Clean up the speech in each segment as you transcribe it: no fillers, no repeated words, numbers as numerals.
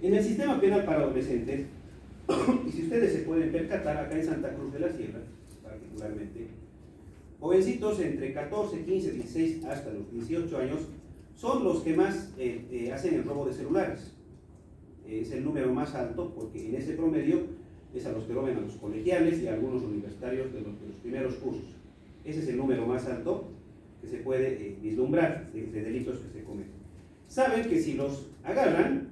En el sistema penal para adolescentes, y si ustedes se pueden percatar, acá en Santa Cruz de la Sierra, particularmente, jovencitos entre 14, 15, 16 hasta los 18 años son los que más hacen el robo de celulares. Es el número más alto porque en ese promedio es a los que roban a los colegiales y a algunos universitarios de los primeros cursos. Ese es el número más alto que se puede vislumbrar de delitos que se cometen. Saben que si los agarran,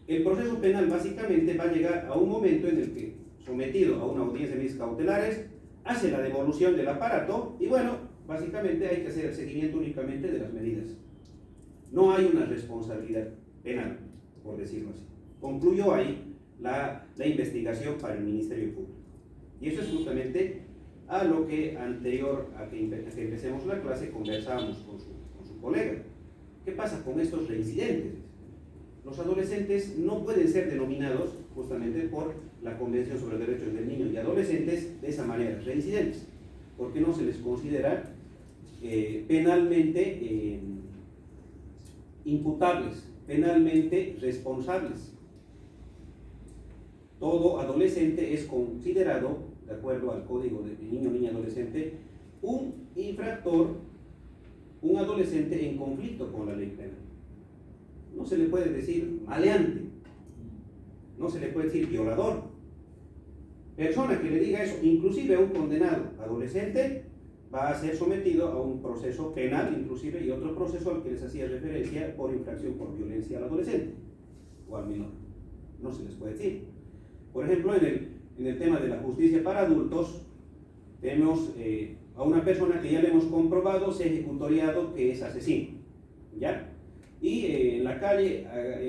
el proceso penal básicamente va a llegar a un momento en el que, sometido a una audiencia de medidas cautelares, hace la devolución del aparato y bueno, básicamente hay que hacer el seguimiento únicamente de las medidas. No hay una responsabilidad penal, por decirlo así. Concluyó ahí la investigación para el Ministerio Público. Y eso es justamente a lo que anterior a que empecemos la clase conversábamos con su colega. ¿Qué pasa con estos reincidentes? Los adolescentes no pueden ser denominados justamente por la Convención sobre los Derechos del Niño y Adolescentes de esa manera, reincidentes, porque no se les considera penalmente imputables, penalmente responsables. Todo adolescente es considerado, de acuerdo al Código de Niño, Niña, Adolescente, un infractor, un adolescente en conflicto con la ley penal. No se le puede decir maleante, no se le puede decir violador. Persona que le diga eso, inclusive a un condenado adolescente, va a ser sometido a un proceso penal, inclusive, y otro proceso al que les hacía referencia por infracción por violencia al adolescente o al menor. No se les puede decir. Por ejemplo, en el tema de la justicia para adultos, tenemos a una persona que ya le hemos comprobado, se ha ejecutoriado que es asesino, ¿ya? Y en la calle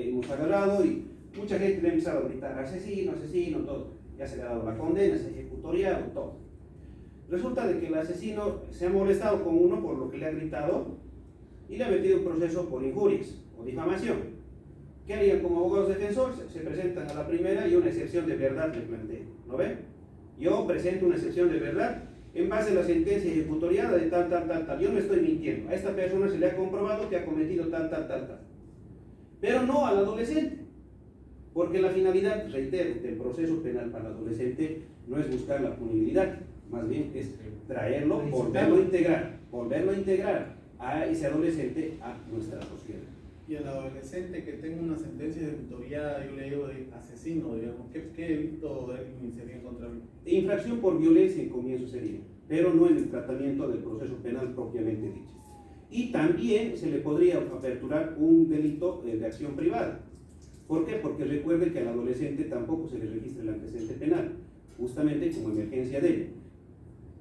hemos agarrado y mucha gente le ha empezado a gritar asesino, asesino, todo. Ya se le ha dado la condena, se ha ejecutoriado, todo. Resulta de que el asesino se ha molestado con uno por lo que le ha gritado y le ha metido un proceso por injurias o difamación. ¿Qué harían como abogados defensores? Se presentan a la primera y una excepción de verdad le planteo. ¿No ven? Yo presento una excepción de verdad en base a la sentencia ejecutoriada de tal, tal, tal, tal. Yo no estoy mintiendo. A esta persona se le ha comprobado que ha cometido tal, tal, tal, tal. Pero no al adolescente. Porque la finalidad, reitero, del proceso penal para el adolescente no es buscar la punibilidad, más bien es traerlo, volverlo a integrar a ese adolescente a nuestra sociedad. Y al adolescente que tenga una sentencia ejecutoriada, yo le digo de asesino, digamos, ¿qué delito sería contra mí? Infracción por violencia en comienzo sería, pero no en el tratamiento del proceso penal propiamente dicho. Y también se le podría aperturar un delito de acción privada. ¿Por qué? Porque recuerden que al adolescente tampoco se le registra el antecedente penal, justamente como emergencia de ello.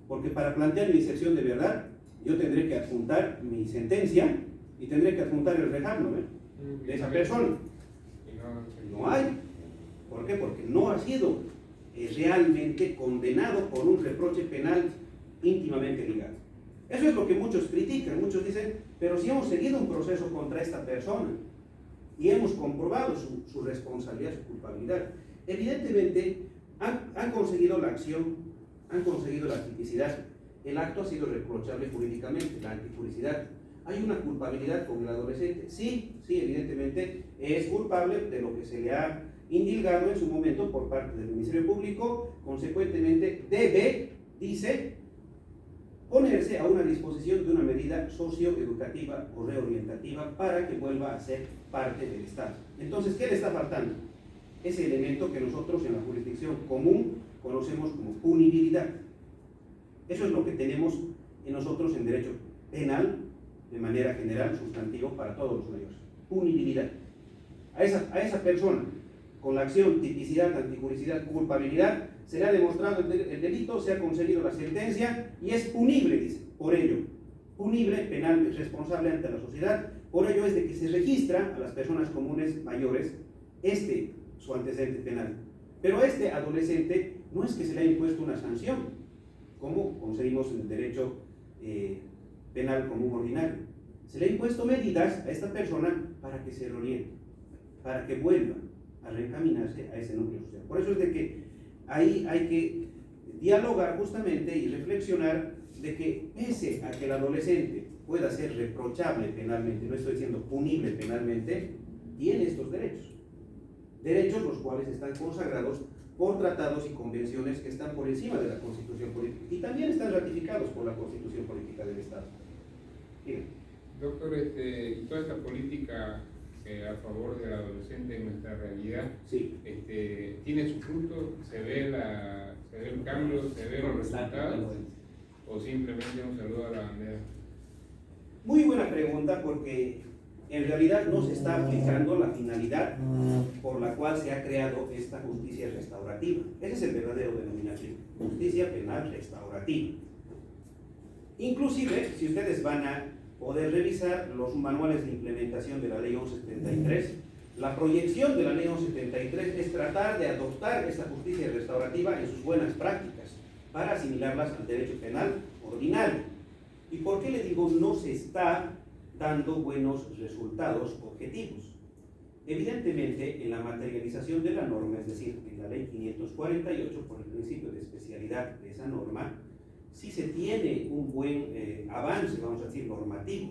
Porque para plantear mi excepción de verdad, yo tendré que adjuntar mi sentencia y tendré que adjuntar el rejarlo de esa persona. No hay. ¿Por qué? Porque no ha sido realmente condenado por un reproche penal íntimamente ligado. Eso es lo que muchos critican. Muchos dicen, pero si hemos seguido un proceso contra esta persona y hemos comprobado su responsabilidad, su culpabilidad, evidentemente han conseguido la acción, han conseguido la tipicidad. El acto ha sido reprochable jurídicamente, la antijuricidad. ¿Hay una culpabilidad con el adolescente? Sí, evidentemente es culpable de lo que se le ha indilgado en su momento por parte del Ministerio Público. Consecuentemente debe, dice, ponerse a una disposición de una medida socioeducativa o reorientativa para que vuelva a ser parte del Estado. Entonces, ¿qué le está faltando? Ese elemento que nosotros en la jurisdicción común conocemos como punibilidad. Eso es lo que tenemos en nosotros en derecho penal, de manera general, sustantivo para todos los mayores. Punibilidad. A esa persona, con la acción, tipicidad, antijuricidad, culpabilidad, se le ha demostrado el delito, se ha concedido la sentencia y es punible, dice, por ello. Punible, penal, responsable ante la sociedad. Por ello es de que se registra a las personas comunes mayores su antecedente penal. Pero a este adolescente no es que se le haya impuesto una sanción, como concedimos en el derecho penal común ordinario. Se le ha impuesto medidas a esta persona para que se reoriente, para que vuelva a reencaminarse a ese núcleo social. Por eso es de que ahí hay que dialogar justamente y reflexionar de que pese a que el adolescente pueda ser reprochable penalmente, no estoy diciendo punible penalmente, tiene estos derechos. derechos los cuales están consagrados por tratados y convenciones que están por encima de la Constitución Política y también están ratificados por la Constitución Política del Estado. Bien. Doctor, y toda esta política a favor del adolescente en nuestra realidad, Sí. ¿Tiene su fruto? ¿Se ve el cambio? ¿Se ven los resultados? ¿O simplemente un saludo a la bandera? Muy buena pregunta, porque en realidad no se está aplicando la finalidad por la cual se ha creado esta justicia restaurativa. Ese es el verdadero denominativo, justicia penal restaurativa. Inclusive, si ustedes van a poder revisar los manuales de implementación de la Ley 1173, la proyección de la Ley 1173 es tratar de adoptar esta justicia restaurativa en sus buenas prácticas para asimilarlas al derecho penal ordinario. ¿Y por qué le digo no se está dando buenos resultados objetivos? Evidentemente, en la materialización de la norma, es decir, en la Ley 548, por el principio de especialidad de esa norma, sí se tiene un buen avance, vamos a decir, normativo,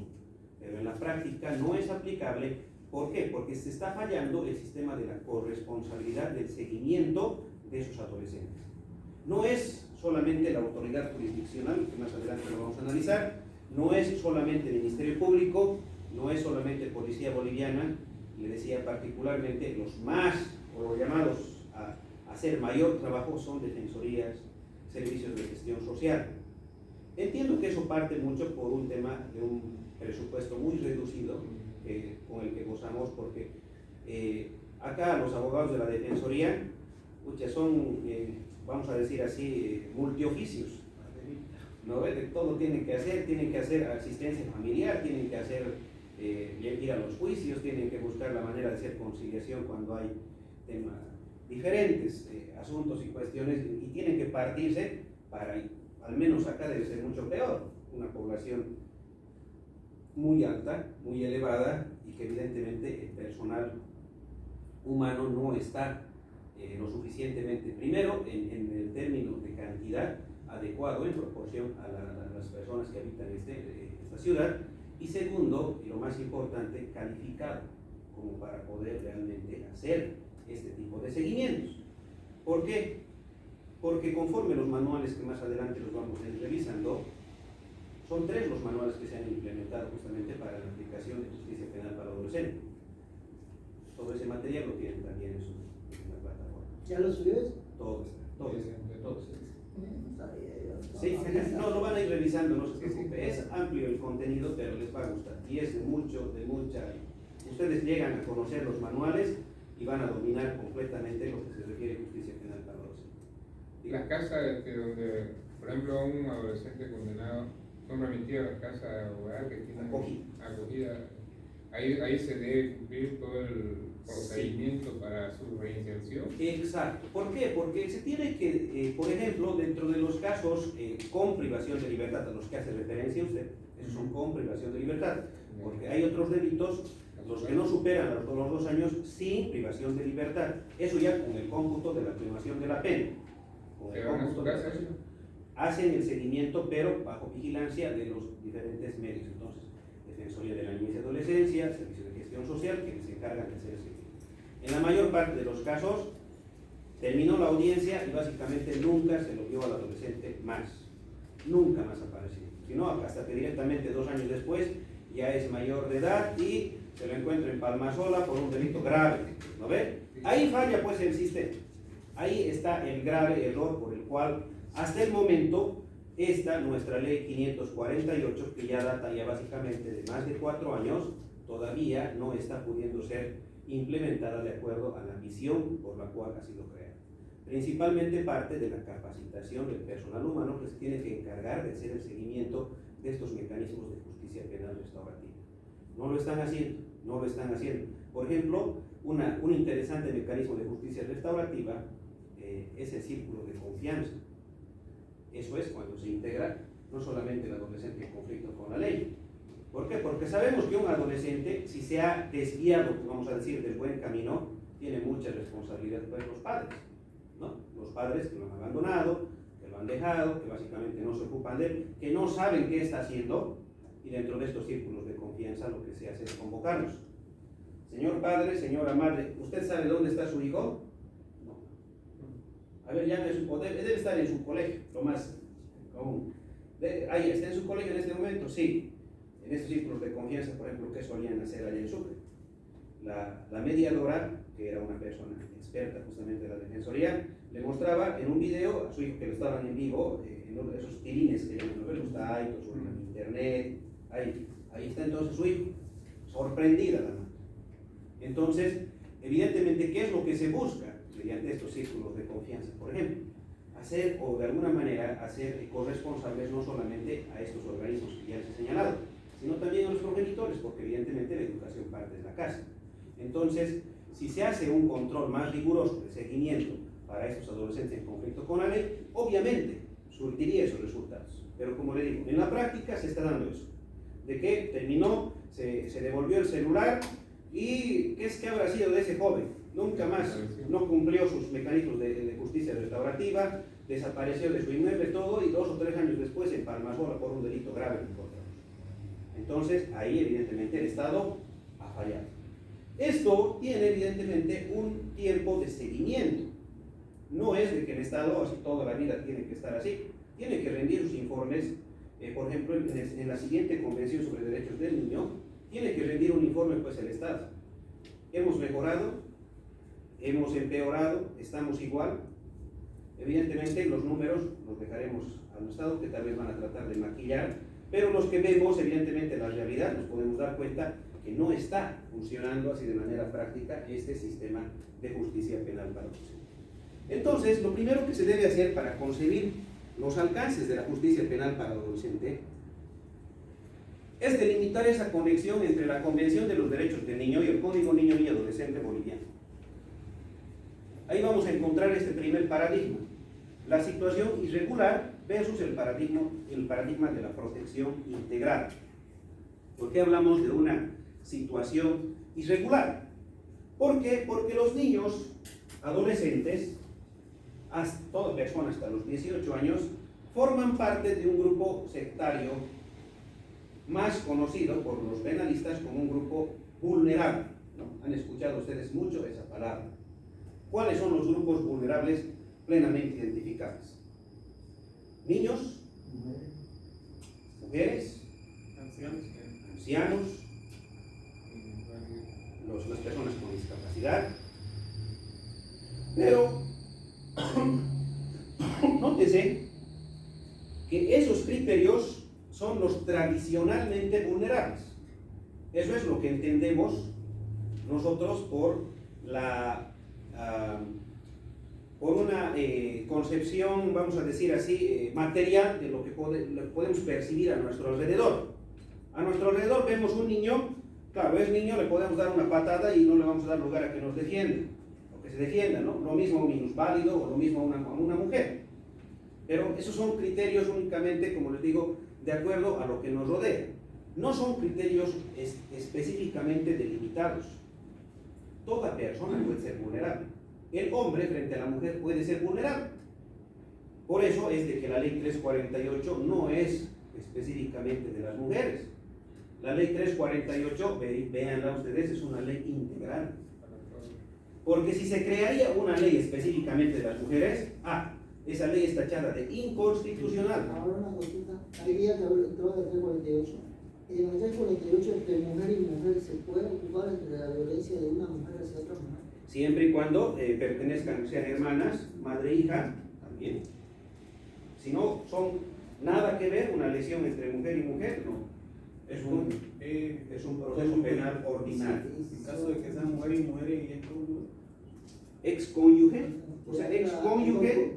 pero en la práctica no es aplicable. ¿Por qué? Porque se está fallando el sistema de la corresponsabilidad del seguimiento de esos adolescentes. No es solamente la autoridad jurisdiccional, que más adelante lo vamos a analizar, no es solamente el Ministerio Público, no es solamente Policía Boliviana, le decía particularmente los más, o los llamados a hacer mayor trabajo son defensorías, servicios de gestión social. Entiendo que eso parte mucho por un tema de un presupuesto muy reducido con el que gozamos, porque acá los abogados de la defensoría son, vamos a decir así, multioficios, ¿no? De todo tienen que hacer asistencia familiar, tienen que hacer ir a los juicios, tienen que buscar la manera de hacer conciliación cuando hay temas diferentes, asuntos y cuestiones, y tienen que partirse para, al menos acá debe ser mucho peor, una población muy alta, muy elevada, y que evidentemente el personal humano no está lo suficientemente, primero, en el término de cantidad adecuado en proporción a las personas que habitan esta ciudad, y segundo, y lo más importante, calificado como para poder realmente hacer este tipo de seguimientos. ¿Por qué? Porque conforme los manuales que más adelante los vamos a ir revisando, son 3 los manuales que se han implementado justamente para la aplicación de justicia penal para adolescentes. Todo ese material lo tienen también en la plataforma. ¿Ya lo subes? Todo está, todo está. No sabía yo. Sí, no, lo van a ir revisando, no se preocupe. Es amplio el contenido, pero les va a gustar. Y es de mucha. Ustedes llegan a conocer los manuales y van a dominar completamente lo que se refiere a justicia penal para adolescentes. Las casas donde, por ejemplo, un adolescente condenado son remitidos a la casa hogar que tienen acogida. Ahí se debe cumplir todo el procedimiento para su reinserción. Exacto. ¿Por qué? Porque se tiene que, por ejemplo, dentro de los casos con privación de libertad, a los que hace referencia usted, esos son con privación de libertad, porque hay otros delitos, los que no superan los 2 años sin privación de libertad. Eso ya con el cómputo de la privación de la pena. ¿Se van a su casa? Hacen el seguimiento, pero bajo vigilancia de los diferentes medios. Entonces, Defensoría de la Niñez y Adolescencia, Servicio de Gestión Social, que se encargan de hacer el seguimiento. En la mayor parte de los casos, terminó la audiencia y básicamente nunca se lo vio al adolescente más. Nunca más apareció. Sino hasta que directamente 2 años después ya es mayor de edad y se lo encuentra en Palmasola por un delito grave. ¿No ve? Ahí falla pues el sistema. Ahí está el grave error por el cual hasta el momento nuestra ley 548, que ya data ya básicamente de más de 4 años, todavía no está pudiendo ser implementada de acuerdo a la visión por la cual ha sido creada. Principalmente parte de la capacitación del personal humano que se tiene que encargar de hacer el seguimiento de estos mecanismos de justicia penal restaurativa. No lo están haciendo. Por ejemplo, un interesante mecanismo de justicia restaurativa es el círculo de confianza. Eso es cuando se integra no solamente el adolescente en conflicto con la ley. ¿Por qué? Porque sabemos que un adolescente, si se ha desviado, vamos a decir, del buen camino, tiene mucha responsabilidad con los padres, ¿no? Los padres que lo han abandonado, que lo han dejado, que básicamente no se ocupan de él, que no saben qué está haciendo, y dentro de estos círculos de confianza lo que se hace es convocarlos. Señor padre, señora madre, ¿usted sabe dónde está su hijo? No. A ver, llame a su poder, debe estar en su colegio, lo más común. Ahí está en su colegio en este momento, sí. En estos círculos de confianza, por ejemplo, ¿qué solían hacer allá en Sucre? La mediadora, que era una persona experta justamente de la defensoría, le mostraba en un video a su hijo que lo estaban en vivo, en uno de esos tirines que llaman, ¿no? Los taitos, o en internet, ahí está entonces su hijo, sorprendida la madre. Entonces, evidentemente, ¿qué es lo que se busca mediante estos círculos de confianza? Por ejemplo, hacer, o de alguna manera, hacer corresponsables no solamente a estos organismos que ya les he señalado, sino también a los progenitores, porque evidentemente la educación parte de la casa. Entonces, si se hace un control más riguroso de seguimiento para estos adolescentes en conflicto con la ley, obviamente surtiría esos resultados. Pero como le digo, en la práctica se está dando eso. De que terminó, se devolvió el celular y ¿qué es que habrá sido de ese joven? Nunca más, no cumplió sus mecanismos de justicia restaurativa, desapareció de su inmueble todo y 2 o 3 años después se empalmazó por un delito grave en contra. Entonces, ahí evidentemente el Estado ha fallado. Esto tiene evidentemente un tiempo de seguimiento. No es de que el Estado así toda la vida tiene que estar así. Tiene que rendir sus informes, por ejemplo, en la siguiente Convención sobre Derechos del Niño, tiene que rendir un informe pues el Estado. ¿Hemos mejorado? ¿Hemos empeorado? ¿Estamos igual? Evidentemente los números los dejaremos al Estado, que tal vez van a tratar de maquillar, pero los que vemos evidentemente la realidad nos podemos dar cuenta que no está funcionando así de manera práctica este sistema de justicia penal para adolescentes. Entonces, lo primero que se debe hacer para concebir los alcances de la justicia penal para adolescente es delimitar esa conexión entre la Convención de los Derechos del Niño y el Código Niño y Adolescente boliviano. Ahí vamos a encontrar este primer paradigma, la situación irregular versus el paradigma de la protección integral. ¿Por qué hablamos de una situación irregular? ¿Por qué? Porque los niños, adolescentes, toda persona hasta los 18 años, forman parte de un grupo sectario más conocido por los penalistas como un grupo vulnerable, ¿no? Han escuchado ustedes mucho esa palabra. ¿Cuáles son los grupos vulnerables plenamente identificados? Niños, mujeres, ancianos, las personas con discapacidad. Pero nótese que esos criterios son los tradicionalmente vulnerables. Eso es lo que entendemos nosotros por una concepción, vamos a decir así, material de lo que podemos percibir a nuestro alrededor. A nuestro alrededor vemos un niño, claro, es niño, le podemos dar una patada y no le vamos a dar lugar a que nos defienda, o que se defienda, ¿no? Lo mismo a un minusválido o lo mismo a una mujer. Pero esos son criterios únicamente, como les digo, de acuerdo a lo que nos rodea. No son criterios específicamente delimitados. Toda persona puede ser vulnerable. El hombre frente a la mujer puede ser vulnerable. Por eso es de que la ley 348 no es específicamente de las mujeres. La ley 348, véanla ustedes, es una ley integral. Porque si se crearía una ley específicamente de las mujeres, esa ley está tachada de inconstitucional. Ahora una cosita, hay días que entró el 348. En el 348, entre mujer y mujer, ¿se puede ocupar entre la violencia de una mujer hacia otra mujer? Siempre y cuando pertenezcan, sean hermanas, madre e hija, también. Si no son nada que ver, una lesión entre mujer y mujer, no. Es un proceso penal ordinario. En caso de que sean mujer y mujer y excónyuge, o sea, excónyuge,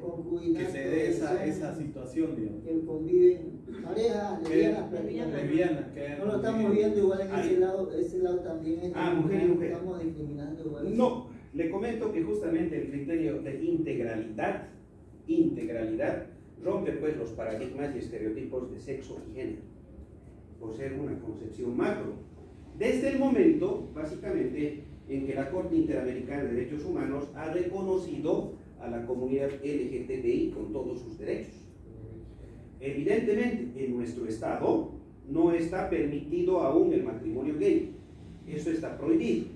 que se dé esa situación, digamos. Que conviven, pareja, lesbiana, no lo estamos viendo igual en ese lado también es mujer y mujer. Estamos discriminando igual. No, le comento que justamente el criterio de integralidad rompe pues los paradigmas y estereotipos de sexo y género, por ser una concepción macro. Desde el momento, básicamente, en que la Corte Interamericana de Derechos Humanos ha reconocido a la comunidad LGTBI con todos sus derechos. Evidentemente, en nuestro Estado no está permitido aún el matrimonio gay. Eso está prohibido.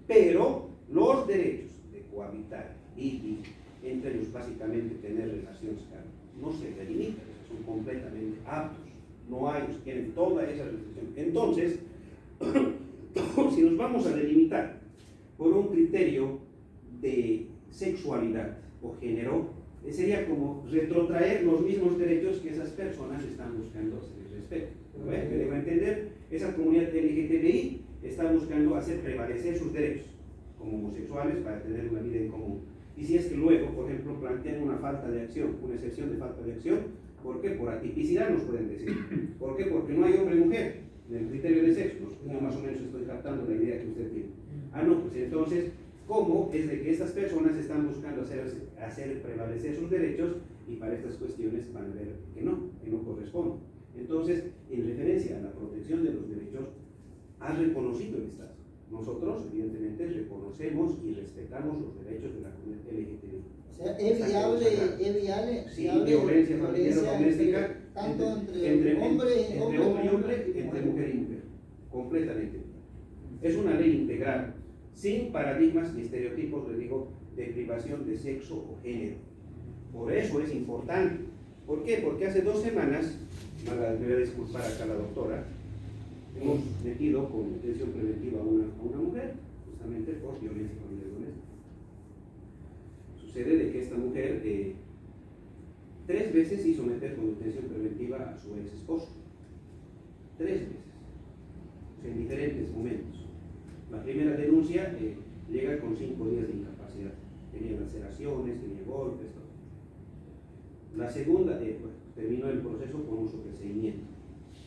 pero los derechos de cohabitar y entre ellos básicamente tener relaciones carnales no se delimitan, son completamente aptos, no hay, tienen toda esa restricción. Entonces, si nos vamos a delimitar por un criterio de sexualidad o género, sería como retrotraer los mismos derechos que esas personas están buscando se les respete. ¿No ves? Que debo entender, esa comunidad LGTBI está buscando hacer prevalecer sus derechos como homosexuales para tener una vida en común. Y si es que luego, por ejemplo, plantean una falta de acción, una excepción de falta de acción, ¿por qué? Por atipicidad nos pueden decir. ¿Por qué? Porque no hay hombre y mujer en el criterio de sexo. Yo más o menos estoy captando la idea que usted tiene. Ah, no, pues entonces, ¿cómo es de que estas personas están buscando hacer prevalecer sus derechos y para estas cuestiones van a ver que no corresponde? Entonces, en referencia a la protección de los derechos, ha reconocido el Estado. Nosotros, evidentemente, reconocemos y respetamos los derechos de la comunidad LGTBI. O sea, es viable, sí, violencia familiar o doméstica tanto entre hombre y hombre, entre mujer y mujer, completamente. Es una ley integral, sin paradigmas ni estereotipos, le digo, de privación de sexo o género. Por eso es importante. ¿Por qué? Porque hace 2 semanas, me voy a disculpar acá la doctora, hemos metido con detención preventiva a una mujer, justamente por violencia familiar doméstica. Sucede de que esta mujer 3 veces hizo meter con detención preventiva a su ex esposo. 3 veces, en diferentes momentos. La primera denuncia llega con 5 días de incapacidad. Tenía laceraciones, tenía golpes, todo. La segunda, terminó el proceso con un sobreseimiento.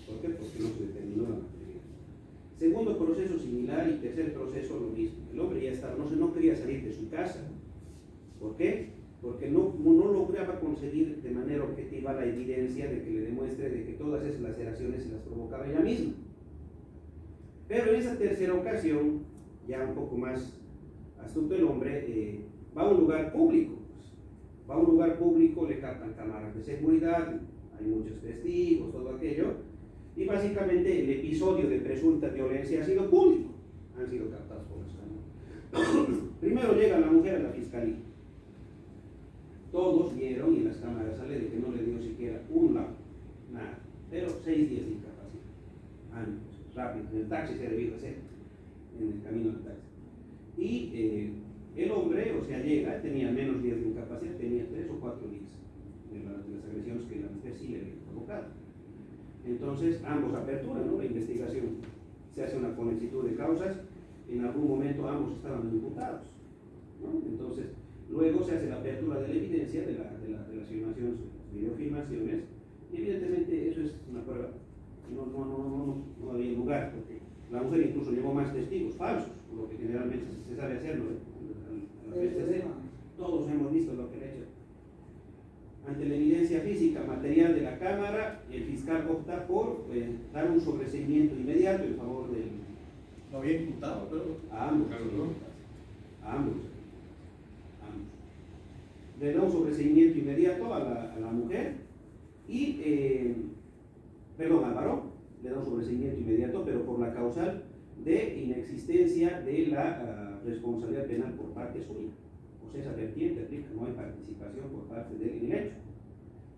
¿Por qué? Porque no se determinó la materia. Segundo proceso similar y tercer proceso lo mismo. El hombre ya estaba, no quería salir de su casa. ¿Por qué? Porque no lograba conseguir de manera objetiva la evidencia de que le demuestre de que todas esas laceraciones se las provocaba ella misma. Pero en esa tercera ocasión, ya un poco más astuto el hombre, va a un lugar público. Va a un lugar público, le captan cámaras de seguridad, hay muchos testigos, todo aquello, y básicamente el episodio de presunta violencia ha sido público, han sido captados por las cámaras. Primero llega la mujer a la fiscalía, todos vieron y en las cámaras sale de que no le dio siquiera un lado, nada, pero 6 días de incapacidad, años, rápido, en el taxi se ha debido hacer, en el camino del taxi. Y el hombre, o sea, llega, tenía menos días de incapacidad, tenía 3 o 4 días de las agresiones que la mujer sí le había provocado. Entonces, ambos aperturan, ¿no? La investigación se hace una conexitud de causas, en algún momento ambos estaban imputados, ¿no? Entonces, luego se hace la apertura de la evidencia de las filmaciones, videofilmaciones, y evidentemente eso es una prueba. No había lugar, porque la mujer incluso llevó más testigos falsos, lo que generalmente se sabe hacer, ¿no? Todos hemos visto lo que le he hecho. Ante la evidencia física, material de la cámara, el fiscal opta por dar un sobreseimiento inmediato en favor del... ¿Lo había imputado, pero? A ambos. A ambos. Le da un sobreseimiento inmediato a la mujer y, al varón, le da un sobreseimiento inmediato, pero por la causal de inexistencia de la responsabilidad penal por parte suya. O sea, esa vertiente aplica, no hay participación por parte de él en el hecho.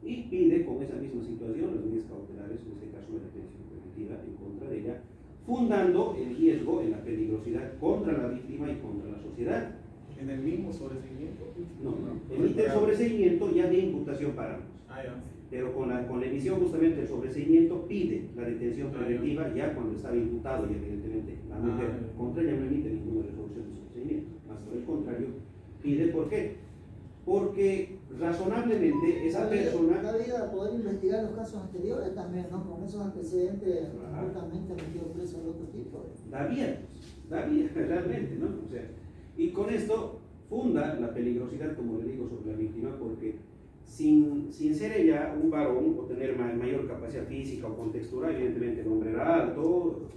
Y pide con esa misma situación las medidas cautelares, en este caso de detención preventiva en contra de ella, fundando el riesgo en la peligrosidad contra la víctima y contra la sociedad. ¿En el mismo sobreseimiento? No, emite el sobreseimiento ya de imputación para ambos. Pero con la emisión justamente del sobreseimiento pide la detención preventiva ya cuando estaba imputado y evidentemente la mujer contra ella no emite ninguna resolución de sobreseimiento, más por el contrario pide. ¿Por qué? Porque razonablemente esa persona... La vida poder investigar los casos anteriores también, ¿no? Con esos antecedentes justamente metido preso al otro tipo. Da vía realmente, ¿no? O sea, y con esto funda la peligrosidad, como le digo, sobre la víctima, porque sin ser ella un varón o tener mayor capacidad física o contextural, evidentemente el hombre era alto,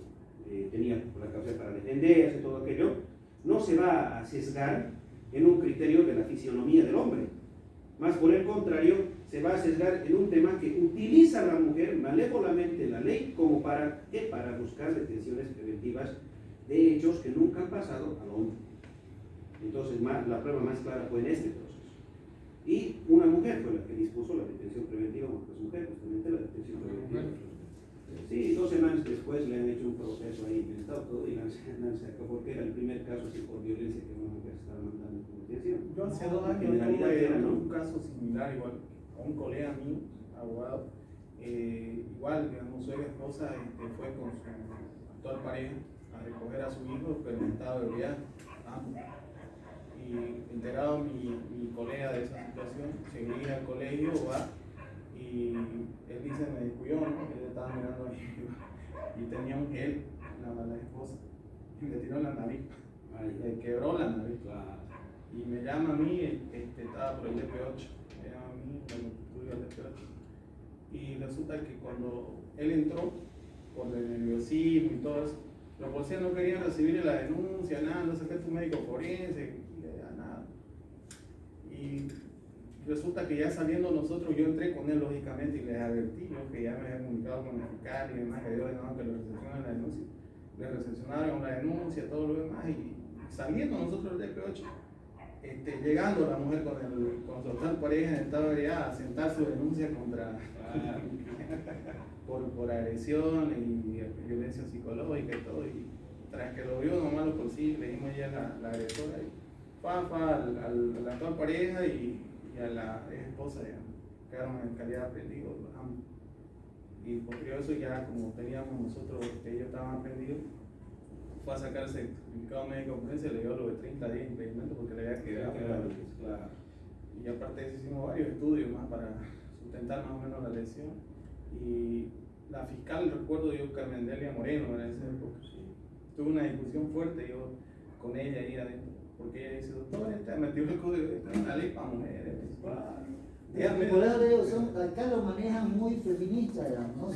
tenía la capacidad para defenderse, todo aquello, no se va a sesgar en un criterio de la fisionomía del hombre. Más por el contrario, se va a sesgar en un tema que utiliza a la mujer malévolamente la ley como para buscar detenciones preventivas de hechos que nunca han pasado al hombre. Entonces, la prueba más clara fue en este proceso. Y una mujer fue la que dispuso la detención preventiva, porque es mujer, justamente la detención preventiva. Sí, 2 semanas después le han hecho un proceso ahí inventado todo y la han sacado porque era el primer caso así por violencia que una mujer estaba mandando como detención. Yo hace 2 años tuve un caso similar, igual, con un colega mío, abogado, igual, digamos, su esposa fue con su actual pareja a recoger a su hijo, pero en estado de ebriedad. Y enterado mi colega de esa situación, se dirige al colegio, va, y él dice, me descuidó, ¿no? Él estaba mirando ahí y tenía un gel en la esposa y me tiró en la nariz, le quebró la nariz. Y me llama a mí, estaba por el DP8, me llama a mí, me estudio al DP8. Y resulta que cuando él entró, por el nerviosismo y todo eso, los policías no querían recibir la denuncia, nada, no sé qué, tu médico forense, nada. Y resulta que ya saliendo nosotros, yo entré con él lógicamente y les advertí, ¿no? Que ya me había comunicado con el fiscal y demás, que yo ordenaba que lo recepcionaran la denuncia. Le recepcionaron la denuncia, todo lo demás, y saliendo nosotros del DP8, llegando la mujer con su actual pareja en estado de ebriedad a sentar su denuncia contra por agresión y violencia psicológica y todo, y tras que lo vio nomás los policías, le dimos ya la agresora y a la actual pareja y a la ex esposa, digamos, quedaron en calidad de aprendidos ambos. Y posterior a eso, ya como teníamos nosotros, ellos estaban aprendidos, fue a sacarse el certificado médico forense, le dio lo de 30 días de impedimento porque le había quedado. Claro. Y aparte de eso hicimos varios estudios más para sustentar más o menos la lesión. Y la fiscal, recuerdo yo, Carmen Delia Moreno, en esa época, tuve una discusión fuerte yo con ella ahí adentro, porque ella dice, doctor, metió el código, esta es una ley para mujeres. Acá lo manejan muy feminista, digamos, ¿no?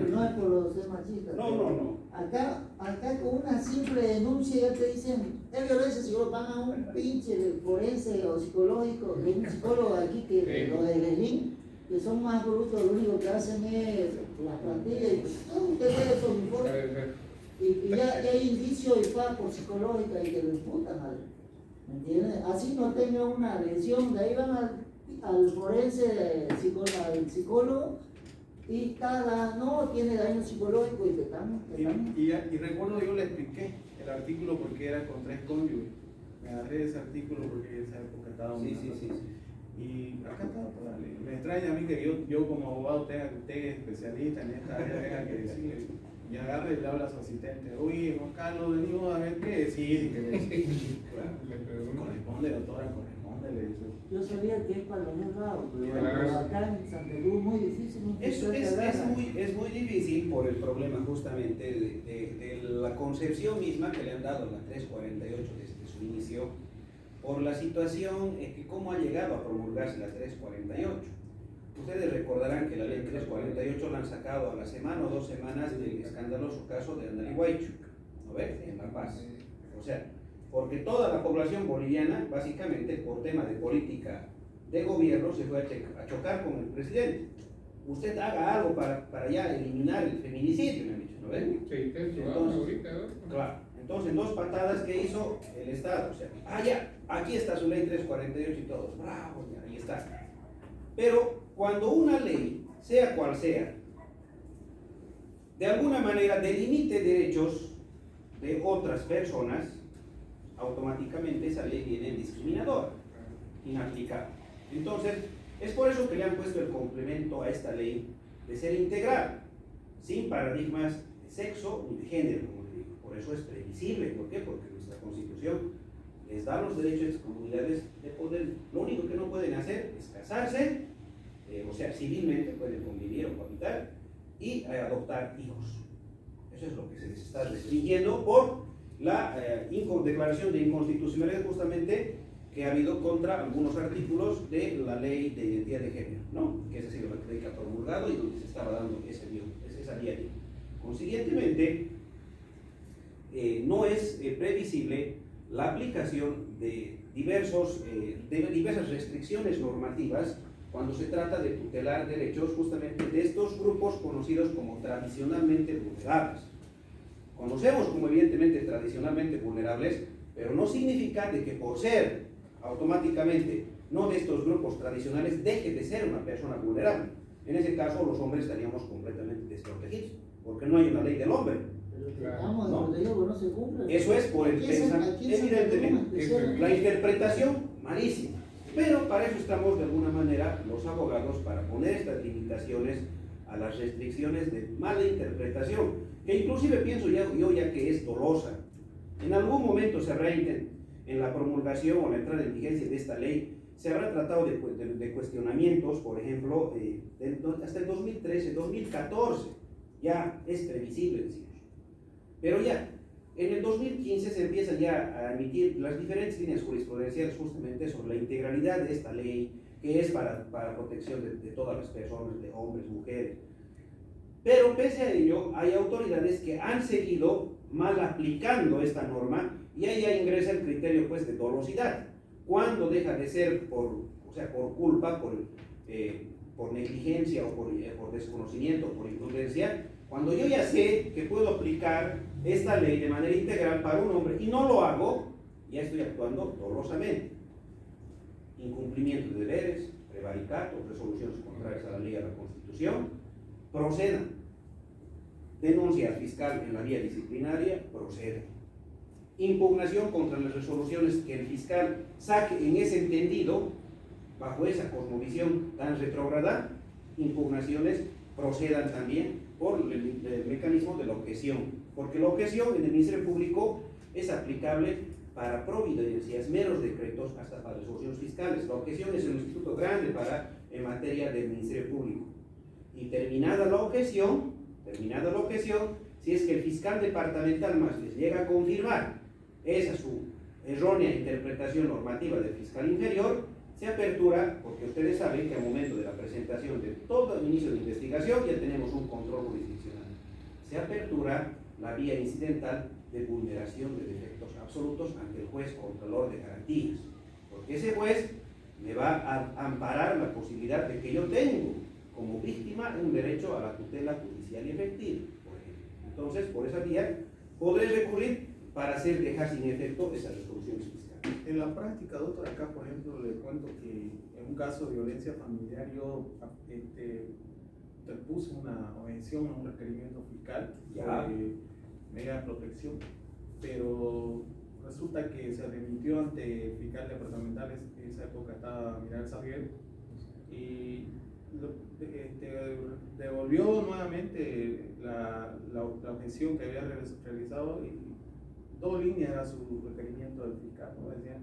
No es por ser machista. No. Acá con una simple denuncia ya te dicen, es violencia psicológica, van a un pinche forense o psicológico, de un psicólogo aquí que los de Berlín, que son más brutos, lo único que hacen es las plantillas y usted ve esos informes. Y ya hay indicios y por psicológica y que lo imputan, ¿me entiendes? Así no tenga una lesión, de ahí van al forense, al psicólogo, y no tiene daño psicológico y te están. Y recuerdo yo le expliqué el artículo porque era con 3 cónyuges. Me agarré ese artículo porque en esa época estaba Sí. Y acá está, me extraña a mí que yo como abogado tenga que usted especialista en esta área, tenga que decirle, y agarre y le habla a su asistente, oye, Juan Carlos, venimos a ver qué decir, corresponde, doctora, corresponde, le dice. Yo sabía que es para los dos lados, pero acá en Santa Cruz es muy difícil. Es muy difícil por el problema justamente de la concepción misma que le han dado a la 348 desde su inicio, por la situación que cómo ha llegado a promulgarse la 348. Ustedes recordarán que la ley 348 la han sacado a la semana o 2 semanas del escandaloso caso de Andarihuaychuk, ¿no ves? En La Paz. O sea, porque toda la población boliviana, básicamente por tema de política de gobierno, se fue a chocar con el presidente. Usted haga algo para ya eliminar el feminicidio, me han dicho, ¿no ven? Sí, claro. Entonces, en 2 patadas que hizo el Estado, o sea, ya, aquí está su ley 348 y todos, bravo, ya, ahí está. Pero cuando una ley, sea cual sea, de alguna manera delimite derechos de otras personas, automáticamente esa ley viene discriminadora, inaplicable. Entonces, es por eso que le han puesto el complemento a esta ley de ser integral, sin paradigmas de sexo ni de género, como le digo. Por eso es previsible. ¿Por qué? Porque nuestra Constitución les da los derechos a las comunidades de poder. Lo único que no pueden hacer es casarse, o sea, civilmente pueden convivir o cohabitar y adoptar hijos. Eso es lo que se les está restringiendo por la declaración de inconstitucionalidad justamente que ha habido contra algunos artículos de la ley de identidad de género, ¿no? Que esa ha sido la ley que ha promulgado y donde se estaba dando esa vía. Consiguientemente, no es previsible la aplicación de diversas restricciones normativas cuando se trata de tutelar derechos justamente de estos grupos conocidos como tradicionalmente vulnerables. conocemos como evidentemente tradicionalmente vulnerables, pero no significa de que por ser automáticamente no de estos grupos tradicionales deje de ser una persona vulnerable. En ese caso los hombres estaríamos completamente desprotegidos, porque no hay una ley del hombre. Vamos, ¿no? No se cumple. Eso es por el pensamiento, evidentemente, la interpretación malísima. Pero para eso estamos de alguna manera los abogados, para poner estas limitaciones a las restricciones de mala interpretación, que inclusive pienso yo ya que es dolosa. En algún momento se habrá en la promulgación o la entrada en vigencia de esta ley, se habrá tratado de cuestionamientos, por ejemplo, hasta el 2013, 2014, ya es previsible, decimos. Pero ya, en el 2015 se empiezan ya a emitir las diferentes líneas jurisprudenciales justamente sobre la integralidad de esta ley, que es para protección de todas las personas, de hombres, mujeres. Pero pese a ello, hay autoridades que han seguido mal aplicando esta norma y ahí ya ingresa el criterio pues de dolosidad. Cuando deja de ser por culpa, por negligencia o por desconocimiento, por imprudencia, cuando yo ya sé que puedo aplicar esta ley de manera integral para un hombre y no lo hago, ya estoy actuando dolosamente. Incumplimiento de deberes, prevaricato, resoluciones contrarias a la ley y a la Constitución, procedan. Denuncia al fiscal en la vía disciplinaria, procede. Impugnación contra las resoluciones que el fiscal saque en ese entendido, bajo esa cosmovisión tan retrógrada, impugnaciones procedan también por el mecanismo de la objeción, porque la objeción en el Ministerio Público es aplicable para providencias, meros decretos, hasta para resoluciones fiscales. La objeción es un instituto grande en materia del Ministerio Público. Y terminada la objeción, si es que el fiscal departamental más les llega a confirmar esa su errónea interpretación normativa del fiscal inferior, se apertura, porque ustedes saben que al momento de la presentación de todo el inicio de investigación ya tenemos un control jurisdiccional. Se apertura la vía incidental de vulneración de defectos absolutos ante el juez contralor de garantías, porque ese juez me va a amparar la posibilidad de que yo tengo como víctima un derecho a la tutela judicial y efectiva, por ejemplo. Entonces, por esa vía podré recurrir para dejar sin efecto esas resoluciones fiscales. En la práctica, doctor, acá por ejemplo le cuento que en un caso de violencia familiar yo interpuse una objeción a un requerimiento fiscal sobre medida de protección, pero resulta que se remitió ante el fiscal departamental, en esa época estaba Miral Sabiel, y devolvió nuevamente la objeción que había realizado, y 2 líneas era su requerimiento del fiscal, ¿no? Decía,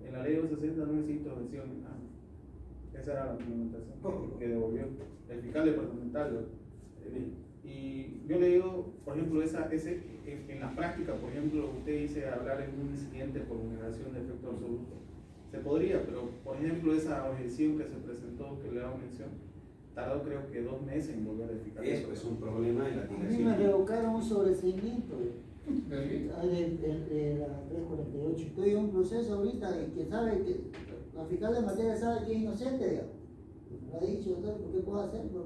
en la ley 260 no necesito objeción. Esa era la argumentación que devolvió el fiscal departamental. Y yo le digo, por ejemplo, en la práctica, por ejemplo, usted dice hablar en un incidente por vulneración de efecto absoluto. Se podría, pero por ejemplo, esa objeción que se presentó, que le hago mención, tardó creo que 2 meses en volver a fiscal. Eso es un problema en la A mí me dilación. revocaron un sobreseimiento de la 348. Estoy en un proceso ahorita de que sabe que la fiscal de materia sabe que es inocente, digamos. Lo ha dicho, entonces, ¿por qué puedo hacerlo?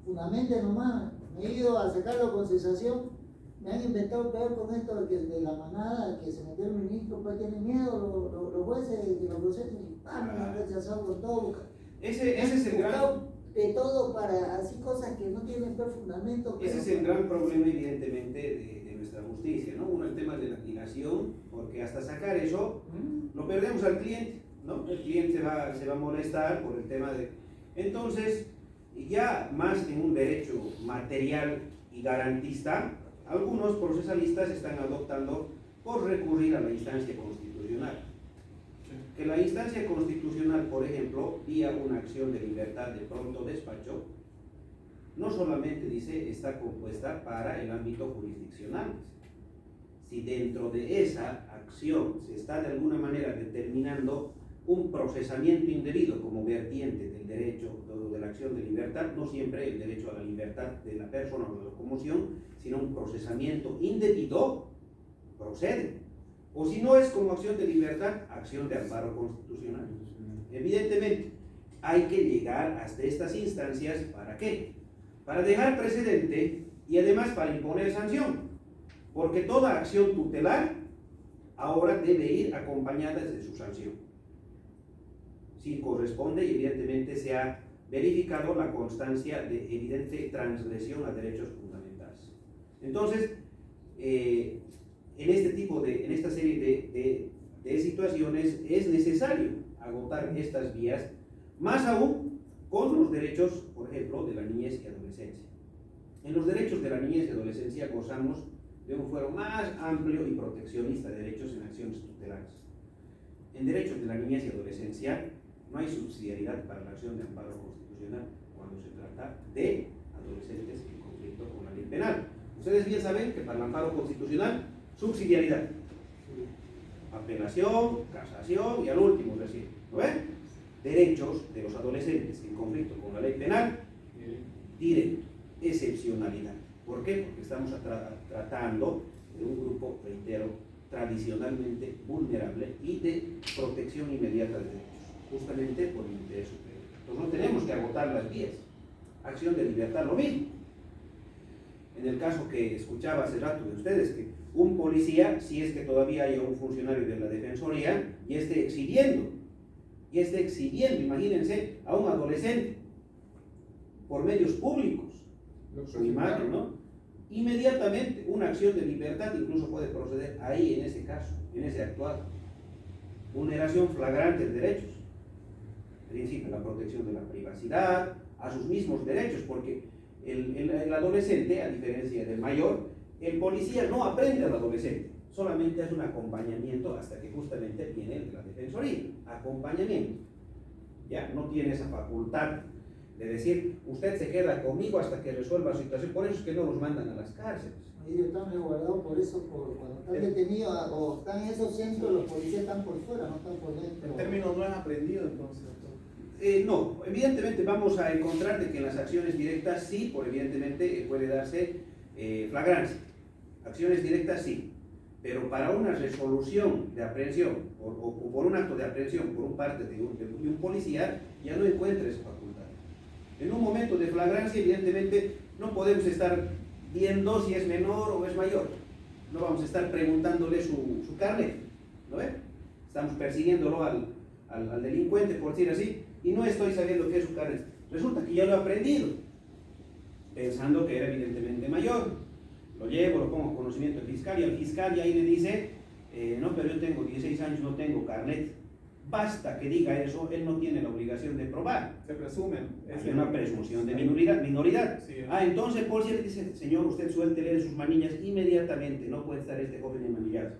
Fundamente nomás, me he ido a sacarlo con cesación. Me han inventado peor con esto de la manada, que se metió el ministro, pues tienen miedo los jueces y los procesos, y me han rechazado con todo. Ese es el gran... de todo para así cosas que no tienen fundamento. Ese es el gran problema, evidentemente, de nuestra justicia, ¿no? Uno, el tema de la dilación, porque hasta sacar eso, lo perdemos al cliente, ¿no? El cliente se va a molestar por el tema de... Entonces, ya más en un derecho material y garantista, algunos procesalistas están adoptando por recurrir a la instancia constitucional. Que la instancia constitucional, por ejemplo, vía una acción de libertad de pronto despacho, no solamente dice está compuesta para el ámbito jurisdiccional. Si dentro de esa acción se está de alguna manera determinando un procesamiento indebido como vertiente del derecho de la acción de libertad, no siempre el derecho a la libertad de la persona o de la locomoción, sino un procesamiento indebido, procede. O si no es como acción de libertad, acción de amparo constitucional. Evidentemente, hay que llegar hasta estas instancias, ¿para qué? Para dejar precedente y además para imponer sanción. Porque toda acción tutelar ahora debe ir acompañada de su sanción. Si corresponde, y evidentemente se ha verificado la constancia de evidente transgresión a derechos fundamentales. Entonces, en esta serie de situaciones es necesario agotar estas vías, más aún con los derechos, por ejemplo, de la niñez y adolescencia. En los derechos de la niñez y adolescencia gozamos de un fuero más amplio y proteccionista de derechos en acciones tutelares. En derechos de la niñez y adolescencia no hay subsidiariedad para la acción de amparo constitucional cuando se trata de adolescentes en conflicto con la ley penal. Ustedes bien saben que para el amparo constitucional, subsidiariedad, apelación, casación y al último recién, ¿no ven? Derechos de los adolescentes en conflicto con la ley penal, directo, excepcionalidad. ¿Por qué? Porque estamos tratando de un grupo, reitero, tradicionalmente vulnerable y de protección inmediata de derechos, justamente por el interés superior. Entonces no tenemos que agotar las vías. Acción de libertad, lo mismo. En el caso que escuchaba hace rato de ustedes, que un policía, si es que todavía hay un funcionario de la Defensoría, y esté exhibiendo, imagínense, a un adolescente por medios públicos, su imagen, ¿no? Inmediatamente una acción de libertad incluso puede proceder ahí en ese caso, en ese actuar. Vulneración flagrante de derechos. Principio de la protección de la privacidad, a sus mismos derechos, porque el adolescente, a diferencia del mayor, el policía no aprende al adolescente, solamente hace un acompañamiento hasta que justamente viene el de la Defensoría. Acompañamiento. Ya no tiene esa facultad de decir, usted se queda conmigo hasta que resuelva su situación. Por eso es que no los mandan a las cárceles. Ellos están resguardados por eso, cuando están detenidos o están en esos centros, los policías están por fuera, no están por dentro. El término no es aprendido entonces. No, evidentemente vamos a encontrar de que en las acciones directas sí, por evidentemente puede darse flagrancia. Acciones directas sí, pero para una resolución de aprehensión o por un acto de aprehensión por parte de un policía, ya no encuentra esa facultad. En un momento de flagrancia, evidentemente, no podemos estar viendo si es menor o es mayor. No vamos a estar preguntándole su carnet, ¿no ve? Estamos persiguiéndolo al delincuente, por decir así, y no estoy sabiendo qué es su carnet. Resulta que ya lo he aprendido, pensando que era evidentemente mayor. Lo llevo, lo pongo en conocimiento del fiscal, y al fiscal ya ahí le dice, no, pero yo tengo 16 años, no tengo carnet. Basta que diga eso, él no tiene la obligación de probar. Se presume. Es una presunción de minoridad. Sí. Entonces el policía le dice, señor, usted suéltele sus manillas inmediatamente, no puede estar este joven en manillas.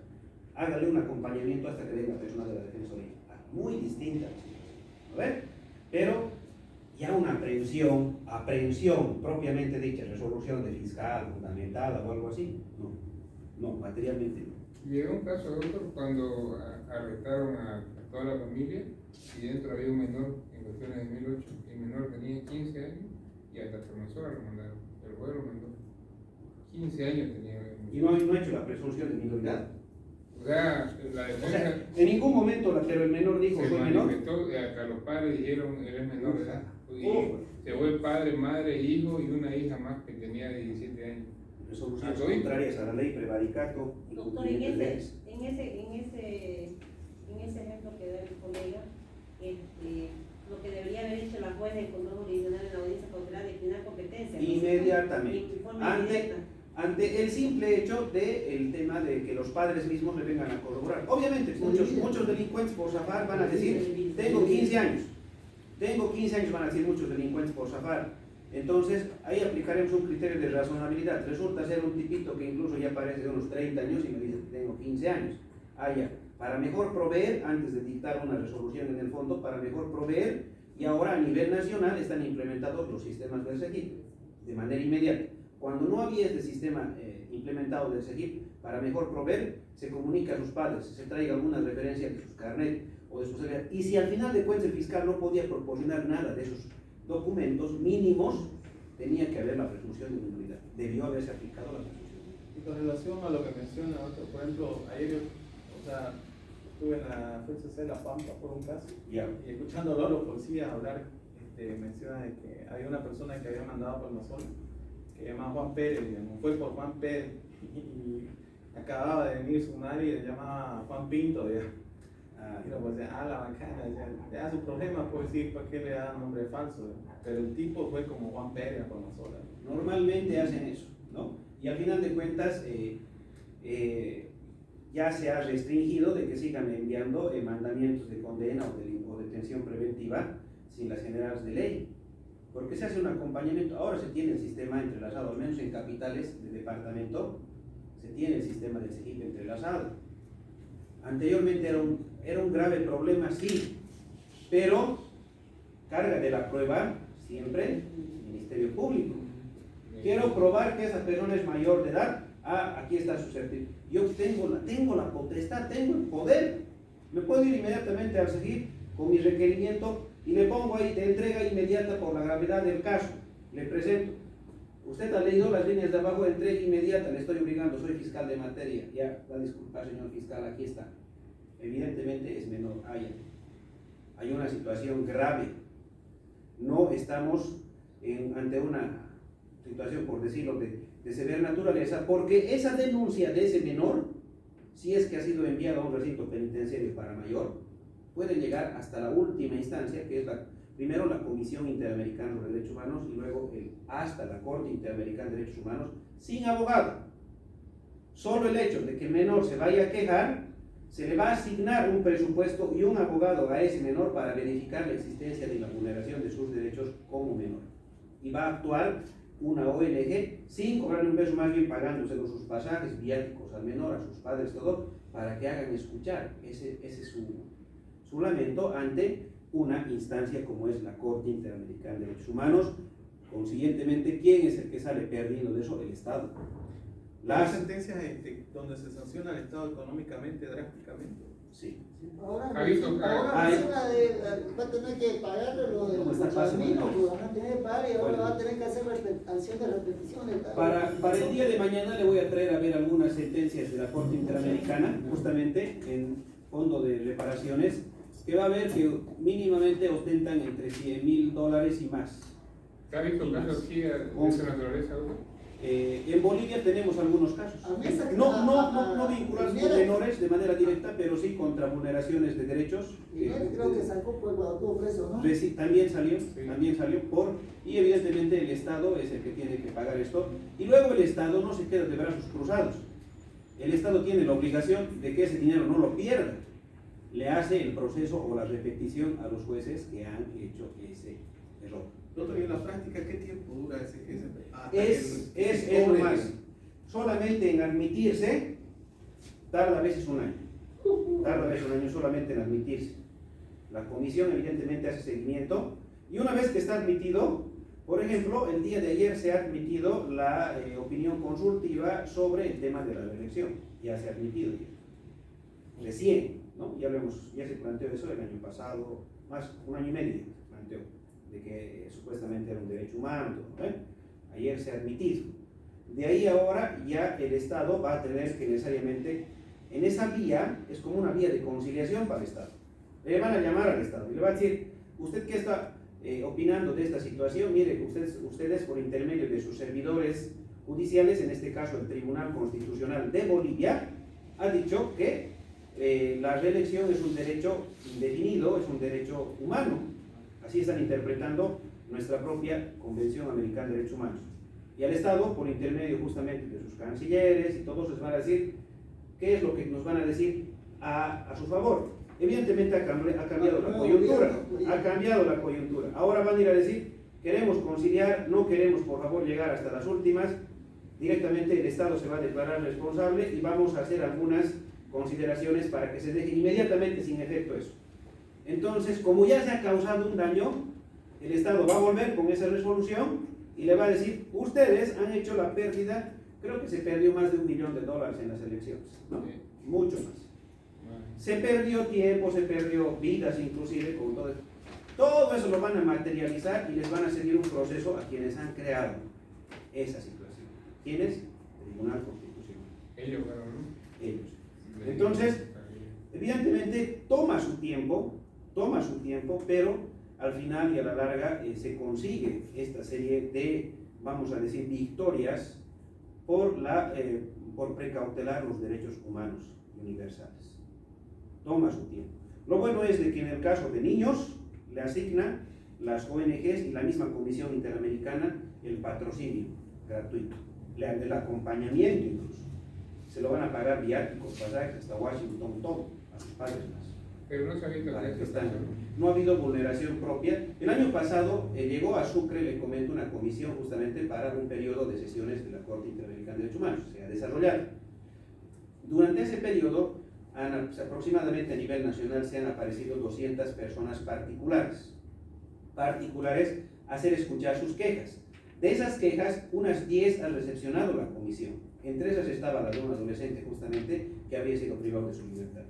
Hágale un acompañamiento hasta que venga personal de la Defensoría. Muy distinta. ¿A ver? Pero ya una aprehensión propiamente dicha, resolución de fiscal, fundamentada o algo así, no, materialmente no. Llegó un caso de otro cuando arrestaron a toda la familia y dentro había un menor en cuestiones de 2008, el menor tenía 15 años y hasta profesora lo mandaron, el juez lo mandó. 15 años tenía. Y no ha hecho la presunción de minoridad. O sea, la defensa. En ningún momento pero el menor dijo se soy menor. manifestó, hasta los padres dijeron él es menor de edad. Y Uf. se fue padre, madre, hijo y una hija más que tenía de 17 años. Resoluciones contrarias a la ley, prevaricato y Doctor, cumplimiento de leyes. en ese ejemplo que da el colega, lo que debería haber hecho la jueza de control jurisdiccional en la audiencia cautelar declinar competencia. Inmediatamente. De forma inmediata. Ante el simple hecho del tema de que los padres mismos le vengan a corroborar. Obviamente, muchos delincuentes por zafar van a decir, tengo 15 años. Tengo 15 años, van a decir muchos delincuentes por zafar. Entonces, ahí aplicaremos un criterio de razonabilidad. Resulta ser un tipito que incluso ya parece de unos 30 años y me dice que tengo 15 años. Ya. Para mejor proveer, antes de dictar una resolución en el fondo, para mejor proveer, y ahora a nivel nacional están implementados los sistemas del SEGIP de manera inmediata. Cuando no había este sistema implementado del SEGIP, para mejor proveer, se comunica a sus padres, se traiga alguna referencia de sus carnet o de sus seguridad. Y si al final de cuentas el fiscal no podía proporcionar nada de esos documentos mínimos, tenía que haber la presunción de minoridad. Debió haberse aplicado la presunción. Y con relación a lo que menciona, por ejemplo, ayer estuve en la FCC La Pampa por un caso, y escuchándolo a los policías hablar, menciona de que había una persona que había mandado por Amazonas, que se llama Juan Pérez, digamos, fue por Juan Pérez, y acababa de venir su madre y le llamaba Juan Pinto, ya. Ah, Y luego decía, la bacana, ya su problema, pues sí, ¿para qué le da nombre falso? Pero el tipo fue como Juan Pérez, Juan Mazola. normalmente hacen eso, ¿no? Y al final de cuentas ya se ha restringido de que sigan enviando mandamientos de condena o detención preventiva sin las generales de ley, porque se hace un acompañamiento. Ahora se tiene el sistema entrelazado, al menos en capitales de departamento, se tiene el sistema del CEGIP entrelazado. Anteriormente era un grave problema, sí, pero carga de la prueba siempre el Ministerio Público. Quiero probar que esa persona es mayor de edad. Aquí está su certificado. Yo tengo la potestad, tengo el poder. Me puedo ir inmediatamente al CEGIP con mi requerimiento y le pongo ahí de entrega inmediata por la gravedad del caso. Le presento. Usted ha leído las líneas de abajo de entrega inmediata, le estoy obligando, soy fiscal de materia. Ya, la disculpa, señor fiscal, aquí está. Evidentemente es menor. Hay una situación grave. No estamos ante una situación, por decirlo, de severa naturaleza, porque esa denuncia de ese menor, si es que ha sido enviado a un recinto penitenciario para mayor, puede llegar hasta la última instancia, que es primero la Comisión Interamericana de Derechos Humanos y luego hasta la Corte Interamericana de Derechos Humanos, sin abogado. Solo el hecho de que el menor se vaya a quejar, se le va a asignar un presupuesto y un abogado a ese menor para verificar la existencia de la vulneración de sus derechos como menor. Y va a actuar una ONG sin cobrarle un peso, más bien pagándose sus pasajes, viáticos al menor, a sus padres, todo, para que hagan escuchar ese es su lamento ante una instancia como es la Corte Interamericana de Derechos Humanos. Consiguientemente, ¿quién es el que sale perdiendo de eso? El Estado. Las sentencias donde se sanciona al Estado económicamente, drásticamente. Sí. Ahora Ha visto, va a tener que pagar lo de los padrinos, pues van a tener que pagar y ahora va a tener que hacer acción de repetición. Para el día de mañana le voy a traer a ver algunas sentencias de la Corte Interamericana, justamente en fondo de reparaciones, que va a ver que mínimamente ostentan entre $100,000 y más. ¿Se ha visto casos así de esa naturaleza? En Bolivia tenemos algunos casos, no vinculados con menores de manera directa, pero sí contra vulneraciones de derechos. Creo que sacó pues cuando estuvo preso, ¿no? También salió y evidentemente el Estado es el que tiene que pagar esto, y luego el Estado no se queda de brazos cruzados. El Estado tiene la obligación de que ese dinero no lo pierda, le hace el proceso o la repetición a los jueces que han hecho ese error. Doctor, y en la práctica, ¿qué tiempo dura ese Es lo más. Solamente en admitirse, tarda a veces un año. Tarda a veces un año solamente en admitirse. La comisión evidentemente hace seguimiento y una vez que está admitido, por ejemplo, el día de ayer se ha admitido la opinión consultiva sobre el tema de la reelección. Ya se ha admitido. Recién, ¿no? Ya se planteó eso el año pasado, más un año y medio se planteó, de que supuestamente era un derecho humano, ¿no? Ayer se ha admitido. De ahí ahora ya el Estado va a tener que necesariamente, en esa vía, es como una vía de conciliación para el Estado. Le van a llamar al Estado y le va a decir, ¿usted qué está opinando de esta situación? Mire, ustedes por intermedio de sus servidores judiciales, en este caso el Tribunal Constitucional de Bolivia, ha dicho que la reelección es un derecho indefinido, es un derecho humano. Así están interpretando nuestra propia Convención Americana de Derechos Humanos. Y al Estado, por intermedio justamente de sus cancilleres y todos les van a decir qué es lo que nos van a decir a su favor. Evidentemente ha cambiado la coyuntura, Ahora van a ir a decir, queremos conciliar, no queremos por favor llegar hasta las últimas. Directamente el Estado se va a declarar responsable y vamos a hacer algunas consideraciones para que se deje inmediatamente sin efecto eso. Entonces, como ya se ha causado un daño, el Estado va a volver con esa resolución y le va a decir, ustedes han hecho la pérdida, creo que se perdió más de $1 millón en las elecciones, ¿no? Sí. Mucho más. Se perdió tiempo, se perdió vidas inclusive con todo eso. Todo eso lo van a materializar y les van a seguir un proceso a quienes han creado esa situación. ¿Quiénes? El Tribunal Constitucional. Ellos, claro, ¿no? Ellos. Entonces, evidentemente toma su tiempo, pero al final y a la larga se consigue esta serie de, vamos a decir, victorias por la por precautelar los derechos humanos universales. Toma su tiempo. Lo bueno es de que en el caso de niños le asignan las ONGs y la misma Comisión Interamericana el patrocinio gratuito, el acompañamiento incluso. Se lo van a pagar viáticos, pasajes hasta Washington, todo, a sus padres más. Pero no se ha visto que no ha habido vulneración propia. El año pasado llegó a Sucre, le comento, una comisión justamente para un periodo de sesiones de la Corte Interamericana de Derechos Humanos. Se ha desarrollado. Durante ese periodo, aproximadamente a nivel nacional se han aparecido 200 personas particulares a hacer escuchar sus quejas. De esas quejas, unas 10 han recepcionado la comisión. Entre esas estaba la de un adolescente justamente que había sido privado de su libertad.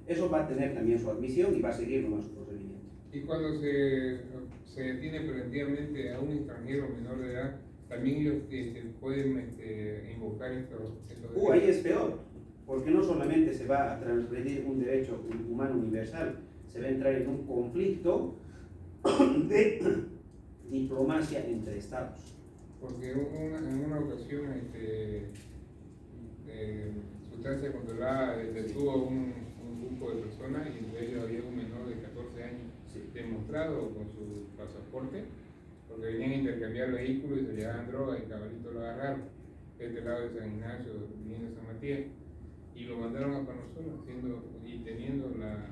Eso va a tener también su admisión y va a seguir nomás su procedimiento. Y cuando se detiene preventivamente a un extranjero menor de edad, también ellos pueden invocar estos ahí es peor, porque no solamente se va a transgredir un derecho humano universal, se va a entrar en un conflicto de diplomacia entre estados. Porque en una ocasión sustancia controlada detuvo a un grupo de personas y entre ellos había un menor de 14 años demostrado con su pasaporte, porque venían a intercambiar vehículos y se llevaban drogas y cabalito lo agarraron de este lado de San Ignacio, viniendo de San Matías, y lo mandaron a Panosola teniendo la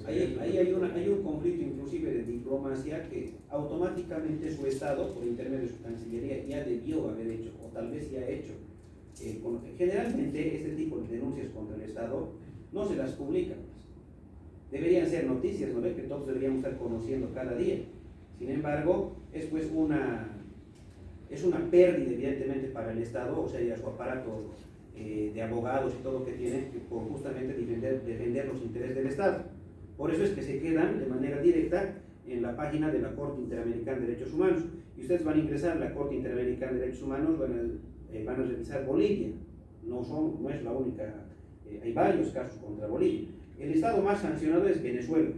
Ahí hay un conflicto inclusive de diplomacia que automáticamente su Estado, por intermedio de su Cancillería, ya debió haber hecho, o tal vez ya ha hecho. Generalmente este tipo de denuncias contra el Estado no se las publican. Deberían ser noticias, ¿no ve? Que todos deberíamos estar conociendo cada día. Sin embargo, es pues una pérdida evidentemente para el Estado, o sea, ya su aparato de abogados y todo lo que tiene, por justamente defender los intereses del Estado. Por eso es que se quedan de manera directa en la página de la Corte Interamericana de Derechos Humanos. Y ustedes van a ingresar a la Corte Interamericana de Derechos Humanos, van a revisar Bolivia. No es la única, hay varios casos contra Bolivia. El Estado más sancionado es Venezuela,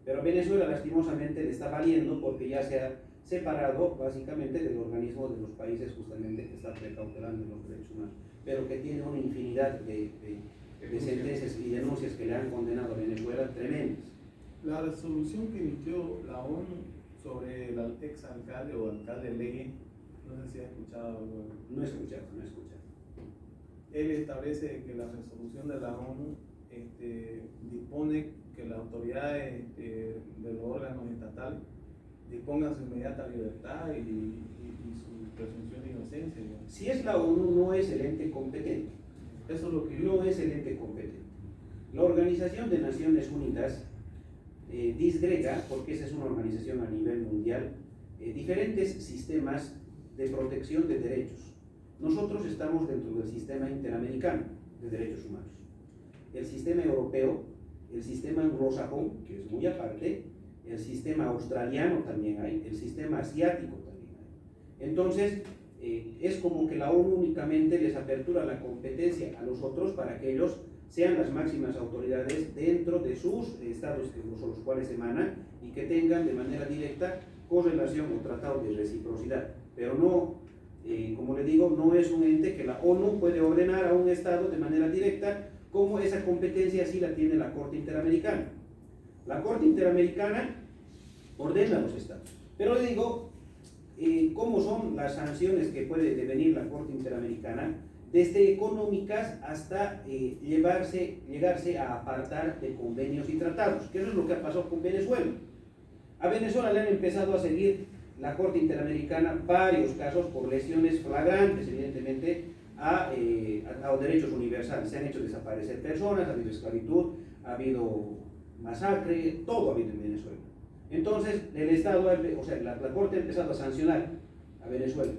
pero Venezuela lastimosamente le está valiendo porque ya se ha separado básicamente del organismo de los países justamente que está precautelando los derechos humanos, pero que tiene una infinidad de sentencias y denuncias que le han condenado a Venezuela tremendas. La resolución que emitió la ONU sobre el exalcalde o alcalde Legue, no sé si ha escuchado. No he escuchado. Él establece que la resolución de la ONU dispone que las autoridades de los órganos estatales dispongan su inmediata libertad y su presunción de inocencia. Si es la ONU, no es el ente competente. Eso es lo que no es el ente competente. La Organización de Naciones Unidas disgrega, porque esa es una organización a nivel mundial, diferentes sistemas de protección de derechos. Nosotros estamos dentro del sistema interamericano de derechos humanos. El sistema europeo, el sistema anglosajón, que es muy aparte, el sistema australiano también hay, el sistema asiático también hay. Entonces, es como que la ONU únicamente les apertura la competencia a los otros para que ellos sean las máximas autoridades dentro de sus estados los cuales emanan y que tengan de manera directa correlación o tratado de reciprocidad. Pero no, como le digo, no es un ente que la ONU puede ordenar a un estado de manera directa, como esa competencia sí la tiene la Corte Interamericana. La Corte Interamericana ordena a los estados. Pero le digo, ¿cómo son las sanciones que puede devenir la Corte Interamericana? Desde económicas hasta llegarse a apartar de convenios y tratados, que eso es lo que ha pasado con Venezuela. A Venezuela le han empezado a seguir la Corte Interamericana varios casos por lesiones flagrantes, evidentemente, a derechos universales. Se han hecho desaparecer personas, ha habido esclavitud, ha habido masacre, todo ha habido en Venezuela. Entonces, el Estado, la Corte ha empezado a sancionar a Venezuela.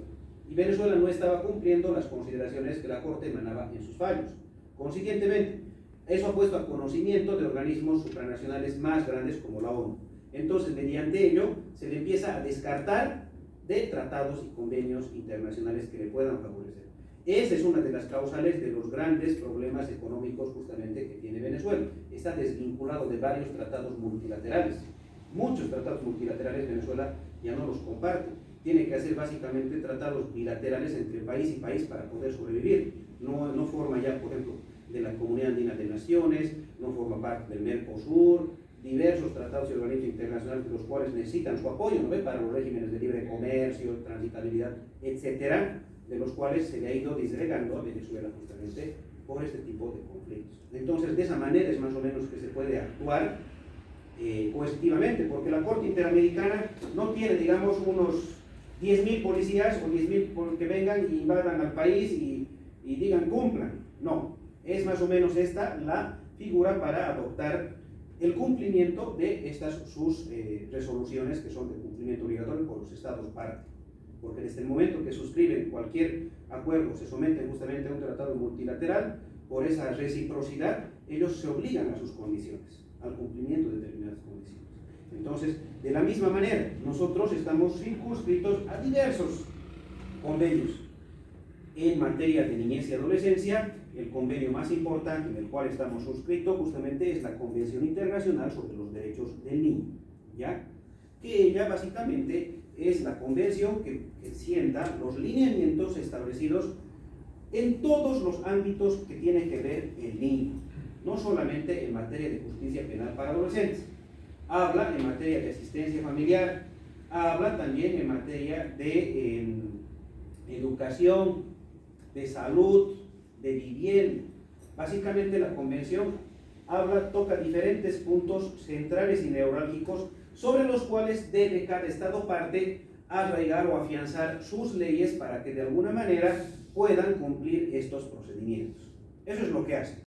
Y Venezuela no estaba cumpliendo las consideraciones que la Corte emanaba en sus fallos. Consiguientemente, eso ha puesto a conocimiento de organismos supranacionales más grandes como la ONU. Entonces, mediante ello, se le empieza a descartar de tratados y convenios internacionales que le puedan favorecer. Esa es una de las causales de los grandes problemas económicos justamente que tiene Venezuela. Está desvinculado de varios tratados multilaterales. Muchos tratados multilaterales Venezuela ya no los comparte. Tiene que hacer básicamente tratados bilaterales entre país y país para poder sobrevivir. no forma ya, por ejemplo, de la Comunidad Andina de Naciones, no forma parte del Mercosur, diversos tratados y organismos internacionales de los cuales necesitan su apoyo, ¿no ve? Para los regímenes de libre comercio, transitabilidad, etcétera, de los cuales se le ha ido disgregando a Venezuela justamente por este tipo de conflictos. Entonces, de esa manera es más o menos que se puede actuar coercitivamente, porque la Corte Interamericana no tiene, digamos, unos 10.000 policías o 10.000 que vengan y invadan al país y digan cumplan. No, es más o menos esta la figura para adoptar el cumplimiento de estas sus resoluciones que son de cumplimiento obligatorio por los estados parte. Porque desde el momento que suscriben cualquier acuerdo, se someten justamente a un tratado multilateral, por esa reciprocidad, ellos se obligan a sus condiciones, al cumplimiento de determinadas condiciones. Entonces, de la misma manera, nosotros estamos circunscritos a diversos convenios en materia de niñez y adolescencia. El convenio más importante en el cual estamos suscritos justamente es la Convención Internacional sobre los Derechos del Niño, ¿ya? Que ella básicamente es la convención que sienta los lineamientos establecidos en todos los ámbitos que tiene que ver el niño, no solamente en materia de justicia penal para adolescentes. Habla en materia de asistencia familiar, habla también en materia de educación, de salud, de vivienda. Básicamente la convención toca diferentes puntos centrales y neurálgicos sobre los cuales debe cada estado parte arraigar o afianzar sus leyes para que de alguna manera puedan cumplir estos procedimientos. Eso es lo que hace.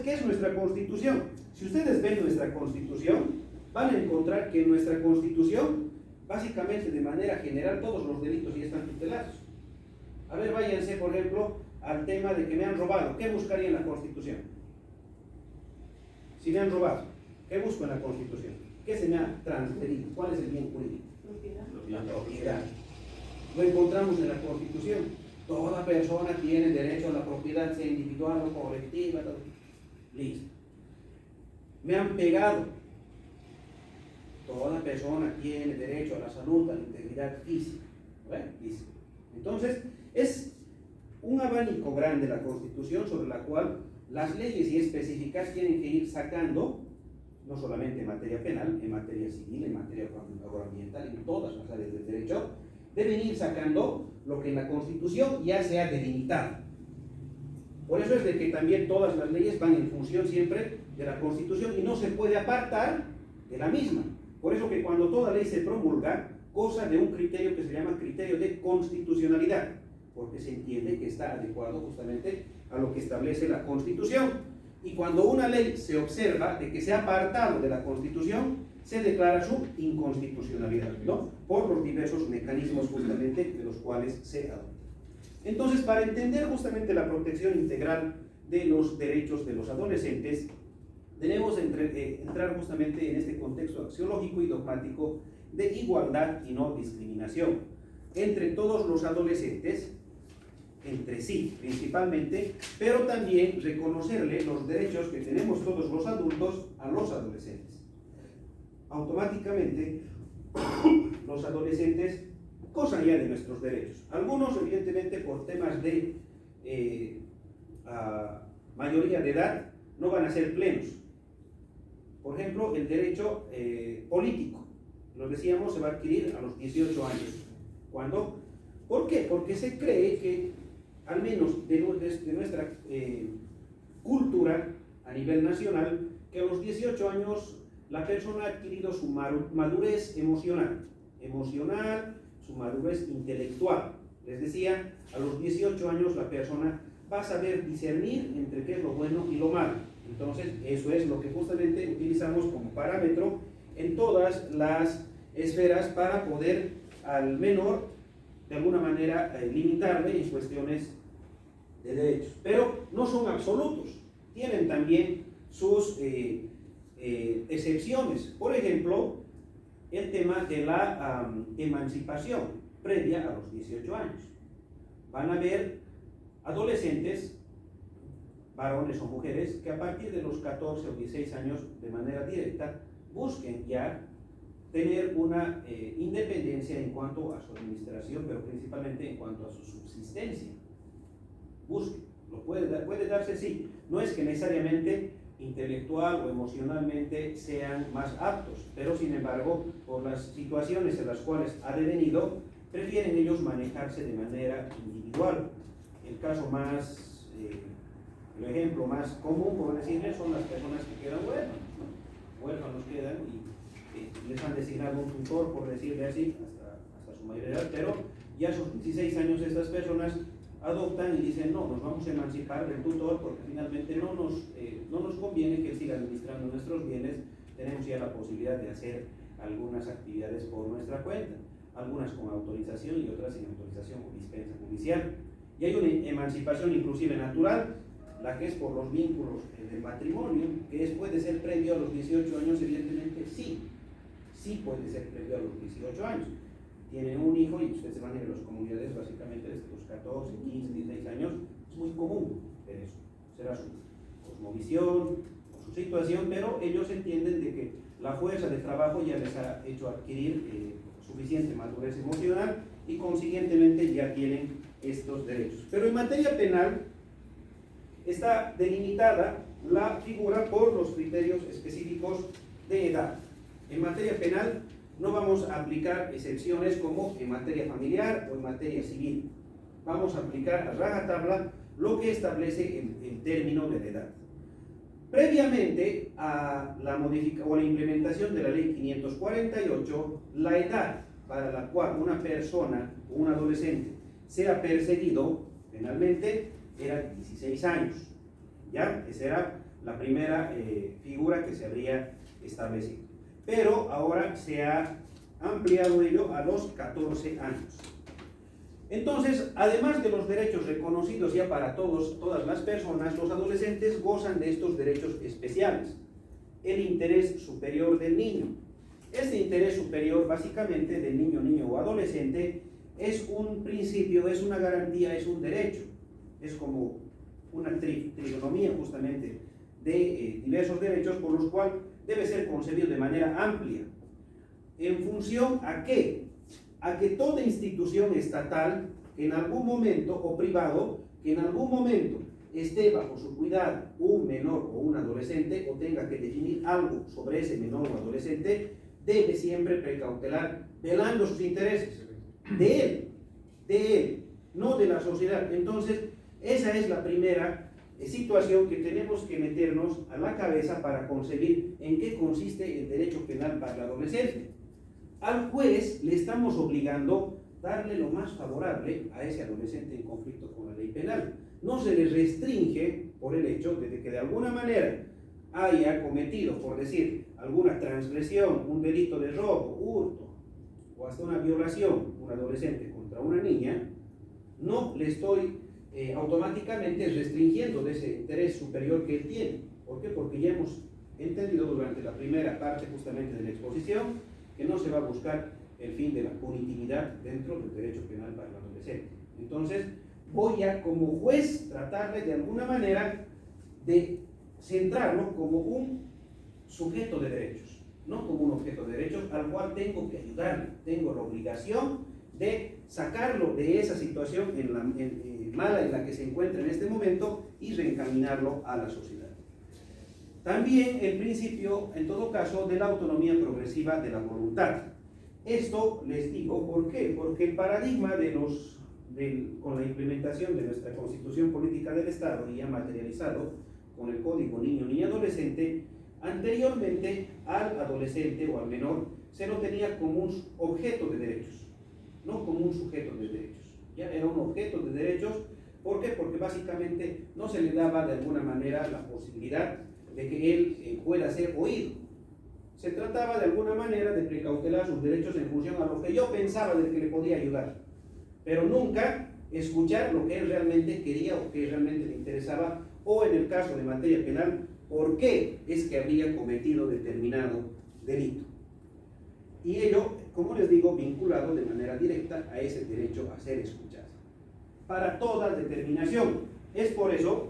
¿Qué es nuestra Constitución? Si ustedes ven nuestra Constitución, van a encontrar que en nuestra Constitución, básicamente de manera general, todos los delitos ya están tutelados. A ver, váyanse, por ejemplo, al tema de que me han robado. ¿Qué buscaría en la Constitución? Si me han robado, ¿qué busco en la Constitución? ¿Qué se me ha transferido? ¿Cuál es el bien jurídico? La propiedad. Lo encontramos en la Constitución. Toda persona tiene derecho a la propiedad, sea individual o colectiva. Todo. Listo. Me han pegado. Toda persona tiene derecho a la salud, a la integridad física. ¿Ve? Listo. Entonces, es un abanico grande la Constitución sobre la cual las leyes y específicas tienen que ir sacando, no solamente en materia penal, en materia civil, en materia agroambiental, en todas las áreas del derecho, deben ir sacando lo que en la Constitución ya se ha delimitado. Por eso es de que también todas las leyes van en función siempre de la Constitución y no se puede apartar de la misma. Por eso que cuando toda ley se promulga, goza de un criterio que se llama criterio de constitucionalidad, porque se entiende que está adecuado justamente a lo que establece la Constitución. Y cuando una ley se observa de que se ha apartado de la Constitución, se declara su inconstitucionalidad, ¿no? Por los diversos mecanismos justamente de los cuales se adopta. Entonces, para entender justamente la protección integral de los derechos de los adolescentes, debemos entrar justamente en este contexto axiológico y dogmático de igualdad y no discriminación entre todos los adolescentes, entre sí principalmente, pero también reconocerle los derechos que tenemos todos los adultos a los adolescentes. Automáticamente, los adolescentes gozan ya de nuestros derechos. Algunos, evidentemente, por temas de mayoría de edad, no van a ser plenos. Por ejemplo, el derecho político, lo decíamos, se va a adquirir a los 18 años. ¿Cuándo? ¿Por qué? Porque se cree que, al menos de nuestra cultura a nivel nacional, que a los 18 años la persona ha adquirido su madurez emocional, su madurez intelectual. Les decía, a los 18 años la persona va a saber discernir entre qué es lo bueno y lo malo. Entonces, eso es lo que justamente utilizamos como parámetro en todas las esferas para poder al menor, de alguna manera, limitarle en cuestiones de derechos. Pero no son absolutos, tienen también sus excepciones. Por ejemplo, el tema de la emancipación previa a los 18 años. Van a haber adolescentes, varones o mujeres, que a partir de los 14 o 16 años, de manera directa, busquen ya tener una independencia en cuanto a su administración, pero principalmente en cuanto a su subsistencia. Busquen. puede darse, sí. No es que necesariamente intelectual o emocionalmente sean más aptos, pero sin embargo, por las situaciones en las cuales ha devenido, prefieren ellos manejarse de manera individual. El caso más, el ejemplo más común, por decirles, son las personas que quedan huérfanos, ¿no? Huérfanos quedan y les han designado un tutor, por decirle así, hasta su mayoría, pero ya a sus 16 años estas personas adoptan y dicen, no, nos vamos a emancipar del tutor porque finalmente no nos conviene que él siga administrando nuestros bienes, tenemos ya la posibilidad de hacer algunas actividades por nuestra cuenta, algunas con autorización y otras sin autorización o dispensa judicial. Y hay una emancipación inclusive natural, la que es por los vínculos del matrimonio, que puede ser previo a los 18 años, evidentemente sí puede ser previo a los 18 años. Tienen un hijo y ustedes van a ir a las comunidades básicamente desde los 14, 15, 16 años, es muy común ver eso. Será su cosmovisión o su situación, pero ellos entienden de que la fuerza de trabajo ya les ha hecho adquirir suficiente madurez emocional y consiguientemente ya tienen estos derechos. Pero en materia penal está delimitada la figura por los criterios específicos de edad. En materia penal no vamos a aplicar excepciones como en materia familiar o en materia civil. Vamos a aplicar a rajatabla lo que establece el término de la edad. Previamente a la modificación o la implementación de la ley 548, la edad para la cual una persona o un adolescente sea perseguido penalmente era 16 años. ¿Ya? Esa era la primera figura que se habría establecido. Pero ahora se ha ampliado ello a los 14 años. Entonces, además de los derechos reconocidos ya para todas las personas, los adolescentes gozan de estos derechos especiales. El interés superior del niño. Este interés superior, básicamente, del niño o adolescente, es un principio, es una garantía, es un derecho. Es como una trigonomía, justamente, de diversos derechos por los cuales debe ser concebido de manera amplia. ¿En función a qué? A que toda institución estatal que en algún momento, o privado, que en algún momento esté bajo su cuidado un menor o un adolescente, o tenga que definir algo sobre ese menor o adolescente, debe siempre precautelar, velando sus intereses de él, no de la sociedad. Entonces, esa es la primera situación que tenemos que meternos a la cabeza para concebir en qué consiste el derecho penal para el adolescente. Al juez le estamos obligando a darle lo más favorable a ese adolescente en conflicto con la ley penal. No se le restringe por el hecho de que de alguna manera haya cometido, por decir, alguna transgresión, un delito de robo, hurto o hasta una violación, un adolescente contra una niña. No le estoy automáticamente restringiendo de ese interés superior que él tiene. ¿Por qué? Porque ya hemos entendido durante la primera parte justamente de la exposición que no se va a buscar el fin de la punitividad dentro del derecho penal para el adolescente. Entonces, voy a como juez tratarle de alguna manera de centrarlo como un sujeto de derechos, no como un objeto de derechos al cual tengo que ayudarle, tengo la obligación de sacarlo de esa situación mala en la que se encuentra en este momento y reencaminarlo a la sociedad. También el principio, en todo caso, de la autonomía progresiva de la voluntad. Esto les digo, ¿por qué? Porque el paradigma con la implementación de nuestra Constitución Política del Estado, y ya materializado con el Código Niño y Adolescente, anteriormente al adolescente o al menor se lo tenía como un objeto de derechos, no como un sujeto de derechos. Ya era un objeto de derechos. ¿Por qué? Porque básicamente no se le daba de alguna manera la posibilidad de que él pueda ser oído. Se trataba de alguna manera de precautelar sus derechos en función a lo que yo pensaba del que le podía ayudar, pero nunca escuchar lo que él realmente quería o que realmente le interesaba, o en el caso de materia penal, por qué es que habría cometido determinado delito. Y ello, como les digo, vinculado de manera directa a ese derecho a ser escuchado. Para toda determinación. Es por eso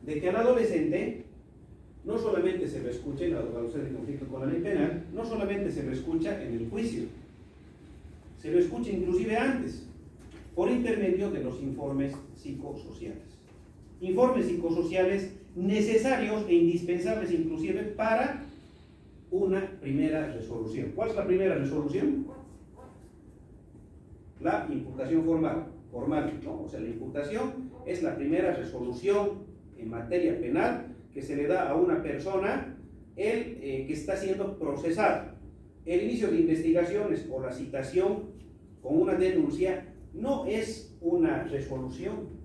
de que al adolescente no solamente se lo escucha en la adolescencia en conflicto con la ley penal, no solamente se lo escucha en el juicio, se lo escucha inclusive antes, por intermedio de los informes psicosociales. informes psicosociales necesarios e indispensables inclusive para una primera resolución. ¿Cuál es la primera resolución? La imputación formal, ¿no? O sea, la imputación es la primera resolución en materia penal que se le da a una persona que está siendo procesada. El inicio de investigaciones o la citación con una denuncia no es una resolución,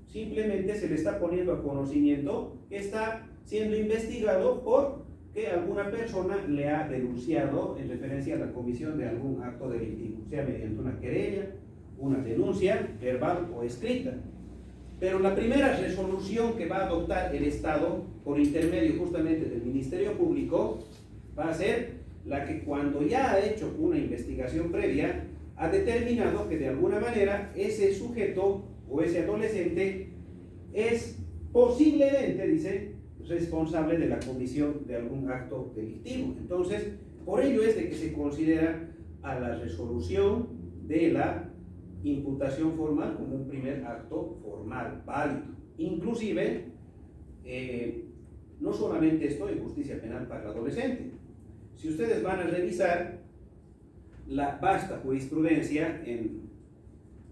simplemente se le está poniendo a conocimiento que está siendo investigado porque alguna persona le ha denunciado en referencia a la comisión de algún acto delictivo, sea mediante una querella, una denuncia verbal o escrita. Pero la primera resolución que va a adoptar el Estado por intermedio justamente del Ministerio Público va a ser la que, cuando ya ha hecho una investigación previa, ha determinado que de alguna manera ese sujeto o ese adolescente es posiblemente, dice, responsable de la comisión de algún acto delictivo. Entonces, por ello es de que se considera a la resolución de la imputación formal como un primer acto formal válido. Inclusive, no solamente esto en justicia penal para el adolescente. Si ustedes van a revisar la vasta jurisprudencia en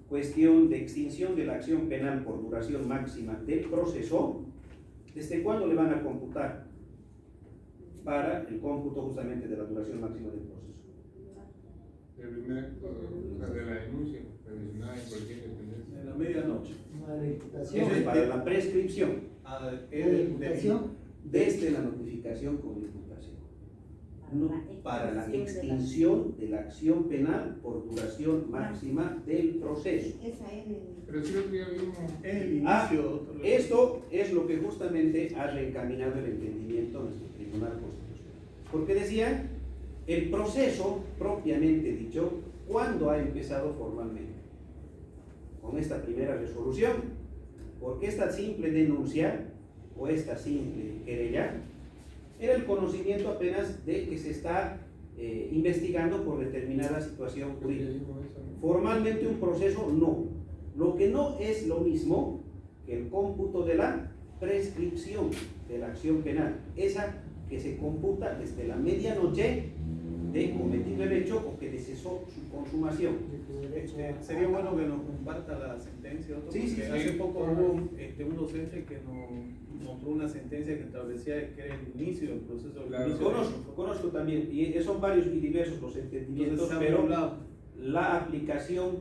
cuestión de extinción de la acción penal por duración máxima del proceso, ¿desde cuándo le van a computar para el cómputo justamente de la duración máxima del proceso? El primer acto de la denuncia presentada en cualquier dependencia. En la medianoche. La imputación. Eso es para la prescripción, La imputación. desde la notificación con imputación. No, para la extinción de la acción penal por duración máxima del proceso. Esa es Pero sí lo que ya vimos. Es el inicio, doctor. Esto es lo que justamente ha reencaminado el entendimiento de nuestro Tribunal Constitucional. Porque decían, el proceso propiamente dicho, ¿cuándo ha empezado formalmente? Con esta primera resolución, porque esta simple denuncia o esta simple querella era el conocimiento apenas de que se está investigando por determinada situación jurídica. Formalmente un proceso no. Lo que no es lo mismo que el cómputo de la prescripción de la acción penal, esa que se computa desde la medianoche de cometido el hecho o que cesó su consumación. Sería bueno que nos comparta la sentencia, doctor, Sí, sí, porque sí. hace poco hubo un docente que nos mostró una sentencia que establecía que era el inicio del proceso. Claro. Conozco también, y son varios y diversos los entendimientos, pero la aplicación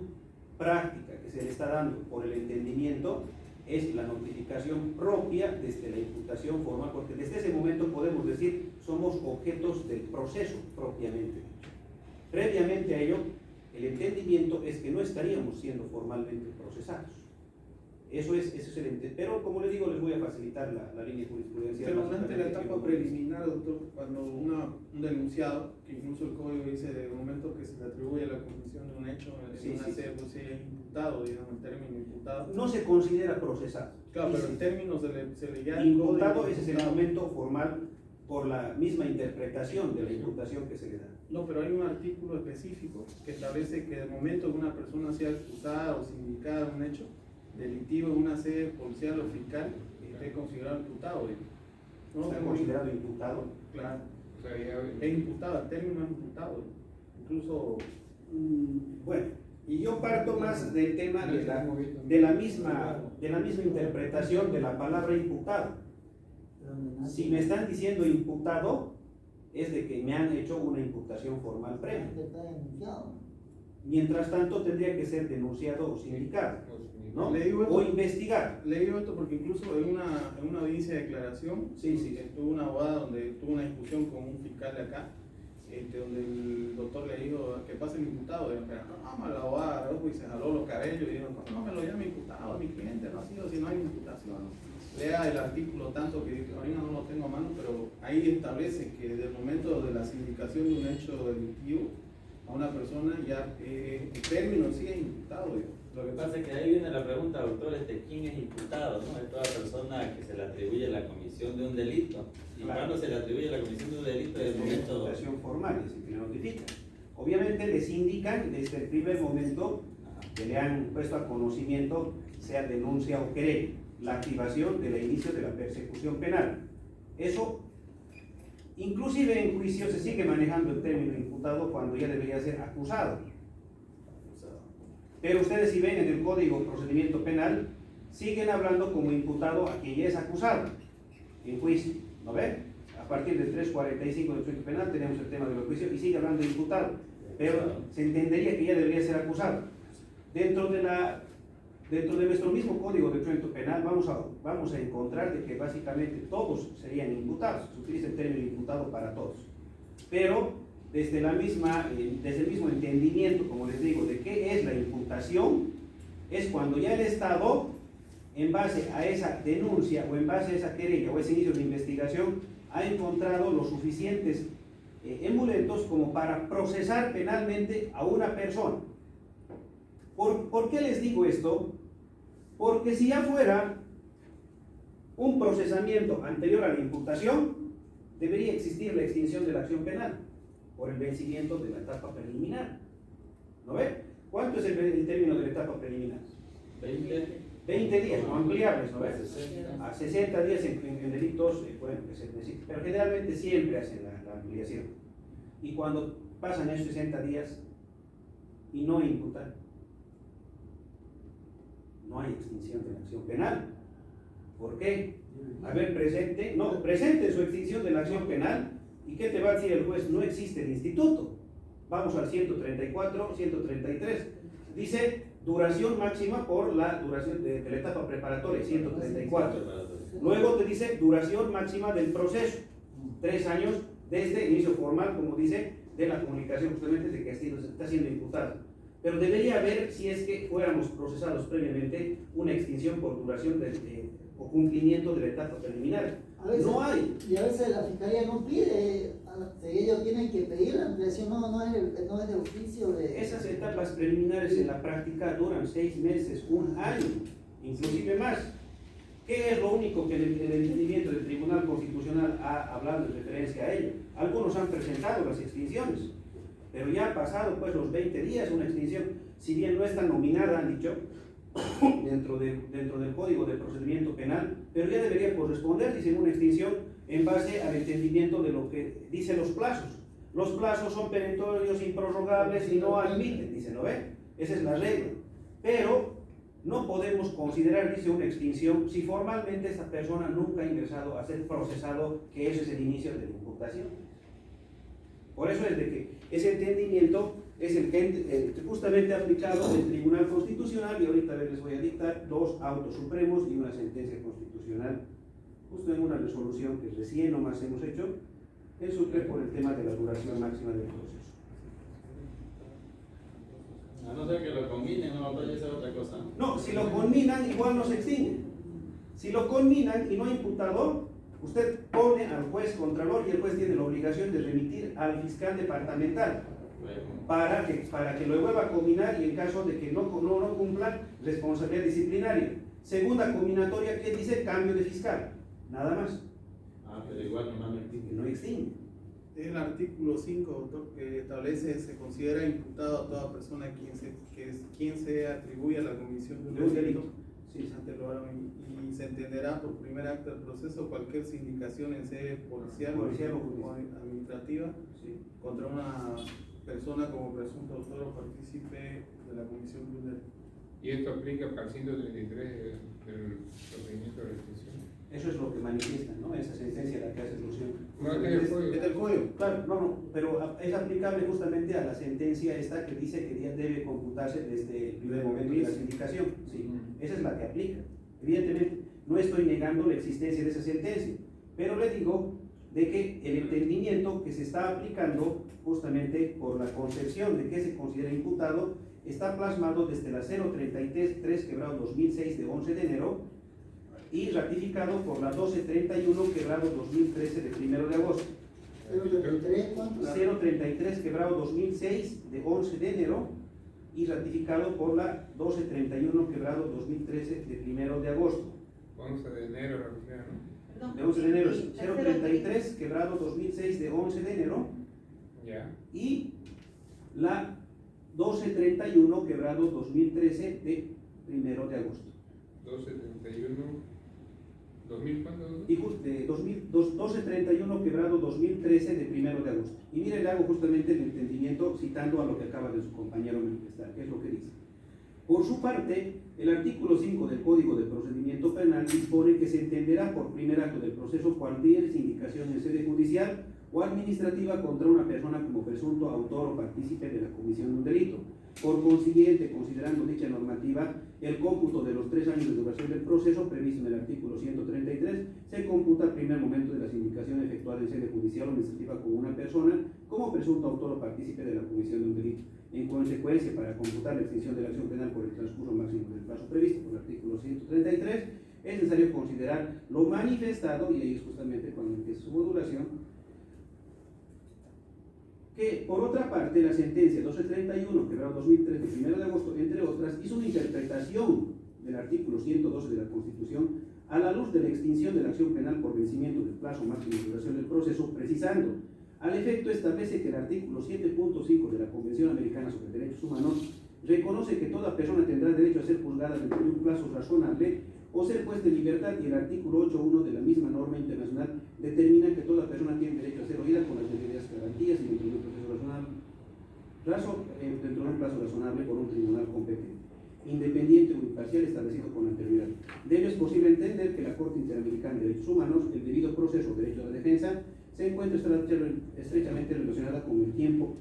práctica que se le está dando por el entendimiento es la notificación propia desde la imputación formal, porque desde ese momento podemos decir somos objetos del proceso propiamente dicho. Previamente a ello, el entendimiento es que no estaríamos siendo formalmente procesados. Ese es el entendimiento. Pero como les digo, les voy a facilitar la línea de jurisprudencia. Pero durante la etapa preliminar, doctor, cuando un denunciado, que incluso el código dice de momento que se le atribuye la comisión de un hecho en una sede, pues es imputado, digamos, el término imputado. No se considera procesado. Claro, pero el término se le llama imputado, ese es el momento formal por la misma interpretación de la imputación que se le da. No, pero hay un artículo específico que establece que el momento que una persona sea acusada o sindicada de un hecho delictivo en una sede policial o fiscal, esté considerado imputado. ¿No? ¿Está considerado imputado? Claro. O sea, ya, Es imputado, el término es imputado. Incluso. Bueno, y yo parto más del tema de la misma interpretación de la palabra imputado. Si me están diciendo imputado, es de que me han hecho una imputación formal previa. Mientras tanto, tendría que ser denunciado o sindicado, ¿no? Le digo esto, O investigado. le digo esto porque incluso en una audiencia de declaración, Sí. tuvo una abogada donde tuvo una discusión con un fiscal de acá, donde el doctor le dijo que pase el imputado. Y la abogada y se jaló los cabellos y dijo, no me lo llame imputado, mi cliente no ha sido, si no hay imputación. Lea el artículo tanto que ahorita no lo tengo a mano, pero ahí establece que desde el momento de la sindicación de un hecho delictivo a una persona ya el término sí es imputado. Lo que pasa es que ahí viene la pregunta, doctor, ¿quién es imputado? ¿No? Es toda persona que se le atribuye la comisión de un delito. Y Claro. cuando se le atribuye la comisión de un delito es el momento. Imputación formal, es decir, que le notifican. Obviamente les indican desde el primer momento que le han puesto a conocimiento, sea denuncia o querella. la activación del inicio de la persecución penal. Eso, inclusive en juicio se sigue manejando el término imputado cuando ya debería ser acusado. Pero ustedes si ven en el Código de Procedimiento Penal, siguen hablando como imputado a quien ya es acusado en juicio, ¿no ven? A partir del 345 del Código Penal tenemos el tema de los juicios y sigue hablando de imputado, pero se entendería que ya debería ser acusado. Dentro de nuestro mismo Código de Procedimiento Penal vamos a encontrar de que básicamente todos serían imputados, se utiliza el término imputado para todos, pero desde el mismo entendimiento, como les digo, de qué es la imputación, es cuando ya el Estado, en base a esa denuncia o en base a esa querella o ese inicio de investigación, ha encontrado los suficientes elementos como para procesar penalmente a una persona. ¿Por qué les digo esto? Porque si ya fuera un procesamiento anterior a la imputación, debería existir la extinción de la acción penal por el vencimiento de la etapa preliminar. ¿No ve? ¿Cuánto es el término de la etapa preliminar? 20 días, no ampliables, ¿no ves? A 60 días en delitos, bueno, que se necesita, pero generalmente siempre hacen la ampliación. Y cuando pasan esos 60 días y no imputan, no hay extinción de la acción penal. ¿Por qué? A ver, presente su extinción de la acción penal. ¿Y qué te va a decir el juez? No existe el instituto. Vamos al 134, 133. Dice duración máxima por la duración de la etapa preparatoria, 134. Luego te dice duración máxima del proceso, 3 años desde el inicio formal, como dice, de la comunicación justamente de que está siendo imputado. Pero debería haber, si es que fuéramos procesados previamente, una extinción por duración o cumplimiento de la etapa preliminar. No hay. Y a veces la fiscalía no pide, ellos tienen que pedir la ampliación, no es de oficio de... Esas etapas preliminares en la práctica duran 6 meses, 1 año, inclusive más. ¿Qué es lo único que el entendimiento del Tribunal Constitucional ha hablado en referencia a ello? Algunos han presentado las extinciones, pero ya han pasado pues los 20 días una extinción, si bien no está nominada, han dicho, dentro del Código de Procedimiento Penal, pero ya debería corresponder, dicen, una extinción en base al entendimiento de lo que dicen los plazos. Los plazos son perentorios, improrrogables y no admiten, dicen, ¿no ve? Esa es la regla. Pero no podemos considerar, dice, una extinción si formalmente esta persona nunca ha ingresado a ser procesado, que ese es el inicio de la imputación. Por eso es de que ese entendimiento es el que justamente ha aplicado el Tribunal Constitucional, y ahorita les voy a dictar 2 autos supremos y una sentencia constitucional, justo en una resolución que recién nomás hemos hecho, en Sucre por el tema de la duración máxima del proceso. A no ser que lo combinen, no vaya a ser otra cosa. No, si lo conminan, igual no se extingue. Si lo conminan y no hay imputador, usted pone al juez contralor y el juez tiene la obligación de remitir al fiscal departamental para que lo vuelva a combinar, y en caso de que no cumplan, responsabilidad disciplinaria. Segunda combinatoria, que dice cambio de fiscal, nada más. Pero igual no extingue. El artículo 5, doctor, que establece, se considera imputado a toda persona quien se atribuye a la comisión de un delito. Sí, Y se entenderá por primer acto del proceso cualquier sindicación en sede policial o administrativa, sí, contra una persona como presunto autor o partícipe de la comisión de un delito. ¿Y esto aplica para el 133 del procedimiento de restricción? Eso es lo que manifiesta, ¿no? Esa sentencia a la que hace alusión. No, es del código. Claro, no, pero es aplicable justamente a la sentencia esta que dice que ya debe computarse desde el primer momento de la sindicación. Sí, esa es la que aplica. Evidentemente, no estoy negando la existencia de esa sentencia, pero le digo de que el entendimiento que se está aplicando justamente por la concepción de que se considera imputado está plasmado desde la 033/2006 de 11 de enero y ratificado por la 1231/2013 de 1 de agosto. 033/2006 de 11 de enero y ratificado por la 1231/2013 de 1 de agosto. 11 de enero, la primera, ¿no? De 11 de enero, 033/2006 de 11 de enero. Ya. Y la 1231/2013 de 1 de agosto. 1231 ¿2000 cuándo? Y de 1231 quebrado 2013 de 1 de agosto. Y mire, le hago justamente el entendimiento citando a lo que acaba de su compañero manifestar, que es lo que dice. Por su parte, el artículo 5 del Código de Procedimiento Penal dispone que se entenderá por primer acto del proceso cualquier indicación en sede judicial o administrativa contra una persona como presunto autor o partícipe de la comisión de un delito. Por consiguiente, considerando dicha normativa, el cómputo de los 3 años de duración del proceso previsto en el artículo 133 se computa al primer momento de las indicaciones efectuadas en sede judicial o administrativa con una persona como presunto autor o partícipe de la comisión de un delito. En consecuencia, para computar la extinción de la acción penal por el transcurso máximo del plazo previsto por el artículo 133, es necesario considerar lo manifestado, y ahí es justamente cuando empieza su modulación, que por otra parte la sentencia 1231, quebrado 2003 de 1 de agosto, entre otras, hizo una interpretación del artículo 112 de la Constitución a la luz de la extinción de la acción penal por vencimiento del plazo máximo de duración del proceso, precisando, al efecto establece que el artículo 7.5 de la Convención Americana sobre Derechos Humanos reconoce que toda persona tendrá derecho a ser juzgada dentro de un plazo razonable o ser puesta en libertad, y el artículo 8.1 de la misma norma internacional determina que toda persona tiene derecho a ser oída con las debidas garantías y dentro de un proceso razonable, dentro de un plazo razonable por un tribunal competente, independiente o imparcial establecido con anterioridad. De ello es posible entender que la Corte Interamericana de Derechos Humanos, el debido proceso, derecho a la defensa, se encuentra estrechamente relacionada con el tiempo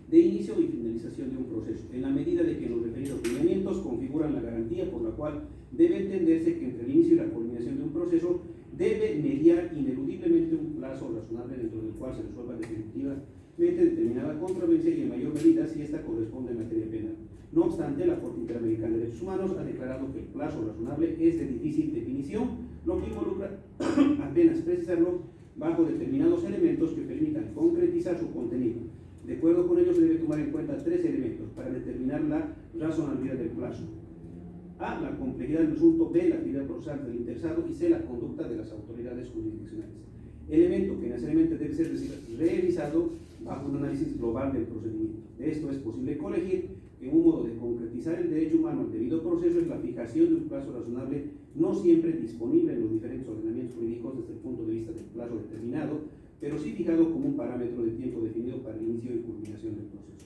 de inicio y finalización de un proceso, en la medida de que los referidos lineamientos configuran la garantía por la cual debe entenderse que entre el inicio y la culminación de un proceso debe mediar ineludiblemente un plazo razonable dentro del cual se resuelva definitivamente determinada controversia y en mayor medida si esta corresponde en materia penal. No obstante, la Corte Interamericana de Derechos Humanos ha declarado que el plazo razonable es de difícil definición, lo que involucra apenas precisarlo bajo determinados elementos que permitan concretizar su contenido. De acuerdo con ello, se debe tomar en cuenta 3 elementos para determinar la razonabilidad del plazo: A, la complejidad del asunto; B, la actividad procesal del interesado; y C, la conducta de las autoridades jurisdiccionales. Elemento que necesariamente debe ser revisado bajo un análisis global del procedimiento. De esto es posible colegir que un modo de concretizar el derecho humano al debido proceso es la fijación de un plazo razonable, no siempre disponible en los diferentes ordenamientos jurídicos desde el punto de vista del plazo determinado, pero sí fijado como un parámetro de tiempo definido para el inicio y culminación del proceso.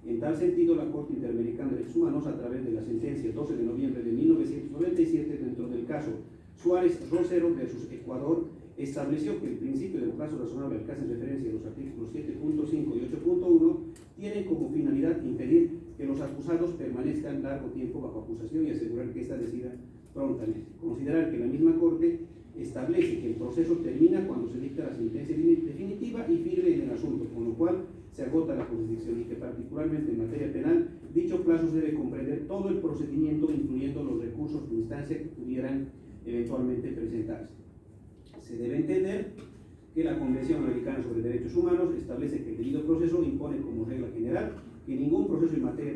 En tal sentido, la Corte Interamericana de Derechos Humanos, a través de la sentencia 12 de noviembre de 1997, dentro del caso Suárez-Rosero versus Ecuador, estableció que el principio del plazo razonable al que hacen referencia a los artículos 7.5 y 8.1 tiene como finalidad impedir que los acusados permanezcan largo tiempo bajo acusación y asegurar que ésta decida prontamente. Considerar que la misma Corte establece que el proceso termina cuando se dicta la sentencia definitiva y firme en el asunto, con lo cual se agota la jurisdicción, y que particularmente en materia penal dicho plazo debe comprender todo el procedimiento, incluyendo los recursos de instancia que pudieran eventualmente presentarse. Se debe entender que la Convención Americana sobre Derechos Humanos establece que el debido proceso impone como regla general que ningún proceso en materia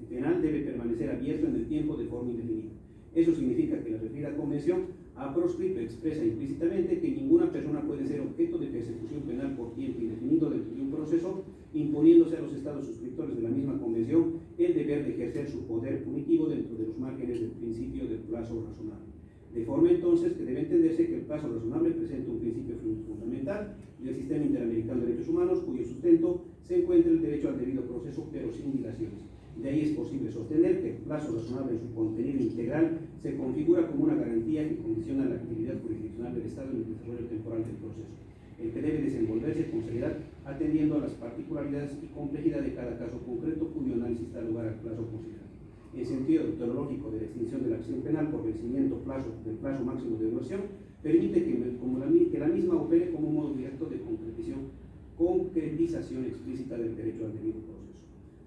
penal debe permanecer abierto en el tiempo de forma indefinida. Eso significa que la referida convención ha proscrito expresa implícitamente que ninguna persona puede ser objeto de persecución penal por tiempo indefinido dentro de un proceso, imponiéndose a los estados suscriptores de la misma convención el deber de ejercer su poder punitivo dentro de los márgenes del principio del plazo razonable. De forma entonces que debe entenderse que el plazo razonable presenta un principio fundamental del sistema interamericano de derechos humanos, cuyo sustento se encuentra el derecho al debido proceso, pero sin dilaciones. De ahí es posible sostener que el plazo razonable en su contenido integral se configura como una garantía que condiciona la actividad jurisdiccional del Estado en el desarrollo temporal del proceso, el que debe desenvolverse con seriedad atendiendo a las particularidades y complejidad de cada caso concreto, cuyo análisis da lugar al plazo considerado. En sentido teológico de la extinción de la acción penal por vencimiento del plazo máximo de duración, permite que la misma opere como un modo directo de concretización explícita del derecho al debido proceso,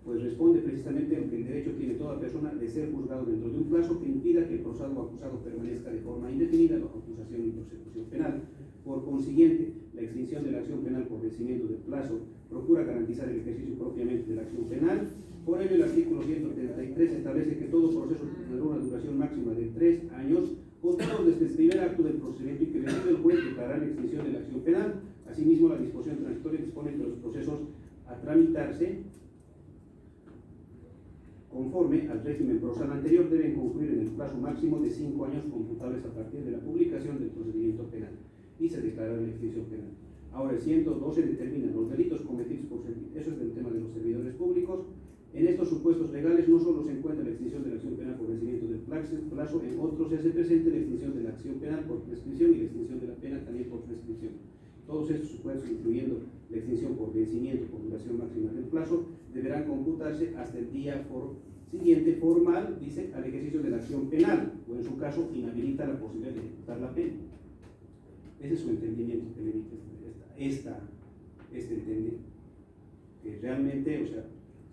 pues responde precisamente a lo que el derecho tiene toda persona de ser juzgado dentro de un plazo que impida que el procesado o acusado permanezca de forma indefinida bajo acusación y persecución penal. Por consiguiente, la extinción de la acción penal por vencimiento del plazo procura garantizar el ejercicio propiamente de la acción penal. Por ello, el artículo 133 establece que todo proceso tendrá una duración máxima de 3 años, contados desde el primer acto del procedimiento, y que debe el juez declarar la extinción de la acción penal. Asimismo, la disposición transitoria dispone que los procesos a tramitarse conforme al régimen procesal anterior, deben concluir en el plazo máximo de 5 años computables a partir de la publicación del procedimiento penal y se declara el ejercicio penal. Ahora, el 112 determina los delitos cometidos por servidores. Eso es del tema de los servidores públicos. En estos supuestos legales no solo se encuentra la extinción de la acción penal por vencimiento del plazo, en otros se hace presente la extinción de la acción penal por prescripción y la extinción de la pena también por prescripción. Todos estos supuestos, incluyendo la extinción por vencimiento por duración máxima del plazo, deberán computarse hasta el día siguiente formal, dice, al ejercicio de la acción penal, o en su caso inhabilita la posibilidad de ejecutar la pena. Ese es su entendimiento que le emite este entendimiento. Que realmente, o sea,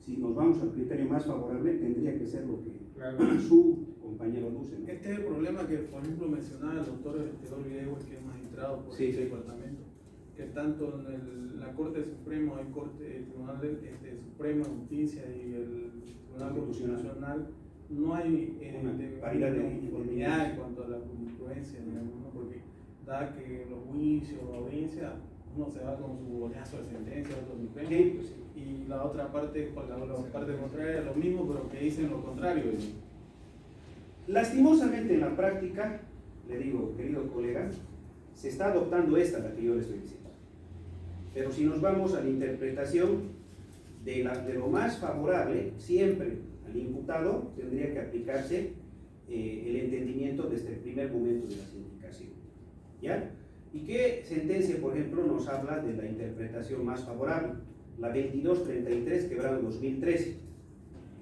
si nos vamos al criterio más favorable, tendría que ser lo que su compañero Luce, ¿no? Este es el problema que, por ejemplo, mencionaba el doctor Teodoro Villegas, que es magistrado por este departamento, que tanto en la Corte Suprema, el Tribunal Supremo de Justicia y el Tribunal Constitucional, no hay paridad de uniformidad en cuanto a la jurisprudencia, digamos, ¿no? Porque da que los juicios, la audiencia, uno se va con su boleazo de sentencia, otro Supremo, Sí, pues sí. y la otra parte, la parte contraria, lo mismo, pero que dicen lo contrario. Lastimosamente en la práctica, le digo, querido colega, se está adoptando la que yo le estoy diciendo. Pero si nos vamos a la interpretación de lo más favorable, siempre al imputado tendría que aplicarse el entendimiento desde el primer momento de la sindicación. ¿Ya? ¿Y qué sentencia, por ejemplo, nos habla de la interpretación más favorable? La 2233, quebrado 2013.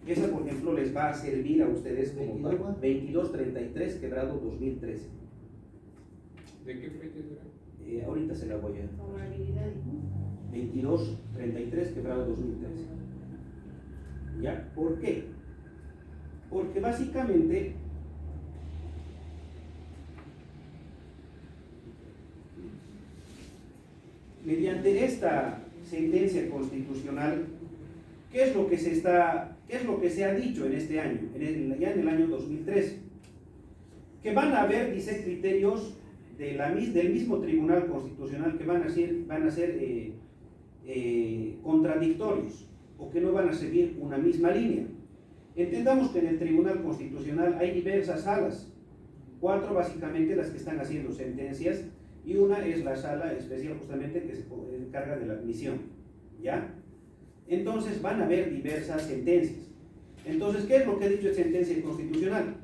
Esa, por ejemplo, les va a servir a ustedes como 2233, quebrado 2013. ¿De qué fecha será? Ahorita se la voy a... Favorabilidad. 2233, quebrado 2013. ¿Ya? ¿Por qué? Porque básicamente mediante esta sentencia constitucional, ¿qué es lo que se ha dicho en este año, ya en el año 2013? Que van a haber, dice, criterios del mismo Tribunal Constitucional que van a ser contradictorios o que no van a seguir una misma línea. Entendamos que en el Tribunal Constitucional hay diversas salas, 4 básicamente las que están haciendo sentencias, y una es la sala especial justamente que se encarga de la admisión, ¿ya? Entonces van a haber diversas sentencias. Entonces, ¿qué es lo que ha dicho la sentencia constitucional?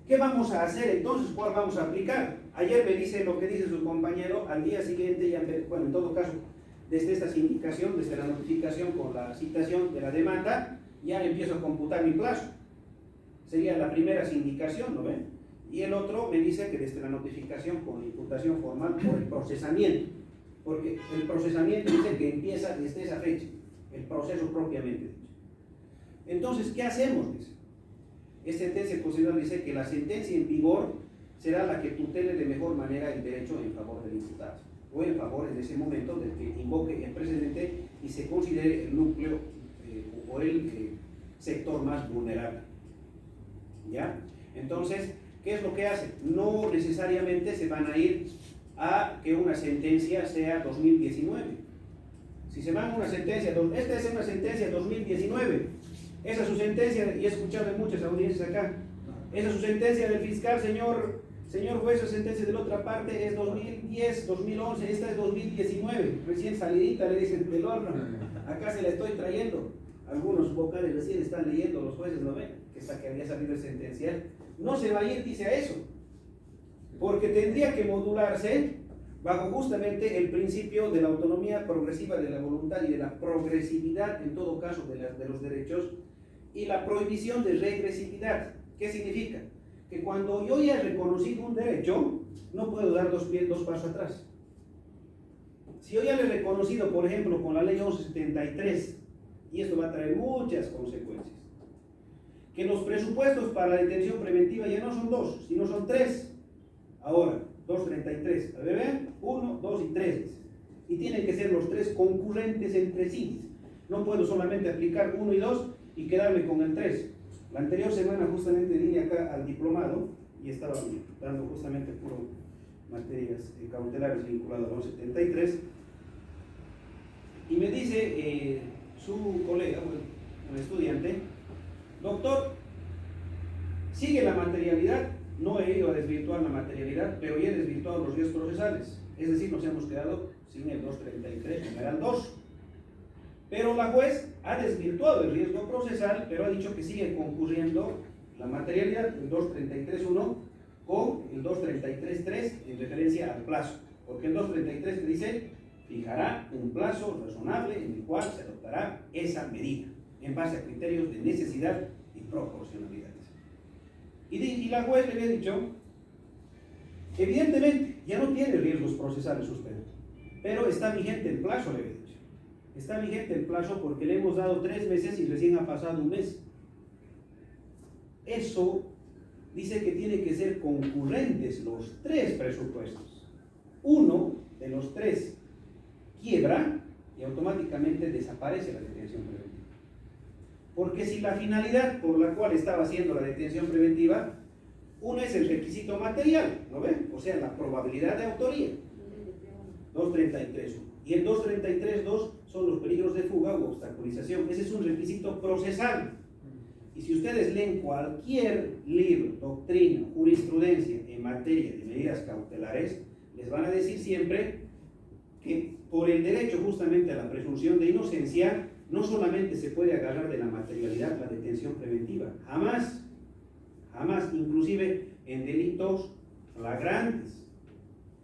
¿Qué vamos a hacer entonces? ¿Cuál vamos a aplicar? Ayer me dice lo que dice su compañero, al día siguiente, bueno, en todo caso, desde esta sindicación, desde la notificación con la citación de la demanda, ya empiezo a computar mi plazo. Sería la primera sindicación, ¿no ven? Y el otro me dice que desde la notificación con la imputación formal por el procesamiento, porque el procesamiento dice que empieza desde esa fecha, el proceso propiamente dicho. Entonces, ¿qué hacemos? Dice. Esta sentencia constitucional dice que la sentencia en vigor será la que tutele de mejor manera el derecho en favor del imputado, o en favor en ese momento del que invoque el precedente y se considere el núcleo o el sector más vulnerable. ¿Ya? Entonces, ¿qué es lo que hace? No necesariamente se van a ir a que una sentencia sea 2019. Si se van a una sentencia, esta es una sentencia 2019, esa es su sentencia, y he escuchado en muchas audiencias acá, esa es su sentencia del fiscal, señor juez, su sentencia de la otra parte es 2010, 2011, esta es 2019, recién salidita, le dicen del horno, acá se la estoy trayendo. Algunos vocales recién están leyendo, los jueces no ven, que hasta que había salido el sentencial. No se va a ir, dice, a eso, porque tendría que modularse bajo justamente el principio de la autonomía progresiva de la voluntad y de la progresividad, en todo caso, de los derechos, y la prohibición de regresividad. ¿Qué significa? Que cuando yo ya he reconocido un derecho, no puedo dar dos pasos atrás. Si yo ya lo he reconocido, por ejemplo, con la ley 1173, y esto va a traer muchas consecuencias, que los presupuestos para la detención preventiva ya no son 2, sino son 3. Ahora, 233, ¿a ver? 1, 2 y 3. Y tienen que ser los 3 concurrentes entre sí. No puedo solamente aplicar 1 y 2 y quedarme con el 3. La anterior semana justamente vine acá al diplomado y estaba dando justamente puro materias cautelares vinculadas al 1173. Y me dice su colega, un estudiante, doctor, sigue la materialidad, no he ido a desvirtuar la materialidad, pero ya he desvirtuado los riesgos procesales, es decir, nos hemos quedado sin el 233, numeral 2. Pero la juez ha desvirtuado el riesgo procesal, pero ha dicho que sigue concurriendo la materialidad del 233.1 con el 233.3 en referencia al plazo, porque el 233 te dice, fijará un plazo razonable en el cual se adoptará esa medida, en base a criterios de necesidad y proporcionalidad. Y la juez le había dicho, evidentemente, ya no tiene riesgos procesales usted, pero está vigente el plazo, le había dicho. Está vigente el plazo porque le hemos dado 3 meses y recién ha pasado un mes. Eso dice que tiene que ser concurrentes los 3 presupuestos. Uno de los 3 quiebra y automáticamente desaparece la detención preventiva. Porque si la finalidad por la cual estaba haciendo la detención preventiva, uno es el requisito material, ¿no ven? O sea, la probabilidad de autoría. 233.1. Y el 233.2 son los peligros de fuga u obstaculización. Ese es un requisito procesal. Y si ustedes leen cualquier libro, doctrina, jurisprudencia en materia de medidas cautelares, les van a decir siempre que por el derecho justamente a la presunción de inocencia, no solamente se puede agarrar de la materialidad la detención preventiva, jamás, jamás, inclusive en delitos flagrantes.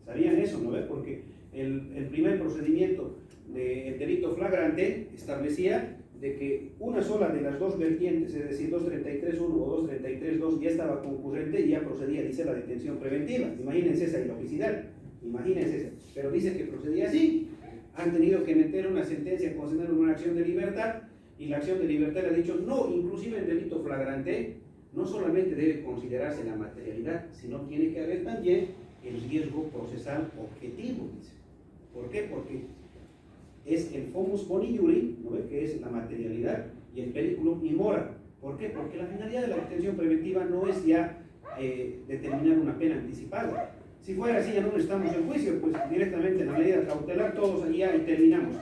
¿Sabían eso, no ves? Porque el primer procedimiento del delito flagrante establecía de que una sola de las 2 vertientes, es decir, 233.1 o 233.2, ya estaba concurrente y ya procedía, dice, la detención preventiva. Imagínense esa ilogicidad, imagínense esa. Pero dice que procedía así. Han tenido que meter una sentencia considerando una acción de libertad y la acción de libertad le ha dicho, no, inclusive en delito flagrante, no solamente debe considerarse la materialidad, sino tiene que haber también el riesgo procesal objetivo, dice. ¿Por qué? Porque es el fomus boni iuri, ¿no ve? Que es la materialidad, y el periculum in mora. ¿Por qué? Porque la finalidad de la detención preventiva no es ya determinar una pena anticipada. Si fuera así, ya no estamos en juicio, pues directamente en la medida cautelar, todos allá y terminamos.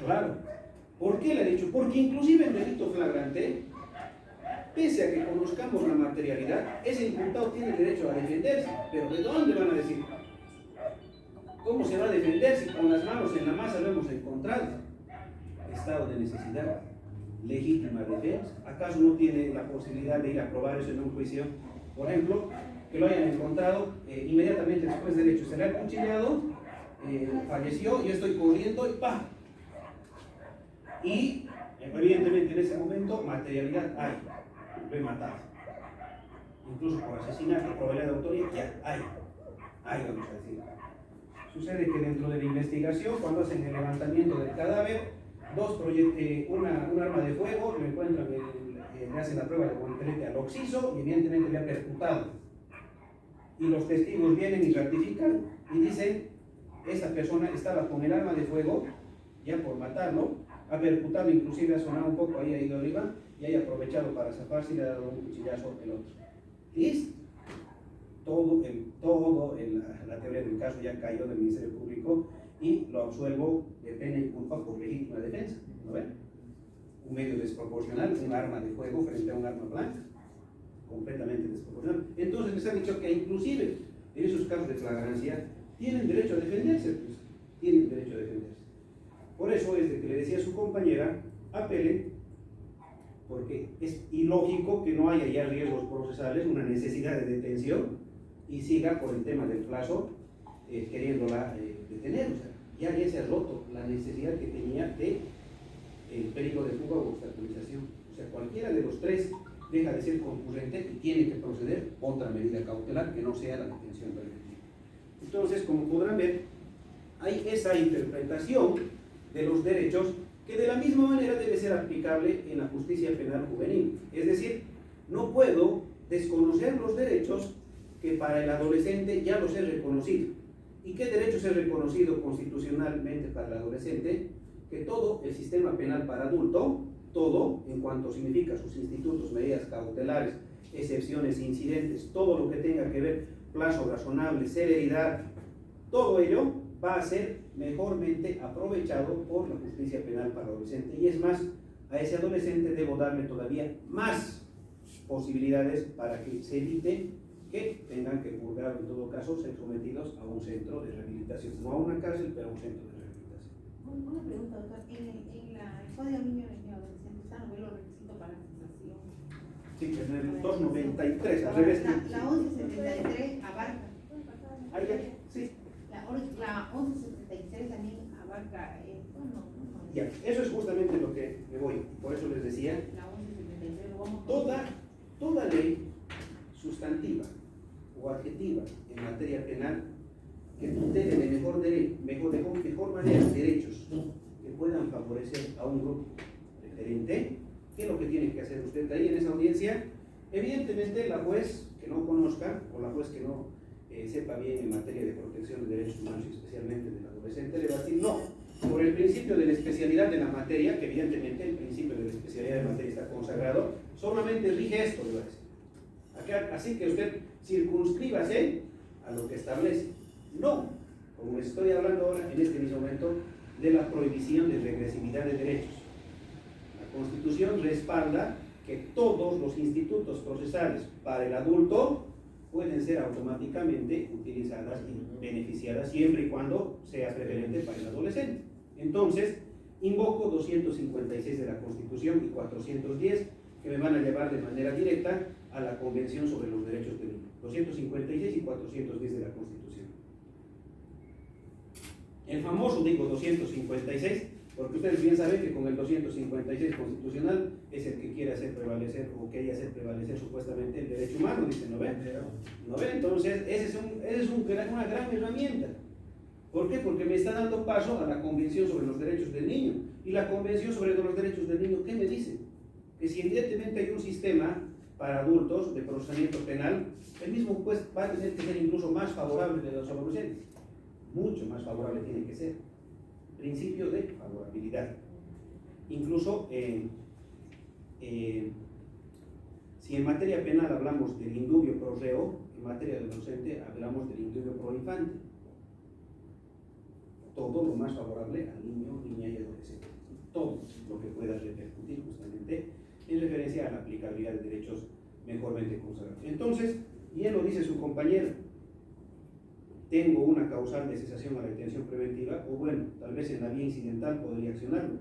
Claro. ¿Por qué le he dicho? Porque inclusive en delito flagrante, pese a que conozcamos la materialidad, ese imputado tiene derecho a defenderse. Pero ¿de dónde van a decir? ¿Cómo se va a defender si con las manos en la masa lo hemos encontrado? Estado de necesidad, legítima defensa. ¿Acaso no tiene la posibilidad de ir a probar eso en un juicio? Por ejemplo, que lo hayan encontrado inmediatamente después del hecho, se le ha acuchillado, falleció, yo estoy corriendo y ¡pah! Y evidentemente en ese momento materialidad hay, lo he matado. Incluso por asesinato, probabilidad de autoría, ya hay, vamos a decir. Sucede que dentro de la investigación, cuando hacen el levantamiento del cadáver, un arma de fuego, lo encuentran, le hacen la prueba de guantelete al occiso y evidentemente le ha percutado. Y los testigos vienen y ratifican y dicen, esta persona estaba con el arma de fuego, ya por matarlo, ha percutado, inclusive ha sonado un poco, ahí ha ido arriba, y haya aprovechado para zafarse y le ha dado un cuchillazo al otro. Listo. La teoría del caso ya cayó del Ministerio Público y lo absuelvo de pena y culpa por legítima defensa, ¿no ven? Un medio desproporcional, un arma de fuego frente a un arma blanca, completamente desproporcional. Entonces les han dicho que inclusive en esos casos de flagrancia tienen derecho a defenderse, pues, tienen derecho a defenderse. Por eso es de que le decía a su compañera, apele, porque es ilógico que no haya ya riesgos procesales, una necesidad de detención, y siga por el tema del plazo queriéndola detener. O sea, ya se ha roto la necesidad que tenía de el peligro de fuga o obstaculización. O sea, cualquiera de los 3 deja de ser concurrente y tiene que proceder otra medida cautelar que no sea la detención preventiva. Entonces, como podrán ver, hay esa interpretación de los derechos que de la misma manera debe ser aplicable en la justicia penal juvenil. Es decir, no puedo desconocer los derechos que para el adolescente ya los he reconocido. ¿Y qué derechos he reconocido constitucionalmente para el adolescente? Que todo el sistema penal para adulto, todo en cuanto significa sus institutos, medidas cautelares, excepciones, incidentes, todo lo que tenga que ver, plazo razonable, celeridad, todo ello va a ser mejormente aprovechado por la justicia penal para adolescente. Y es más, a ese adolescente debo darle todavía más posibilidades para que se evite que tengan que purgar, en todo caso, ser sometidos a un centro de rehabilitación, no a una cárcel, pero a un centro de rehabilitación. Una pregunta, doctor. En el Código Niño y Adolescente están los requisitos para la cesación. Sí, en el 293, al revés. La 1173 abarca. Ahí ya, sí. La 1173 también abarca. Ya, eso es justamente lo que me voy. Por eso les decía, La 1173 lo vamos a toda ley sustantiva o adjetiva en materia penal que tutele de mejor manera derechos que puedan favorecer a un grupo preferente. ¿Qué es lo que tiene que hacer usted ahí en esa audiencia? Evidentemente la juez que no conozca o la juez que no sepa bien en materia de protección de derechos humanos y especialmente del adolescente le va a decir no, por el principio de la especialidad de la materia, que evidentemente el principio de la especialidad de la materia está consagrado, solamente rige esto, le va a decir. Así que usted circunscríbase a lo que establece. No, como estoy hablando ahora en este mismo momento, de la prohibición de regresividad de derechos. La Constitución respalda que todos los institutos procesales para el adulto pueden ser automáticamente utilizadas y beneficiadas siempre y cuando sea preferente para el adolescente. Entonces, invoco 256 de la Constitución y 410 que me van a llevar de manera directa a la Convención sobre los Derechos del Niño. 256 y 410 de la Constitución. El famoso, digo, 256, porque ustedes bien saben que con el 256 constitucional es el que quiere hacer prevalecer o quería hacer prevalecer supuestamente el derecho humano, dice, ¿no ven? ¿No ven? Entonces, esa es una gran herramienta. ¿Por qué? Porque me está dando paso a la Convención sobre los Derechos del Niño. Y la Convención sobre los Derechos del Niño, ¿qué me dice? Que si evidentemente hay un sistema para adultos de procesamiento penal, el mismo juez va a tener que ser incluso más favorable de los adolescentes. Mucho más favorable tiene que ser. Principio de favorabilidad. Incluso, si en materia penal hablamos del indubio pro reo, en materia de adolescente hablamos del indubio pro infante. Todo lo más favorable al niño, niña y adolescente. Todo lo que pueda repercutir justamente en referencia a la aplicabilidad de derechos mejormente consagrados. Entonces, bien lo dice su compañero, tengo una causal de cesación a la detención preventiva, o bueno, tal vez en la vía incidental podría accionarlo.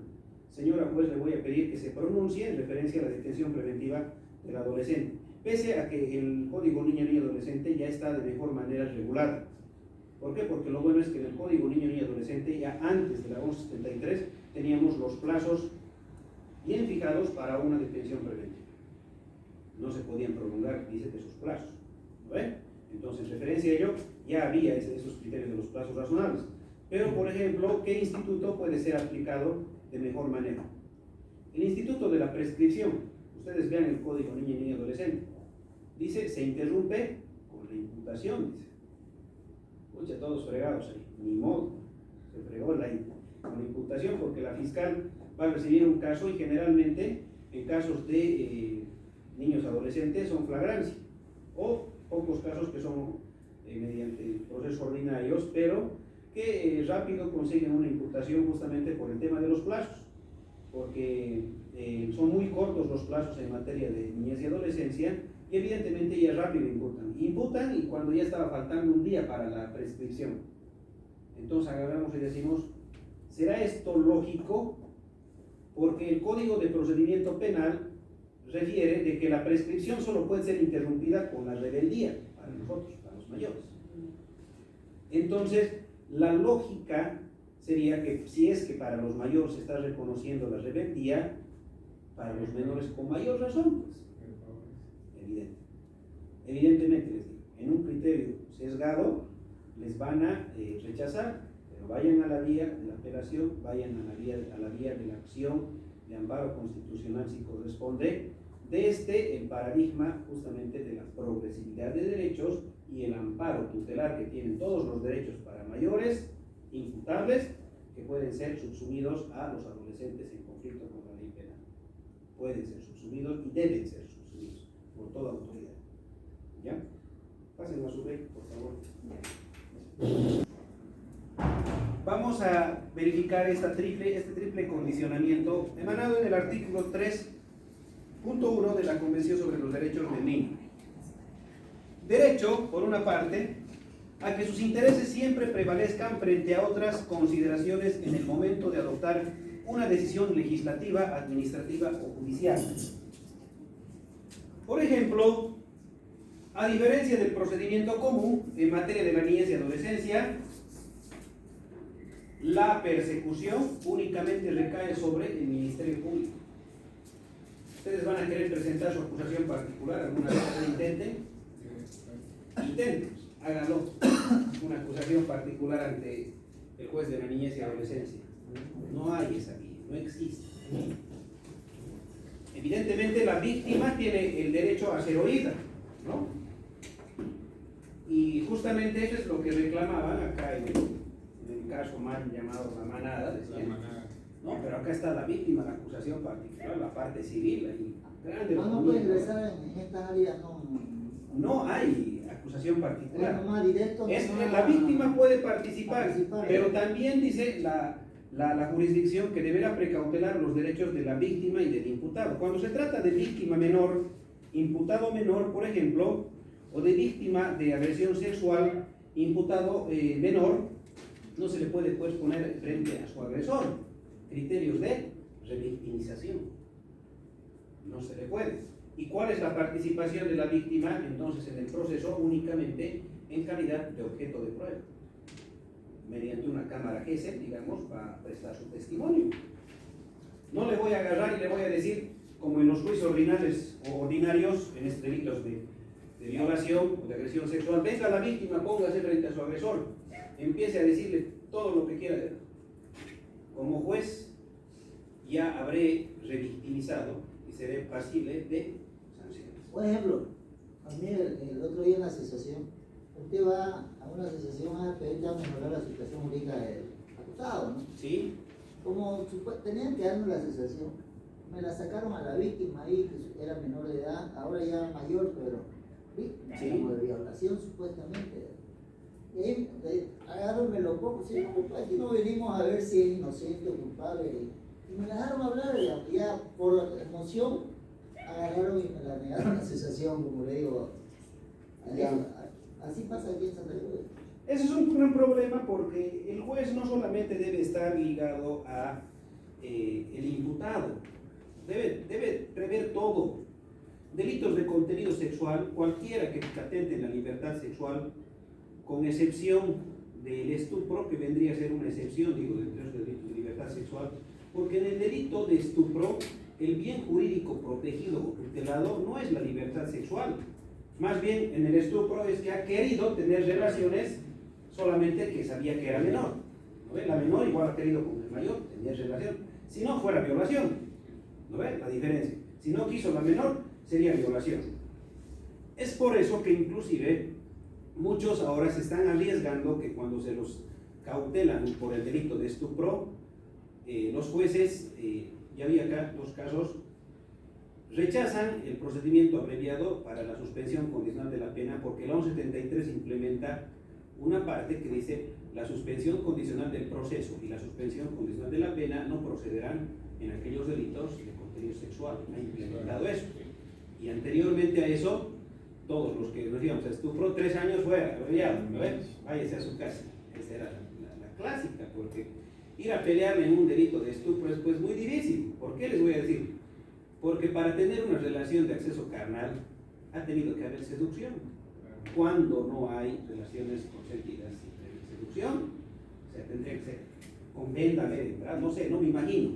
Señora juez, le voy a pedir que se pronuncie en referencia a la detención preventiva del adolescente, pese a que el Código Niño y Adolescente ya está de mejor manera regulado. ¿Por qué? Porque lo bueno es que en el Código Niño y Adolescente, ya antes de la 1173, teníamos los plazos bien fijados para una detención preventiva. No se podían prolongar, dice, de sus plazos. ¿No ven? Entonces, en referencia a ello, ya había esos criterios de los plazos razonables. Pero, por ejemplo, ¿qué instituto puede ser aplicado de mejor manera? El instituto de la prescripción. Ustedes vean el Código Niño y Adolescente. Dice, se interrumpe con la imputación, dice. Pucha, todos fregados ahí. Ni modo. Se fregó con la imputación porque la fiscal va a recibir un caso y generalmente en casos de niños adolescentes son flagrancia o pocos casos que son mediante procesos ordinarios, pero que rápido consiguen una imputación justamente por el tema de los plazos, porque son muy cortos los plazos en materia de niñez y adolescencia y evidentemente ya rápido imputan y cuando ya estaba faltando un día para la prescripción. Entonces agarramos y decimos, ¿será esto lógico? Porque el Código de Procedimiento Penal refiere de que la prescripción solo puede ser interrumpida con la rebeldía, para nosotros, para los mayores. Entonces, la lógica sería que si es que para los mayores se está reconociendo la rebeldía, para los menores con mayor razón, pues, evidentemente les digo, en un criterio sesgado les van a rechazar, pero vayan a la vía de la apelación, vayan a la vía de la acción de amparo constitucional si corresponde, desde el paradigma justamente de la progresividad de derechos y el amparo tutelar que tienen todos los derechos para mayores imputables que pueden ser subsumidos a los adolescentes en conflicto con la ley penal. Pueden ser subsumidos y deben ser subsumidos por toda autoridad. ¿Ya? Pasen a su ley, por favor. vamos a verificar este triple condicionamiento emanado en el artículo 3.1 de la Convención sobre los Derechos del Niño. Derecho, por una parte, a que sus intereses siempre prevalezcan frente a otras consideraciones en el momento de adoptar una decisión legislativa, administrativa o judicial. Por ejemplo, a diferencia del procedimiento común en materia de la niñez y adolescencia, la persecución únicamente recae sobre el Ministerio Público. Ustedes van a querer presentar su acusación particular, alguna vez que lo intenten, háganlo, una acusación particular ante el juez de la niñez y adolescencia. No hay esa vía, no existe. Evidentemente la víctima tiene el derecho a ser oída, ¿no? Y justamente eso es lo que reclamaban acá en el caso mal llamado La Manada, decían. No, pero acá está la víctima, la acusación particular, la parte civil. Grande, no puede ingresar en esta área, no hay acusación particular. Más directo, La víctima puede participar, pero también dice la jurisdicción que deberá precautelar los derechos de la víctima y del imputado. Cuando se trata de víctima menor, imputado menor, por ejemplo, o de víctima de agresión sexual, imputado menor, no se le puede pues poner frente a su agresor criterios de revictimización. No se le puede. ¿Y cuál es la participación de la víctima entonces en el proceso? Únicamente en calidad de objeto de prueba. Mediante una cámara GESEL, digamos, va a prestar su testimonio. No le voy a agarrar y le voy a decir, como en los juicios ordinarios, en estos delitos de violación o de agresión sexual, venga la víctima, póngase frente a su agresor, empiece a decirle todo lo que quiera. Como juez ya habré revictimizado y seré pasible de sanciones. Por ejemplo, a mí el otro día en la asociación, usted va a una asociación a pedir a mejorar la situación jurídica del acusado, ¿no? Sí. Como tenían que darme la asociación, me la sacaron a la víctima ahí, que era menor de edad, ahora ya mayor, pero víctima, sí, como de violación supuestamente. Y ahí agarraron, me lo pongo, sí, aquí no venimos a ver si es inocente o culpable. Y me la dejaron hablar, ya por emoción, agarraron y me la negaron la asociación, como le digo. Así pasa aquí en Santa Cruz. Ese es un gran problema porque el juez no solamente debe estar ligado a el imputado, debe prever todo. Delitos de contenido sexual, cualquiera que atente en la libertad sexual, con excepción del estupro, que vendría a ser una excepción, digo, de los delitos de libertad sexual, porque en el delito de estupro, el bien jurídico protegido o tutelado no es la libertad sexual. Más bien, en el estupro es que ha querido tener relaciones solamente que sabía que era menor. ¿No ve? La menor igual ha querido con el mayor tener relación. Si no, fuera violación. ¿No ve la diferencia? Si no quiso la menor, sería violación. Es por eso que inclusive muchos ahora se están arriesgando que cuando se los cautelan por el delito de estupro, los jueces, ya había acá 2 casos, rechazan el procedimiento abreviado para la suspensión condicional de la pena porque la 1173 implementa una parte que dice la suspensión condicional del proceso y la suspensión condicional de la pena no procederán en aquellos delitos de contenido sexual. Ha implementado eso. Y anteriormente a eso, todos los que nos íbamos a estupro, 3 años fuera, abreviado, ¿no ves? Váyase a su casa. Esa era la clásica, porque ir a pelearme en un delito de estupro es pues muy difícil. ¿Por qué les voy a decir? Porque para tener una relación de acceso carnal ha tenido que haber seducción. Cuando no hay relaciones consentidas sin seducción, o sea, tendría que ser con venda, ¿verdad? No sé, no me imagino.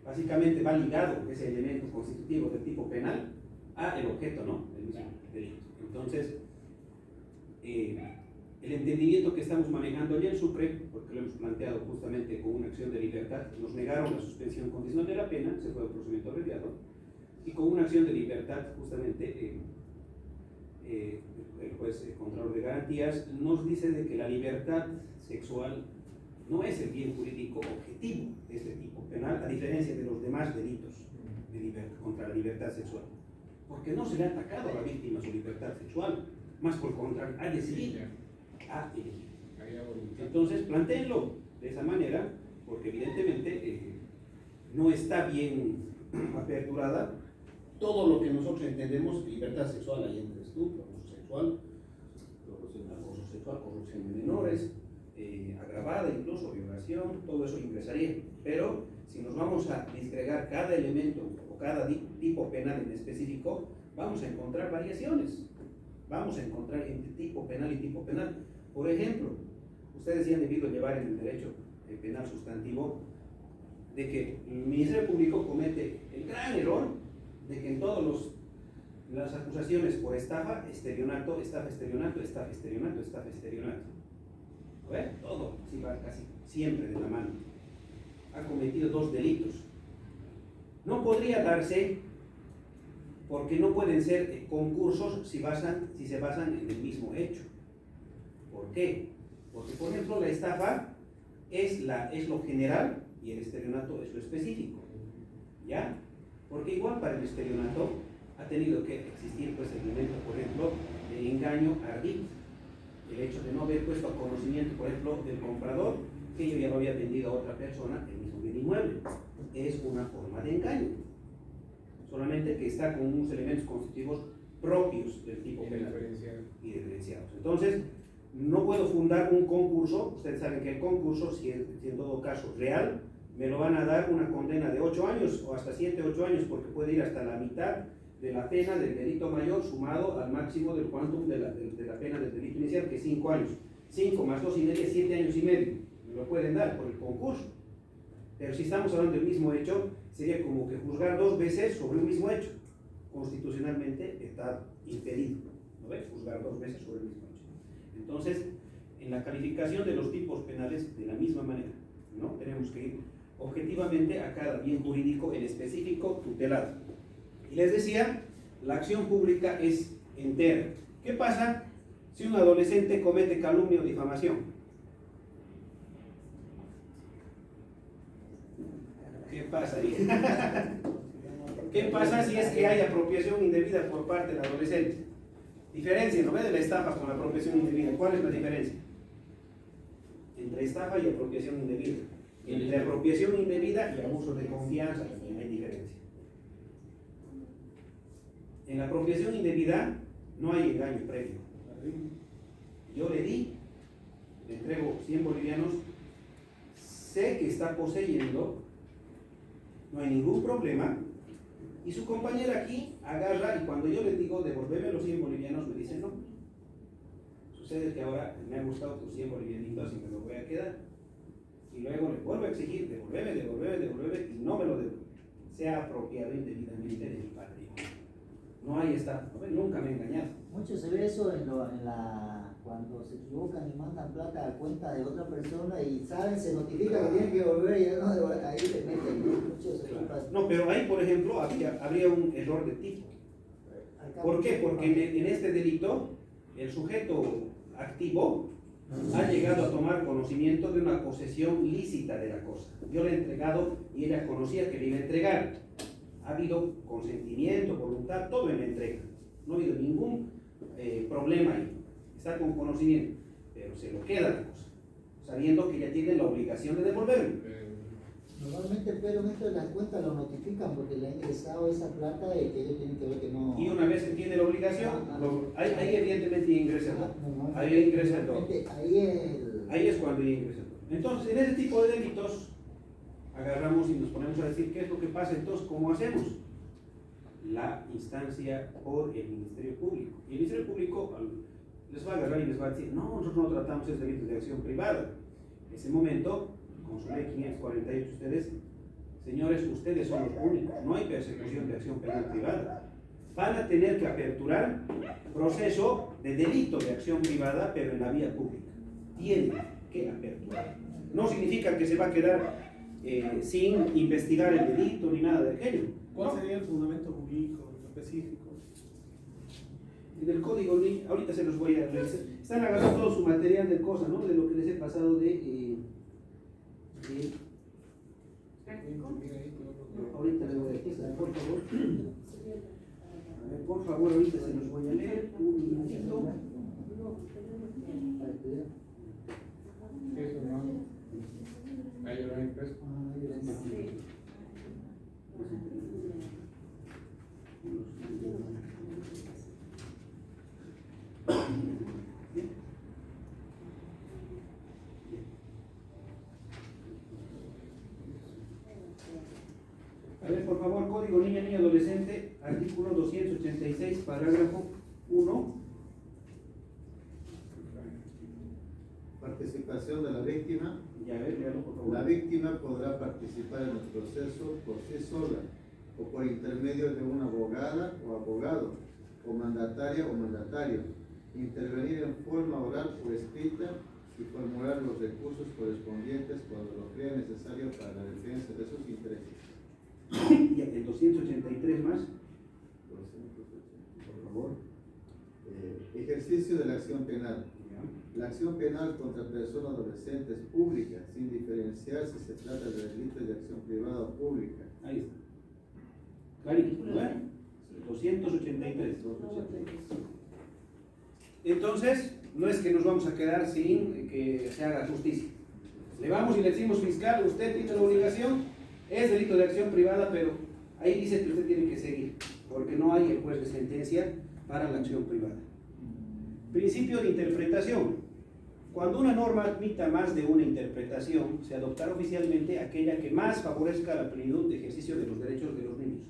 Básicamente va ligado ese elemento constitutivo del tipo penal a el objeto, ¿no? Del mismo delito. Entonces, el entendimiento que estamos manejando allí en Sucre, porque lo hemos planteado justamente con una acción de libertad, nos negaron la suspensión condicional de la pena, se fue al procedimiento abreviado, y con una acción de libertad justamente el juez Contralor de Garantías nos dice de que la libertad sexual no es el bien jurídico objetivo de este tipo penal, a diferencia de los demás delitos contra la libertad sexual, porque no se le ha atacado a la víctima su libertad sexual, más por el contrario, ha decidido, ha elegido. Entonces, plantéenlo, de esa manera, porque evidentemente no está bien aperturada todo lo que nosotros entendemos libertad sexual. Ahí entre estupro, abuso sexual, corrupción de menores, agravada incluso, violación, todo eso ingresaría. Pero si nos vamos a disgregar cada elemento o cada tipo penal en específico, vamos a encontrar variaciones. Vamos a encontrar entre tipo penal y tipo penal. Por ejemplo, ustedes ya han debido llevar en el derecho penal sustantivo de que el Ministerio Público comete el gran error de que en todas las acusaciones por estafa, esterionato, estafa, esterionato, estafa, esterionato, estafa, esterionato. A ver, todo, sí, va casi siempre de la mano. Ha cometido 2 delitos. No podría darse porque no pueden ser concursos si se basan en el mismo hecho. ¿Por qué? Porque, por ejemplo, la estafa es lo general y el esterionato es lo específico. ¿Ya? Porque igual para el esterionato ha tenido que existir pues, el elemento, por ejemplo, de engaño ardido. El hecho de no haber puesto a conocimiento, por ejemplo, del comprador, que yo ya lo había vendido a otra persona el mismo bien inmueble. Es una forma de engaño. Solamente que está con unos elementos constitutivos propios del tipo penal y diferenciados. Entonces, no puedo fundar un concurso. Ustedes saben que el concurso, si en todo caso real, me lo van a dar una condena de 8 años o hasta 7, 8 años, porque puede ir hasta la mitad de la pena del delito mayor sumado al máximo del quantum de la pena del delito inicial, que es 5 años. 5 más 2 y medio, 7 años y medio. Me lo pueden dar por el concurso. Pero si estamos hablando del mismo hecho, sería como que juzgar 2 veces sobre un mismo hecho. Constitucionalmente está impedido, ¿no ves? Juzgar 2 veces sobre el mismo hecho. Entonces, en la calificación de los tipos penales, de la misma manera, ¿no? Tenemos que ir objetivamente a cada bien jurídico en específico tutelado. Y les decía, la acción pública es entera. ¿Qué pasa si un adolescente comete calumnia o difamación? ¿Qué pasa ahí? ¿Qué pasa si es que hay apropiación indebida por parte del adolescente? Diferencia, ¿no ve? De la estafa con la apropiación indebida. ¿Cuál es la diferencia? Entre estafa y apropiación indebida. Entre apropiación indebida y abuso de confianza también hay diferencia. En la apropiación indebida no hay engaño previo. Yo le entrego 100 bolivianos, sé que está poseyendo, no hay ningún problema, y su compañera aquí agarra y cuando yo le digo devolverme los 100 bolivianos me dice no. Sucede que ahora me han gustado tus 100 bolivianitos y me los voy a quedar. Y luego le vuelvo a exigir devolverme y no me lo devuelve. Se ha apropiado indebidamente de mi patrimonio. No hay estafa, ¿no? Nunca me he engañado. Mucho se ve eso cuando se equivocan y mandan plata a cuenta de otra persona y saben, se notifica que tienen que volver y ya no, ahí le meten mucho. Claro. No, pero ahí, por ejemplo, habría un error de tipo. ¿Por qué? Porque en este delito, el sujeto activo ha llegado a tomar conocimiento de una posesión lícita de la cosa. Yo le he entregado y ella conocía que le iba a entregar. Ha habido consentimiento, voluntad, todo en la entrega. No ha habido ningún problema ahí. Está con conocimiento, pero se lo queda la cosa, sabiendo que ya tiene la obligación de devolverlo. Normalmente, pero esto de las cuentas lo notifican porque le ha ingresado esa plata y que ellos tienen que ver que no. Y una vez que tiene la obligación, ahí evidentemente ingresa todo. Ahí ingresa todo. Ahí es cuando ingresa todo. Entonces, en ese tipo de delitos, agarramos y nos ponemos a decir qué es lo que pasa. Entonces, ¿cómo hacemos? La instancia por el Ministerio Público. Y el Ministerio Público les va a agarrar y les va a decir, no, nosotros no tratamos ese delito de acción privada. En ese momento, con su ley 548, señores, ustedes son los únicos, no hay persecución de acción penal privada. Van a tener que aperturar proceso de delito de acción privada, pero en la vía pública. Tienen que aperturar. No significa que se va a quedar sin investigar el delito ni nada de aquello. ¿Cuál sería el fundamento jurídico específico? Del código, ahorita se los voy a leer. Están agarrando todo su material de cosas, ¿no? De lo que les he pasado ahorita les voy a decir, por favor. A ver, por favor, ahorita se los voy a leer. Un minutito. Eso, ¿no? lo han impreso. Sí. A ver, por favor, Código Niña, Niño, Adolescente, artículo 286, parágrafo 1. Participación de la víctima. Ya, a ver, léalo, por favor. La víctima podrá participar en el proceso por sí sola o por intermedio de una abogada o abogado, o mandataria o mandatario, intervenir en forma oral o escrita y formular los recursos correspondientes cuando lo crea necesario para la defensa de sus intereses. Ya, el 283 más, por favor. Ejercicio de la acción penal. La acción penal contra personas adolescentes pública, sin diferenciar si se trata de delitos de acción privada o pública. Ahí está. Clarito, ¿no? 283. Entonces, no es que nos vamos a quedar sin que se haga justicia. Le vamos y le decimos, fiscal, usted tiene la obligación, es delito de acción privada, pero ahí dice que usted tiene que seguir, porque no hay el juez de sentencia para la acción privada. Principio de interpretación. Cuando una norma admita más de una interpretación, se adoptará oficialmente aquella que más favorezca la plenitud de ejercicio de los derechos de los niños.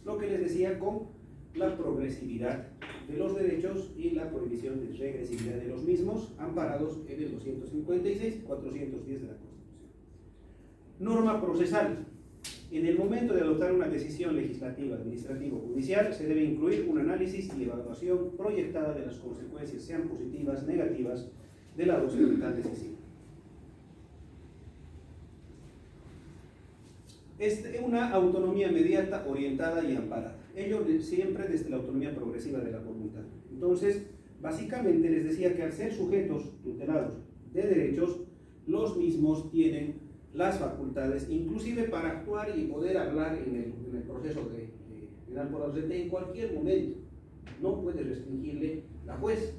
Lo que les decía con la progresividad de los derechos y la prohibición de regresividad de los mismos, amparados en el 256 y 410 de la Constitución. Norma procesal. En el momento de adoptar una decisión legislativa, administrativa o judicial, se debe incluir un análisis y evaluación proyectada de las consecuencias, sean positivas, negativas, de la adopción de tal decisión. Una autonomía inmediata, orientada y amparada. Ello siempre desde la autonomía progresiva de la voluntad. Entonces, básicamente les decía que al ser sujetos tutelados de derechos, los mismos tienen las facultades, inclusive para actuar y poder hablar en el proceso penal por adolescente en cualquier momento. No puede restringirle la juez.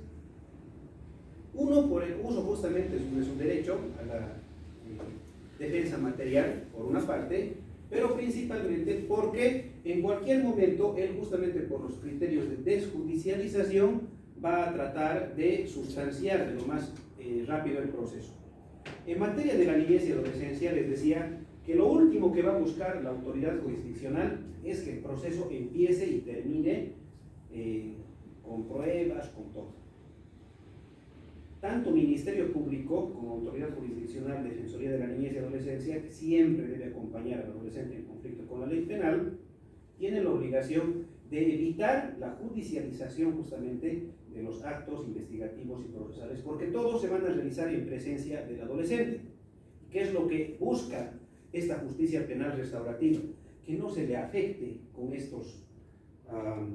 Uno, por el uso justamente de su derecho a la defensa material, por una parte, pero principalmente porque en cualquier momento él, justamente por los criterios de desjudicialización, va a tratar de sustanciar de lo más rápido el proceso. En materia de la niñez y adolescencia, les decía que lo último que va a buscar la autoridad jurisdiccional es que el proceso empiece y termine con pruebas, con todo. Tanto Ministerio Público como Autoridad Jurisdiccional, Defensoría de la Niñez y Adolescencia, que siempre debe acompañar al adolescente en conflicto con la ley penal, tiene la obligación de evitar la judicialización justamente de los actos investigativos y procesales, porque todos se van a realizar en presencia del adolescente. ¿Qué es lo que busca esta justicia penal restaurativa? Que no se le afecte con estos,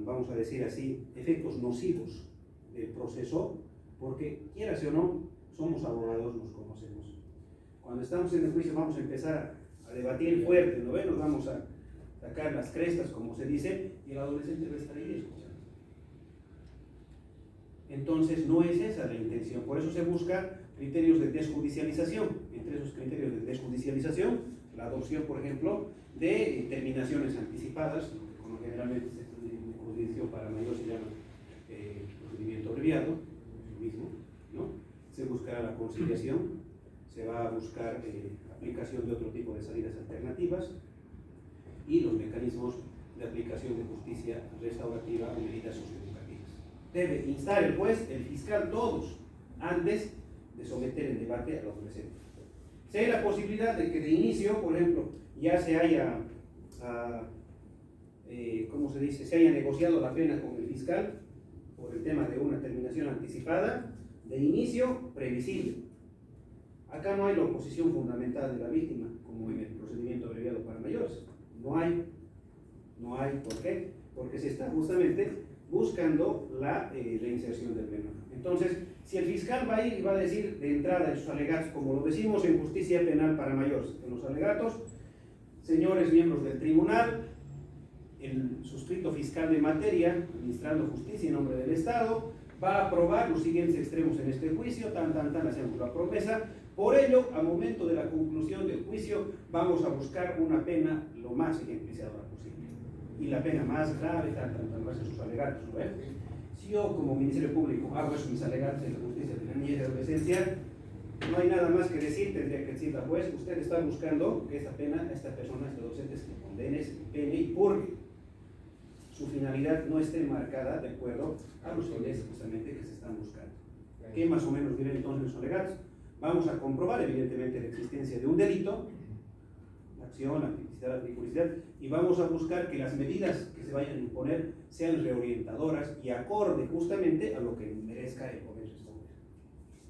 vamos a decir así, efectos nocivos del proceso, porque quieras o no, somos abogados, nos conocemos. Cuando estamos en el juicio vamos a empezar a debatir fuerte, ¿no ven? Nos vamos a sacar las crestas, como se dice, y el adolescente va a estar ahí escuchando. Entonces no es esa la intención, por eso se busca criterios de desjudicialización. Entre esos criterios de desjudicialización, la adopción, por ejemplo, de terminaciones anticipadas, como generalmente en jurisdicción para mayor se llama procedimiento abreviado, mismo, ¿no? Se buscará la conciliación, se va a buscar aplicación de otro tipo de salidas alternativas y los mecanismos de aplicación de justicia restaurativa o medidas socioeducativas. Debe instar el juez, el fiscal, todos, antes de someter el debate al adolescente. Si hay la posibilidad de que de inicio, por ejemplo, ya se haya, ¿cómo se dice?, se haya negociado la pena con el fiscal, por el tema de una terminación anticipada, de inicio previsible. Acá no hay la oposición fundamental de la víctima, como en el procedimiento abreviado para mayores. No hay. ¿Por qué? Porque se está justamente buscando la reinserción del menor. Entonces, si el fiscal va a ir y va a decir de entrada en sus alegatos, como lo decimos en justicia penal para mayores, en los alegatos, señores miembros del tribunal, el suscrito fiscal de materia, administrando justicia en nombre del Estado, va a aprobar los siguientes extremos en este juicio, hacemos la promesa, Por ello, al momento de la conclusión del juicio, vamos a buscar una pena lo más ejemplificadora posible. Y la pena más grave, tanto en base a sus alegatos, ¿no ves? Si yo, como Ministerio Público, hago eso mis alegatos en la justicia de la niñez y adolescencia, no hay nada más que decir, tendría que decir la juez, usted está buscando que esta pena, a esta persona, a este docente, se le condene, se le pene y purgue. Su finalidad no esté marcada de acuerdo a los fines justamente que se están buscando. ¿Qué más o menos dirán entonces los alegatos? Vamos a comprobar evidentemente la existencia de un delito, la acción, la actividad, la periculosidad, y vamos a buscar que las medidas que se vayan a imponer sean reorientadoras y acorde justamente a lo que merezca el poder responder.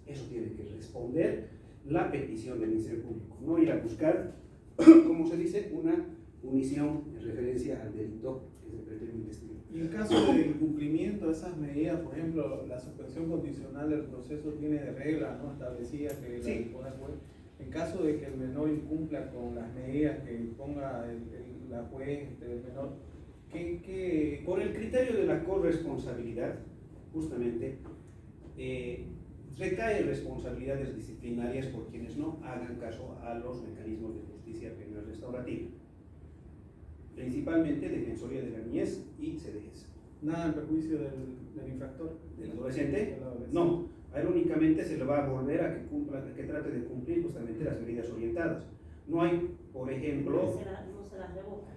Eso tiene que responder la petición del Ministerio Público, no ir a buscar, como se dice, una punición en referencia al delito que se pretende investigar. Y en caso de incumplimiento de esas medidas, por ejemplo, la suspensión condicional del proceso tiene de regla, ¿no?, establecidas que la impone el juez. En caso de que el menor incumpla con las medidas que ponga la juez del menor, ¿qué? Por el criterio de la corresponsabilidad, justamente, recae responsabilidades disciplinarias por quienes no hagan caso a los mecanismos de justicia penal restaurativa, principalmente Defensoría de la Niñez y CDS. Nada en perjuicio del infractor. ¿Del adolescente? No, a él únicamente se le va a volver a que trate de cumplir justamente las medidas orientadas. No hay, por ejemplo, No se las revoca.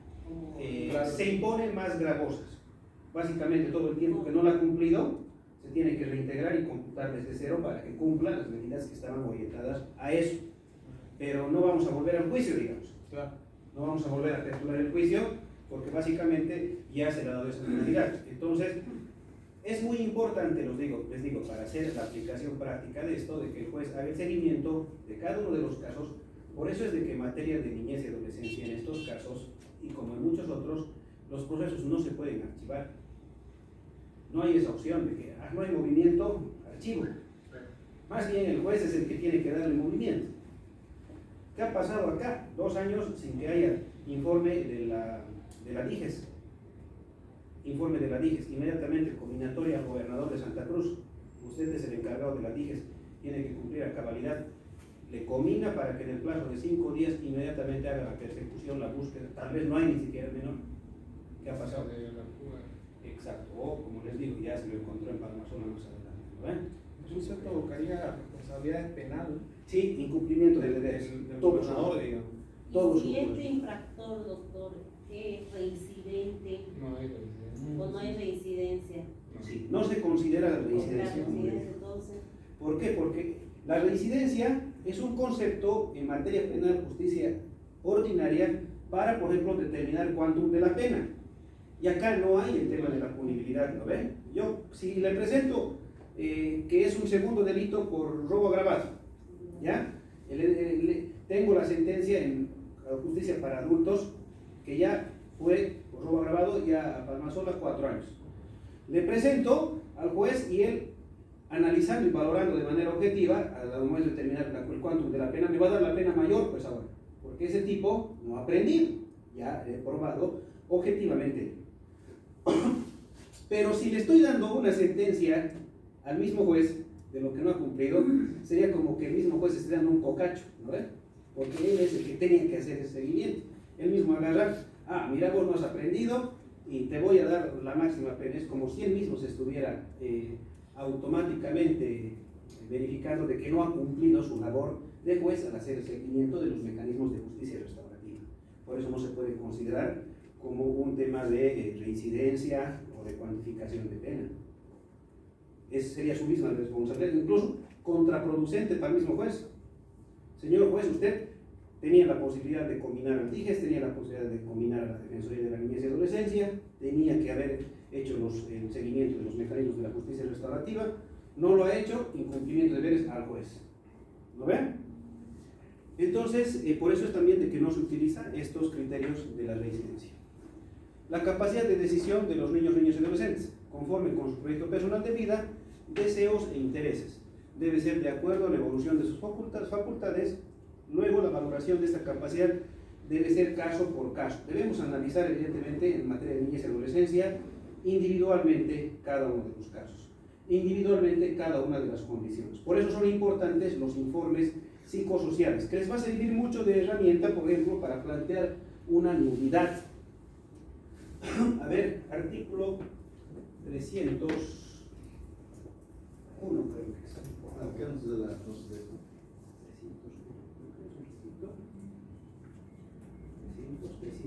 Claro. se imponen más gravosas. Básicamente todo el tiempo que no la ha cumplido, se tiene que reintegrar y computar desde cero para que cumpla las medidas que estaban orientadas a eso. Pero no vamos a volver al juicio, digamos. Claro. No vamos a volver a aperturar el juicio porque básicamente ya se le ha dado esa penalidad. Entonces, es muy importante, les digo, para hacer la aplicación práctica de esto, de que el juez haga el seguimiento de cada uno de los casos. Por eso es de que en materia de niñez y adolescencia, en estos casos, y como en muchos otros, los procesos no se pueden archivar. No hay esa opción de que no hay movimiento, archivo. Más bien el juez es el que tiene que darle movimiento. ¿Qué ha pasado acá? 2 años sin que haya informe de la DIGES. Informe de la DIGES. Inmediatamente combinatoria al gobernador de Santa Cruz. Usted es el encargado de la DIGES. Tiene que cumplir a cabalidad. Le comina para que en el plazo de 5 días inmediatamente haga la persecución, la búsqueda. Tal vez no hay ni siquiera el menor. ¿Qué ha pasado? Exacto. O, como les digo, ya se lo encontró en Palmasola más adelante. ¿No ven? Incluso esto buscaría responsabilidades penales. Sí, incumplimiento de deberes. Del Todos gobernador, digamos. Todos Y si sus este infractor, doctor, es reincidente No hay residencia. o no hay reincidencia, Sí, no se considera la la reincidencia. como reincidencia delito. entonces, ¿Por qué? Porque la reincidencia es un concepto en materia penal, justicia ordinaria, para, por ejemplo, determinar el quantum de la pena. Y acá no hay el tema de la punibilidad, ¿lo ven? Yo, si le presento que es un segundo delito por robo agravado, ¿ya? Tengo la sentencia en la justicia para adultos que ya fue por robo agravado ya a Palmasola 4 años. Le presento al juez y él, analizando y valorando de manera objetiva, al momento de determinar el quantum de la pena, me va a dar la pena mayor, pues ahora, porque ese tipo no ha aprendido, ya he probado objetivamente. Pero si le estoy dando una sentencia al mismo juez de lo que no ha cumplido, sería como que el mismo juez esté dando un cocacho, ¿no ves? Porque él es el que tenía que hacer ese seguimiento. Él mismo agarrar, mira, vos no has aprendido y te voy a dar la máxima pena. Es como si él mismo se estuviera automáticamente verificando de que no ha cumplido su labor de juez al hacer el seguimiento de los mecanismos de justicia restaurativa. Por eso no se puede considerar como un tema de reincidencia o de cuantificación de pena. Sería su misma responsabilidad, incluso contraproducente para el mismo juez. Señor juez, usted tenía la posibilidad de combinar al DIGES, tenía la posibilidad de combinar a la Defensoría de la Niñez y Adolescencia, tenía que haber hecho el seguimiento de los mecanismos de la justicia restaurativa, no lo ha hecho, incumplimiento de deberes al juez. ¿Lo ven? Entonces, por eso es también de que no se utilizan estos criterios de la reincidencia. La capacidad de decisión de los niños, niñas y adolescentes, conforme con su proyecto personal de vida, deseos e intereses. Debe ser de acuerdo a la evolución de sus facultades. Luego, la valoración de esta capacidad debe ser caso por caso. Debemos analizar, evidentemente, en materia de niñez y adolescencia, individualmente cada uno de los casos, individualmente cada una de las condiciones. Por eso son importantes los informes psicosociales, que les va a servir mucho de herramienta, por ejemplo, para plantear una nulidad. A ver, artículo 301, creo que es. Alcance de la Constitución. 303.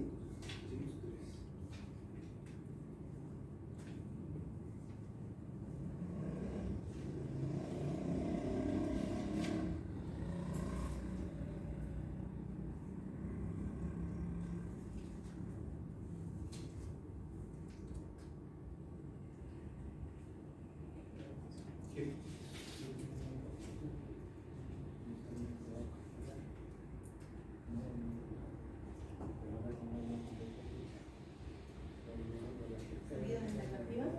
¿Salidas alternativas?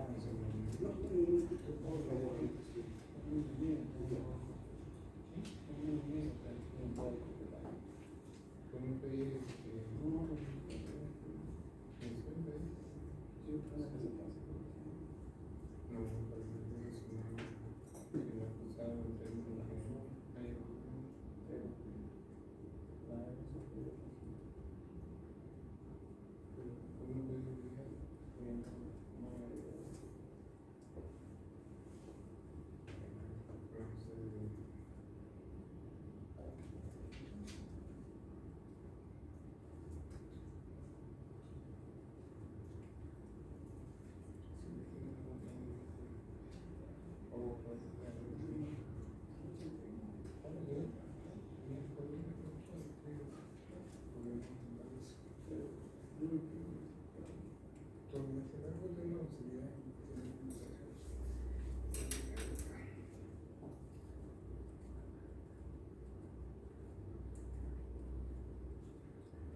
¿Cómo pedir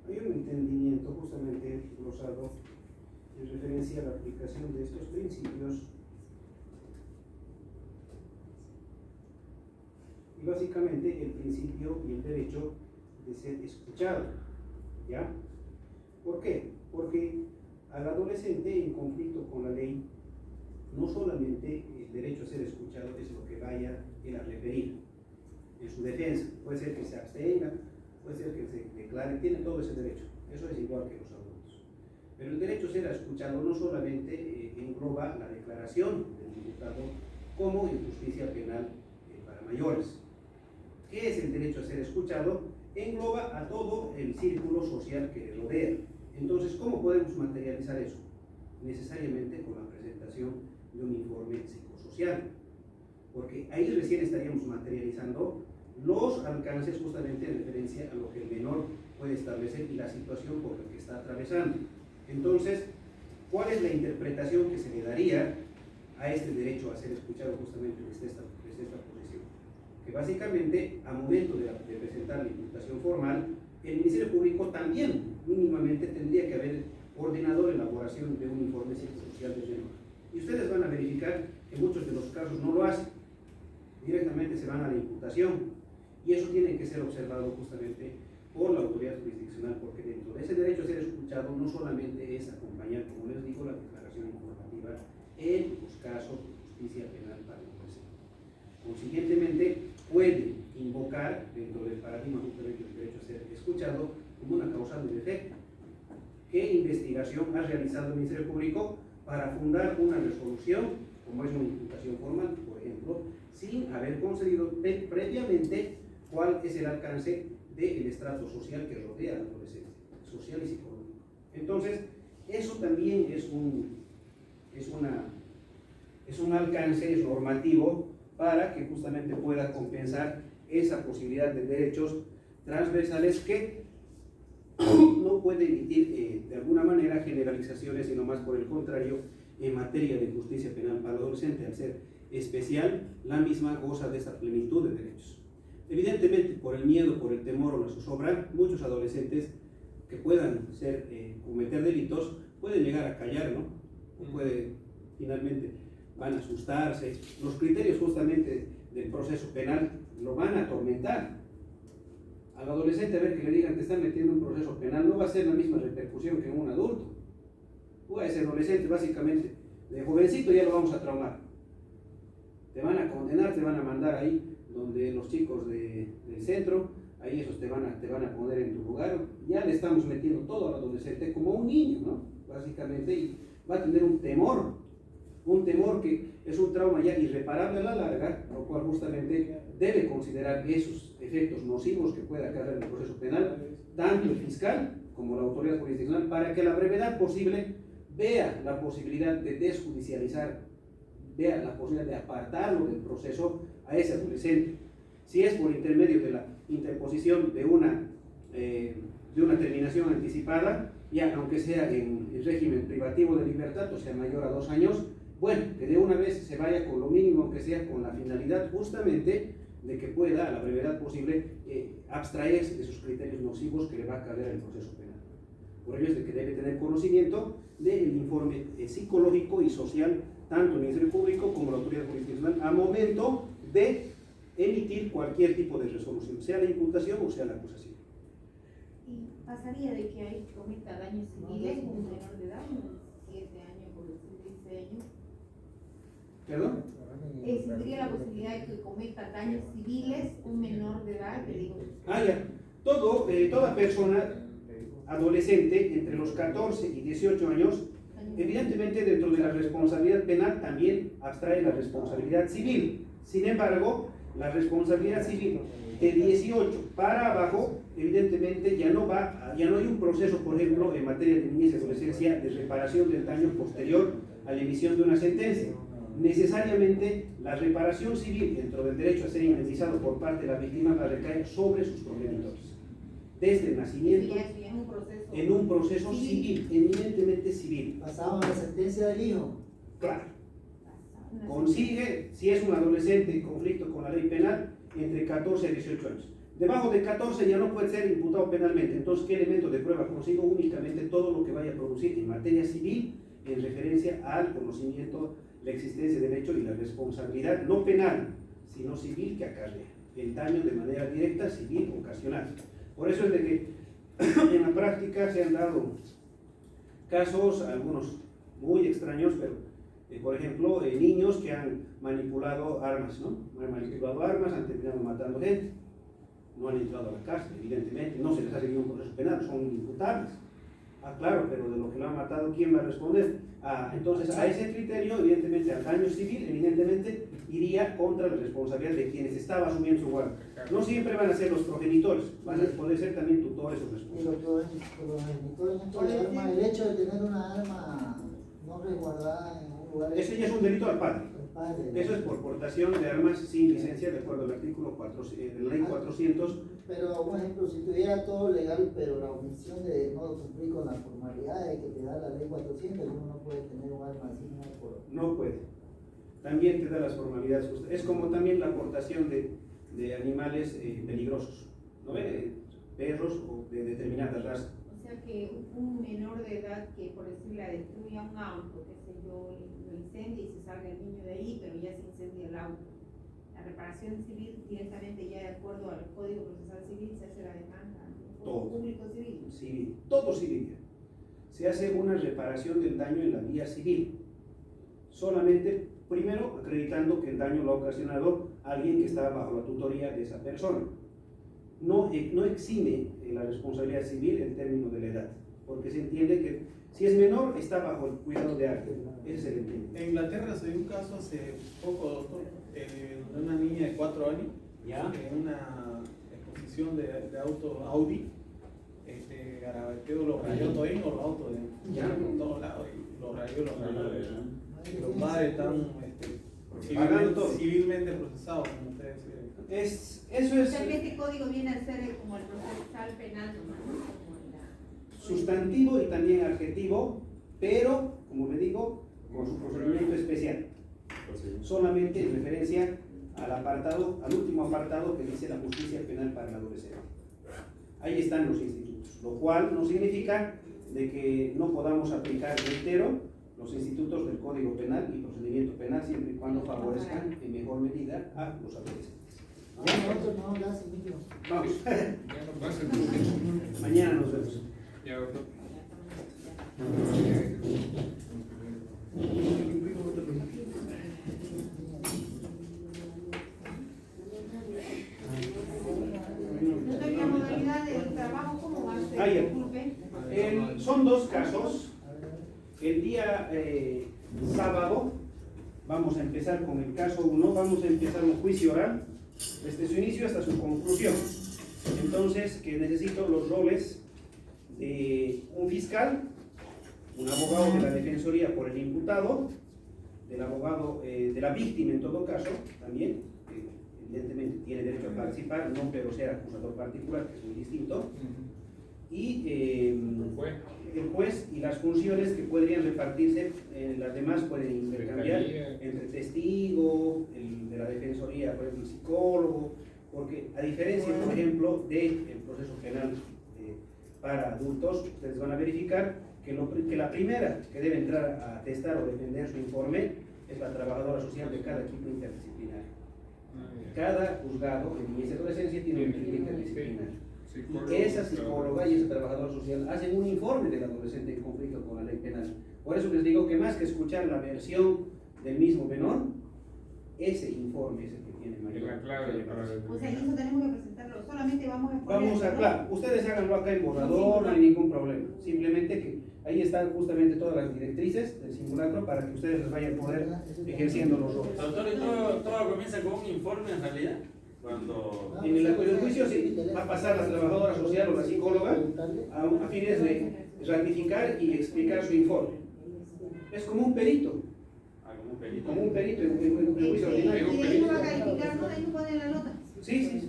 Hay un entendimiento justamente glosado en referencia a la aplicación de estos principios y básicamente el principio y el derecho de ser escuchado, ¿ya? ¿Por qué? Porque al adolescente en conflicto con la ley, no solamente el derecho a ser escuchado es lo que vaya él a referir en su defensa, puede ser que se abstenga, puede ser que se declare, tiene todo ese derecho, eso es igual que los adultos. Pero el derecho a ser escuchado no solamente engloba la declaración del diputado como en justicia penal para mayores. ¿Qué es el derecho a ser escuchado? Engloba a todo el círculo social que le rodea. Entonces, ¿cómo podemos materializar eso? Necesariamente con la presentación de un informe psicosocial, porque ahí recién estaríamos materializando los alcances justamente en referencia a lo que el menor puede establecer y la situación por la que está atravesando. Entonces, ¿cuál es la interpretación que se le daría a este derecho a ser escuchado justamente desde esta posición? Que básicamente, a momento de presentar la imputación formal, el Ministerio Público también mínimamente tendría que haber ordenado la elaboración de un informe psicosocial del menor. Y ustedes van a verificar que muchos de los casos no lo hacen, directamente se van a la imputación. Y eso tiene que ser observado justamente por la autoridad jurisdiccional, porque dentro de ese derecho a ser escuchado no solamente es acompañar, como les digo, la declaración informativa en los casos de justicia penal para el adolescente. Consiguientemente, puede invocar dentro del paradigma justamente del derecho a ser escuchado como una causa de defecto. ¿Qué investigación ha realizado el Ministerio Público para fundar una resolución, como es una imputación formal, por ejemplo, sin haber concedido previamente cuál es el alcance del estrato social que rodea al adolescente, social y psicológico? Entonces, eso también es un alcance normativo para que justamente pueda compensar esa posibilidad de derechos transversales que no puede emitir de alguna manera generalizaciones, sino más por el contrario, en materia de justicia penal para el adolescente, al ser especial, la misma goza de esa plenitud de derechos. Evidentemente, por el miedo, por el temor o la zozobra, muchos adolescentes que puedan cometer delitos pueden llegar a callar, ¿no? O finalmente van a asustarse. Los criterios justamente del proceso penal lo van a atormentar. Al adolescente, a ver que le digan te están metiendo en un proceso penal, no va a ser la misma repercusión que en un adulto. Tú a ese adolescente, básicamente, de jovencito ya lo vamos a traumar. Te van a condenar, te van a mandar ahí donde los chicos del centro, ahí esos te van a poner en tu lugar. Ya le estamos metiendo todo al adolescente como un niño, ¿no? Básicamente, y va a tener un temor que es un trauma ya irreparable a la larga, lo cual justamente debe considerar esos efectos nocivos que pueda acarrear el proceso penal, tanto el fiscal como la autoridad jurisdiccional, para que a la brevedad posible vea la posibilidad de desjudicializar, vea la posibilidad de apartarlo del proceso a ese adolescente. Si es por intermedio de la interposición de una terminación anticipada, ya aunque sea en el régimen privativo de libertad, o sea mayor a 2 años, bueno, que de una vez se vaya con lo mínimo, aunque sea con la finalidad justamente de que pueda a la brevedad posible abstraerse de esos criterios nocivos que le va a acarrear el proceso penal. Por ello es de que debe tener conocimiento del informe psicológico y social, tanto el Ministerio Público como la autoridad jurisdiccional, a momento de emitir cualquier tipo de resolución, sea la imputación o sea la acusación. ¿Y pasaría de que ahí cometa daños civiles un menor de edad, unos 7 años, por decir 16 años? ¿Perdón? ¿Existiría la posibilidad de que cometa daños civiles un menor de edad? Te digo. Ya. Toda persona adolescente entre los 14 y 18 años, evidentemente dentro de la responsabilidad penal también abstrae la responsabilidad civil. Sin embargo, la responsabilidad civil de 18 para abajo, evidentemente ya no hay un proceso, por ejemplo, en materia de niñez y adolescencia, de reparación del daño posterior a la emisión de una sentencia. Necesariamente la reparación civil dentro del derecho a ser indemnizado por parte de la víctima va a recaer sobre sus progenitores. Desde el nacimiento, en un proceso civil, eminentemente civil. Pasamos a la sentencia del hijo. Claro. Consigue, si es un adolescente en conflicto con la ley penal, entre 14 y 18 años. Debajo de 14 ya no puede ser imputado penalmente. Entonces, ¿qué elemento de prueba consigo? Únicamente todo lo que vaya a producir en materia civil en referencia al conocimiento, la existencia del hecho y la responsabilidad, no penal, sino civil que acarrea el daño de manera directa, civil, ocasional. Por eso es de que en la práctica se han dado casos, algunos muy extraños, pero por ejemplo, niños que han manipulado armas, ¿no? Han manipulado armas, han terminado matando gente, no han entrado a la cárcel, evidentemente, no se les ha seguido un proceso penal, son imputables. Claro, pero de lo que lo han matado, ¿quién va a responder? Entonces, a ese criterio, evidentemente, al daño civil, evidentemente, iría contra la responsabilidad de quienes estaban asumiendo su guardia. No siempre van a ser los progenitores, van a poder ser también tutores o responsables. El hecho de tener una arma no resguardada en un lugar... Eso ya es un delito al padre. Eso es por portación de armas sin licencia, de acuerdo al artículo 4, de la ley 400. Pero, por ejemplo, si tuviera todo legal, pero la omisión de no cumplir con las formalidades que te da la ley 400, uno no puede tener un arma así. No puede. También te da las formalidades justas. Es como también la aportación de animales peligrosos, ¿no? Perros o de determinadas razas. O sea que un menor de edad que, por decirle, destruya un auto, qué sé yo, lo incendia y se salga el niño de ahí, pero ya se incendia el auto. La reparación civil directamente ya de acuerdo al Código Procesal Civil se hace la demanda todo público civil. Civil, todo civil. Se hace una reparación del daño en la vía civil. Solamente, primero, acreditando que el daño lo ha ocasionado alguien que está bajo la tutoría de esa persona. No exime la responsabilidad civil el término de la edad, porque se entiende que si es menor está bajo el cuidado de alguien. Ese es el entiendo. En Inglaterra se dio un caso hace poco, doctor, de una niña de 4 años, en una exposición de auto Audi, Garabateó los rayó todos los autos de todos lados, y los rayó. Los padres están civilmente procesados, como ustedes dicen. O sea que este código viene a ser como el procesal penal, ¿no? Sustantivo y también adjetivo, pero, como le digo, con su procedimiento especial. Solamente en referencia al último apartado que dice la justicia penal para el adolescente. Ahí están los institutos, lo cual no significa de que no podamos aplicar entero los institutos del Código Penal y procedimiento penal siempre y cuando favorezcan en mejor medida a los adolescentes. Vamos. Mañana nos vemos. Ya, doctor. disculpe. Son dos casos. El día sábado vamos a empezar con el caso 1, vamos a empezar un juicio oral desde su inicio hasta su conclusión. Entonces, que necesito los roles de un fiscal, un abogado de la defensoría por el imputado, del abogado de la víctima en todo caso, también, que evidentemente tiene derecho a participar, no pero ser acusador particular, que es muy distinto, y el juez y las funciones que podrían repartirse, las demás pueden intercambiar entre testigo, el de la defensoría, por ejemplo, el psicólogo, porque a diferencia, por ejemplo, del proceso penal para adultos, ustedes van a verificar que la primera que debe entrar a atestar o defender su informe es la trabajadora social de cada equipo interdisciplinario. Cada juzgado de niñez y adolescencia tiene un equipo interdisciplinario. Y esa psicóloga y ese trabajador social hacen un informe del adolescente en conflicto con la ley penal. Por eso les digo que más que escuchar la versión del mismo menor, ese informe es el que tiene mayor clave. O sea, y eso tenemos que presentarlo, solamente vamos a exponer. Vamos a, claro, ustedes háganlo acá en borrador, no hay ningún problema. Simplemente que ahí están justamente todas las directrices del simulacro para que ustedes les vayan a poder ejerciendo los roles. Doctor, ¿y todo comienza con un informe en realidad? Cuando... En el juicio sí, va a pasar la trabajadora social o la psicóloga a fines de ratificar y explicar su informe. Es como un perito. Como un perito en juicio ordinario. Y ahí no va a calificar, ¿no? Ahí no pone la nota. Sí.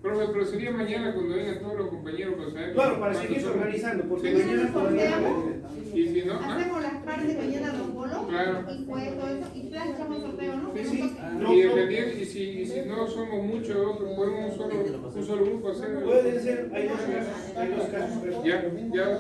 Profe, pero sería mañana cuando vengan todos los compañeros para saber. Claro, para seguir organizando, porque Sí. mañana todavía no. Y si no, Hacemos las partes mañana los bolos Claro. y juez todo eso y planchamos sorteo, ¿no? Sí, Que sí. no toque. No, y, no. dependiendo, y si no somos muchos, podemos un solo grupo hacer. Pueden ser, hay dos casos. Ya,